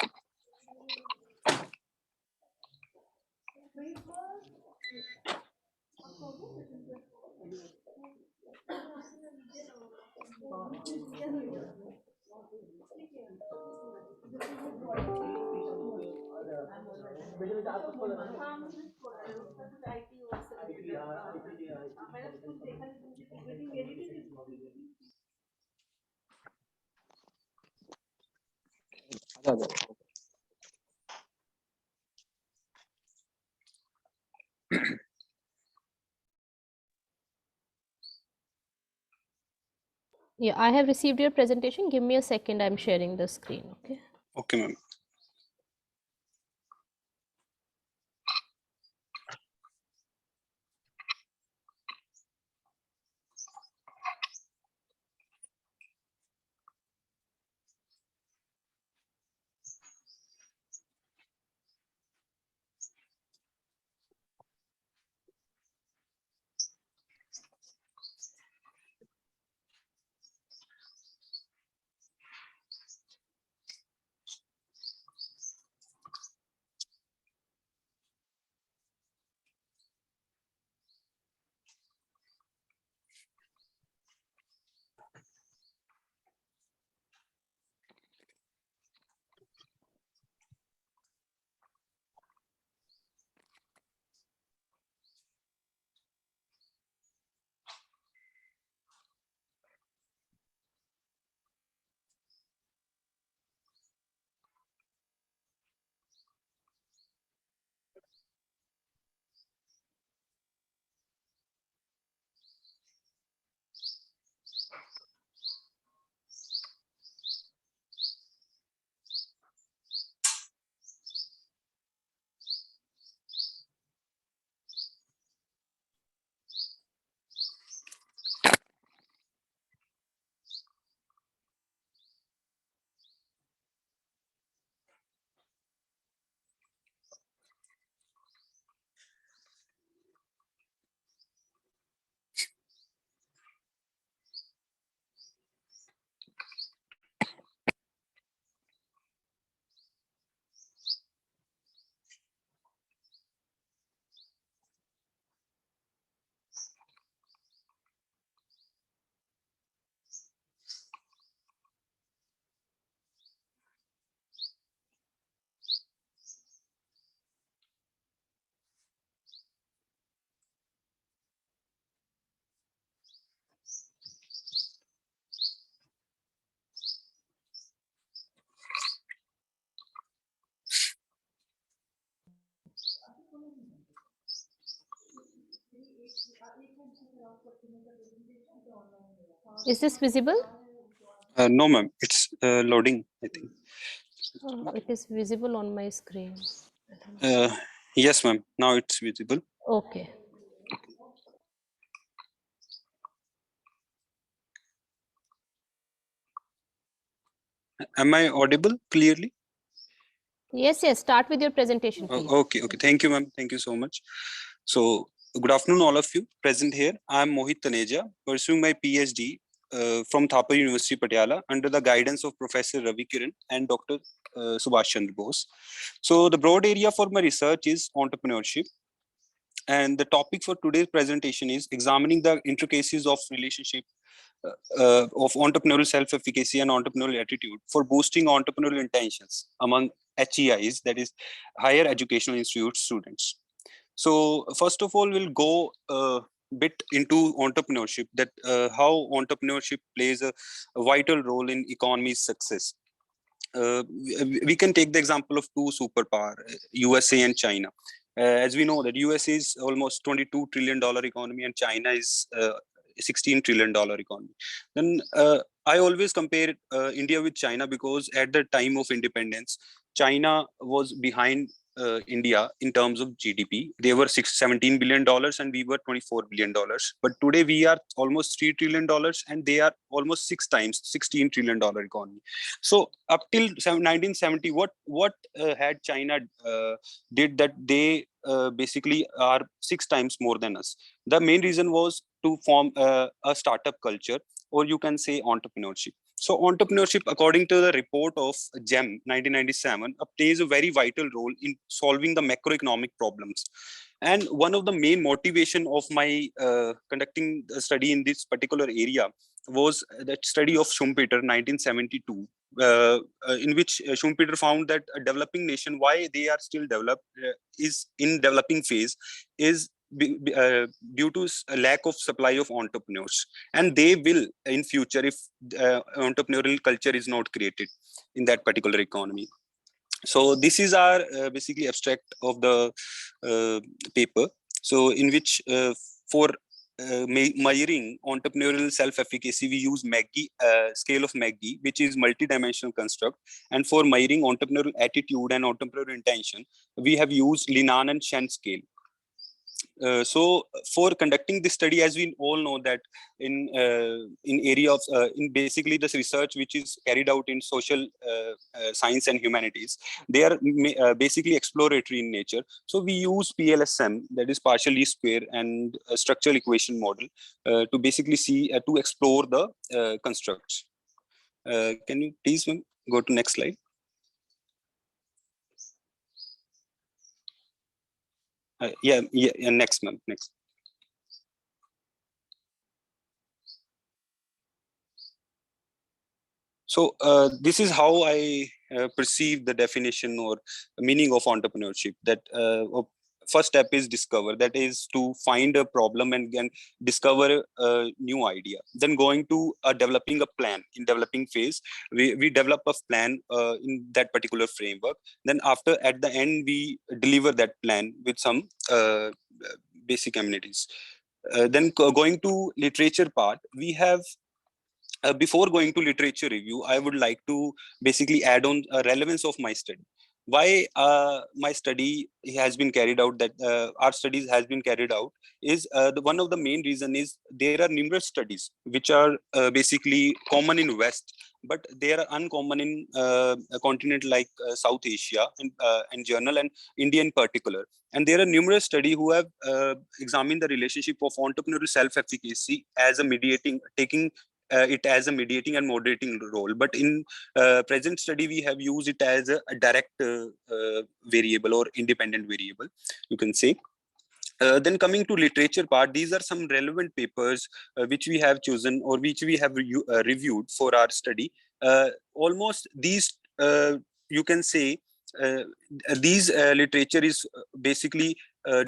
Yeah, I have received your presentation. Give me a second. I'm sharing the screen. Okay. Okay, ma'am. Is this visible? No, ma'am. It's loading, I think. It is visible on my screen. Yes, ma'am. Now it's visible. Okay. Am I audible clearly? Yes, yes. Start with your presentation, please. Okay. Thank you, ma'am. Thank you so much. So, good afternoon, all of you present here. I am Mohit Taneja, pursuing my PhD from Thapar University, Patiala, under the guidance of Professor Ravi Kiran and Dr. Subhash Chandra Bose. So, the broad area for my research is entrepreneurship. And the topic for today's presentation is examining the intricacies of relationship of entrepreneurial self-efficacy and entrepreneurial attitude for boosting entrepreneurial intentions among HEIs, that is higher educational institute students. So first of all, we'll go bit into entrepreneurship, that how entrepreneurship plays a vital role in economy's success. We can take the example of two superpower, USA and China. As we know that USA is almost $22 trillion economy and China is $16 trillion economy. Then I always compare India with China, because at the time of independence, China was behind India in terms of GDP. They were $17 billion and we were $24 billion. But today we are almost $3 trillion and they are almost 6 times $16 trillion economy. So up till 1970, what had China did that they basically are 6 times more than us? The main reason was to form a startup culture, or you can say entrepreneurship. So entrepreneurship, according to the report of GEM 1997, plays a very vital role in solving the macroeconomic problems. And one of the main motivation of my conducting a study in this particular area was that study of Schumpeter 1972, in which Schumpeter found that a developing nation, why they are still developed, is in developing phase, is due to a lack of supply of entrepreneurs, and they will in future if entrepreneurial culture is not created in that particular economy. So this is our basically abstract of the paper. So in which for measuring entrepreneurial self-efficacy, we use McGee scale of McGee, which is multi-dimensional construct. And for measuring entrepreneurial attitude and entrepreneurial intention, we have used Linan and Shen scale. So for conducting this study, as we all know that in area of in basically this research which is carried out in social science and humanities, they are basically exploratory in nature. So we use PLSM, that is partial least square, and a structural equation model to basically see to explore the constructs. Can you please go to next slide? Yeah, next month, next. So this is how I perceive the definition or meaning of entrepreneurship. That first step is discover, that is to find a problem and discover a new idea. Then going to developing a plan. In developing phase, we develop a plan in that particular framework. Then after, at the end, we deliver that plan with some basic amenities. Then going to literature part, we have before going to literature review, I would like to basically add on relevance of my study. Why my study has been carried out, that our studies has been carried out, is one of the main reason is there are numerous studies which are basically common in West, but they are uncommon in a continent like South Asia and journal and India in particular. And there are numerous studies who have examined the relationship of entrepreneurial self-efficacy as a mediating, taking it as a mediating and moderating role. But in present study, we have used it as a direct variable or independent variable, you can say. Then coming to literature part, these are some relevant papers which we have chosen or which we have reviewed for our study. Almost these, you can say, these literature is basically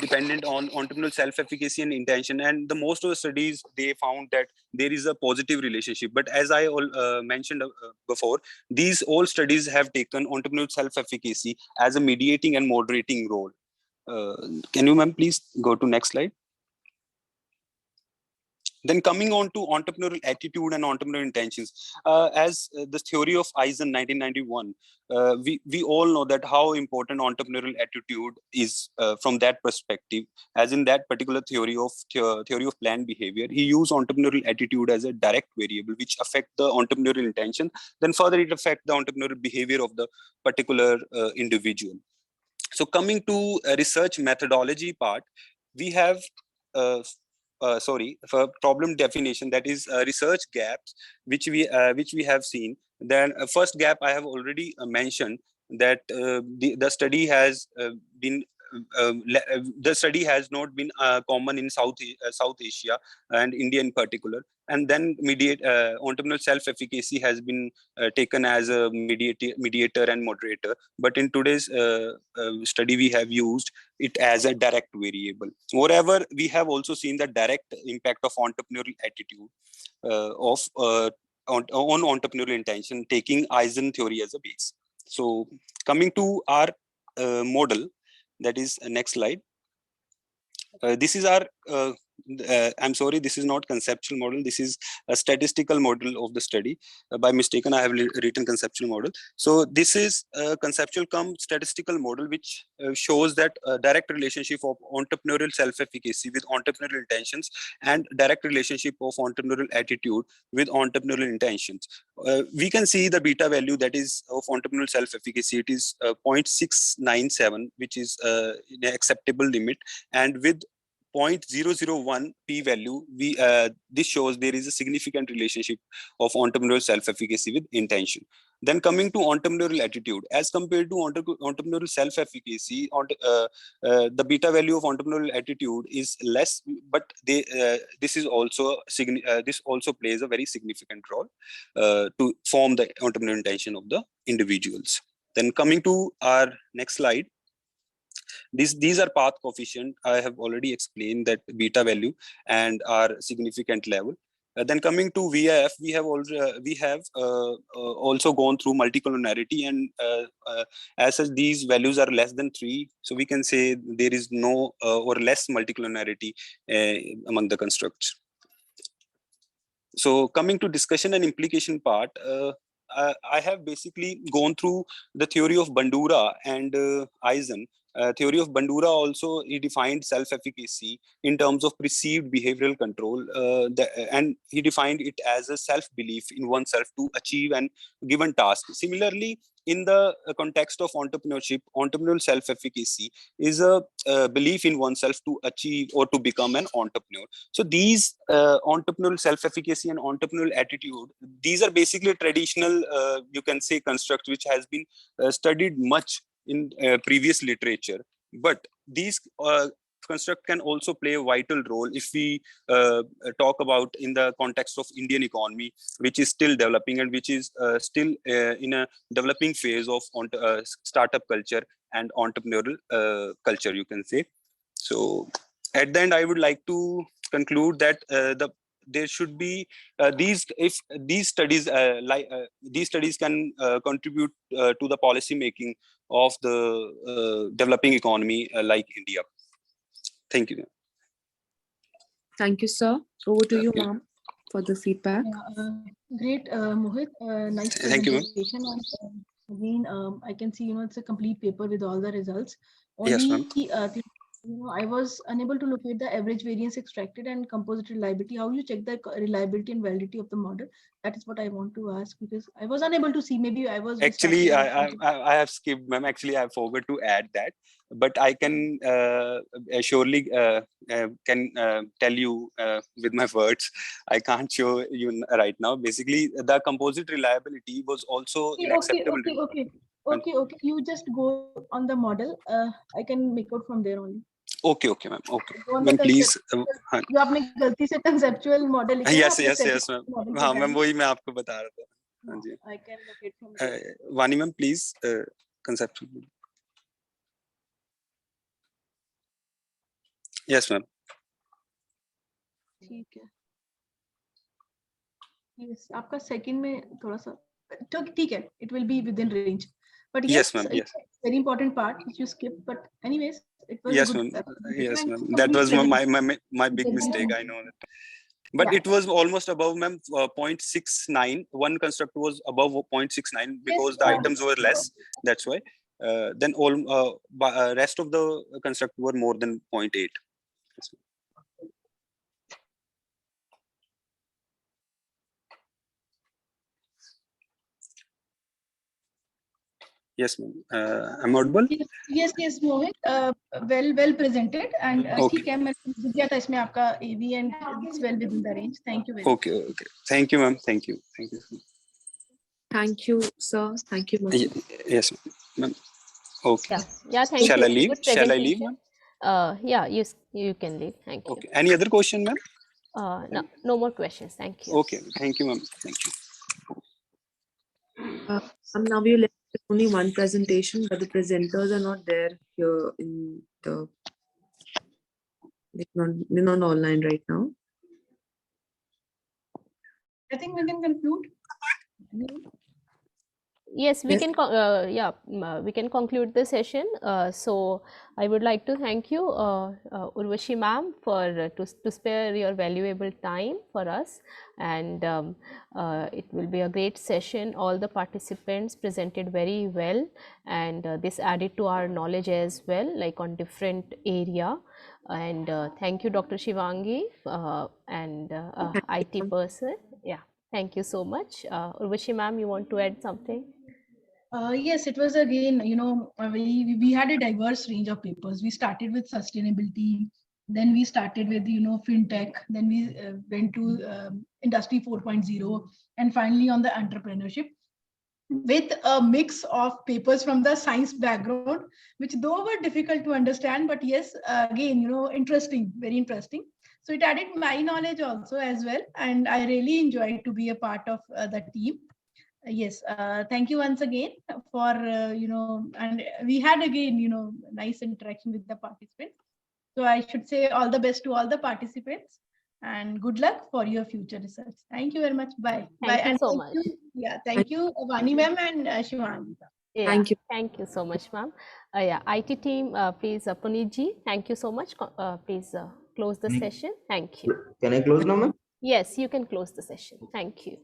dependent on entrepreneurial self-efficacy and intention, and the most of the studies, they found that there is a positive relationship. But as I mentioned before, these all studies have taken entrepreneurial self-efficacy as a mediating and moderating role. Can you, ma'am, please go to next slide? Then coming on to entrepreneurial attitude and entrepreneurial intentions, as the theory of Eisen 1991, we all know that how important entrepreneurial attitude is from that perspective. As in that particular theory of planned behavior, he used entrepreneurial attitude as a direct variable which affect the entrepreneurial intention. Then further, it affect the entrepreneurial behavior of the particular individual. So coming to research methodology part, we have for problem definition, that is research gaps which we have seen. Then first gap I have already mentioned, that the study has been the study has not been common in South Asia and India in particular. and then entrepreneurial self-efficacy has been taken as a mediator and moderator. But in today's study, we have used it as a direct variable. Moreover, we have also seen the direct impact of entrepreneurial attitude on entrepreneurial intention, taking Eisen theory as a base. So coming to our model, that is next slide. This is our I'm sorry, this is not conceptual model. This is a statistical model of the study. By mistaken, I have written conceptual model. So this is a conceptual cum statistical model, which shows that direct relationship of entrepreneurial self-efficacy with entrepreneurial intentions and direct relationship of entrepreneurial attitude with entrepreneurial intentions. We can see the beta value that is of entrepreneurial self-efficacy. It is 0.697, which is in an acceptable limit, and with 0.001 p-value, this shows there is a significant relationship of entrepreneurial self-efficacy with intention. Then coming to entrepreneurial attitude, as compared to entrepreneurial self-efficacy, the beta value of entrepreneurial attitude is less, but this also plays a very significant role to form the entrepreneurial intention of the individuals. Then coming to our next slide. These are path coefficient. I have already explained that beta value and our significant level. Then coming to VIF, we have also gone through multicollinearity, and as such, these values are less than 3. So we can say there is no or less multicollinearity among the constructs. So coming to discussion and implication part, I have basically gone through the theory of Bandura and Eisen. Theory of Bandura also, he defined self-efficacy in terms of perceived behavioral control, and he defined it as a self-belief in oneself to achieve an given task. Similarly, in the context of entrepreneurship, entrepreneurial self-efficacy is a belief in oneself to achieve or to become an entrepreneur. So these entrepreneurial self-efficacy and entrepreneurial attitude, these are basically traditional, you can say, constructs which has been studied much in previous literature. But these construct can also play a vital role if we talk about in the context of Indian economy, which is still developing and which is still in a developing phase of startup culture and entrepreneurial culture, you can say. So at the end, I would like to conclude that there should be these studies can contribute to the policy making of the developing economy like India. Thank you. Thank you, sir. Over to you, ma'am, for the feedback. Yeah, great, Mohit. Nice Thank you, presentation. And again, I can see, it's a complete paper with all the results. Yes, ma'am. I was unable to locate the average variance extracted and composite reliability. How you check the reliability and validity of the model? That is what I want to ask, because I was unable to see. Maybe I was actually I have skipped, ma'am. Actually, I forgot to add that, but I can surely can tell you with my words. I can't show you right now. Basically, the composite reliability was also acceptable. Okay. You just go on the model. I can make out from there only. Okay, ma'am. Okay, ma'am, please. जो आपने गलती से conceptual model लिखा है, yes, ma'am. हाँ, ma'am वही मैं आपको बता रहा था. हाँ जी. I can locate from there. Vani ma'am, please, conceptual. Yes, ma'am. ठीक है. Yes, आपका second में थोड़ा सा ठीक है. It will be within range. But yes, ma'am. Yes. Very important part which you skipped. But anyways, it was yes, good. ma'am. Yes, ma'am. That was my big mistake. I know that. But it was almost above, ma'am, 0.69. One construct was above 0.69 because the items were less. That's why. Then all rest of the construct were more than 0.8. Yes, ma'am. I'm audible? Yes, Mohit. Well presented. And ठीक है, मैं दिया था इसमें आपका AV and it's well within the range. Thank you very much. Okay. Thank you, ma'am. Thank you. Thank you, sir. Thank you, ma'am. Yes, ma'am. Okay. Yeah. Thank you. Shall I leave? Good Shall I leave, ma'am? Yeah, you can leave. Thank you. Okay. Any other question, ma'am? No, no more questions. Thank you. Okay, thank you, ma'am. Thank you. Now we left with only one presentation, but the presenters are not there here in the, they're not online right now. I think we can conclude. Yes, we Yes. can. We can conclude the session. So I would like to thank you, Urvashi ma'am, for to spare your valuable time for us, and it will be a great session. All the participants presented very well, and this added to our knowledge as well, like on different area. And thank you, Dr. Shivangi, and IT person. Yeah, thank you so much. Urvashi ma'am, you want to add something? Yes, it was again, we had a diverse range of papers. We started with sustainability, then we started with, fintech, then we went to industry 4.0, and finally on the entrepreneurship, with a mix of papers from the science background, which though were difficult to understand, but yes, again, interesting, very interesting. So it added my knowledge also as well, and I really enjoyed to be a part of the team. Yes, thank you once again for, and we had again, nice interaction with the participants. So I should say all the best to all the participants and good luck for your future research. Thank you very much. Bye. Bye. Thank you And so much. thank you, Vani ma'am and Shivangi. Yeah, thank you so much, ma'am. Yeah, IT team, please, Puneet ji, thank you so much. Please close the session. Thank you. Can I close now, ma'am? Yes, you can close the session. Thank you.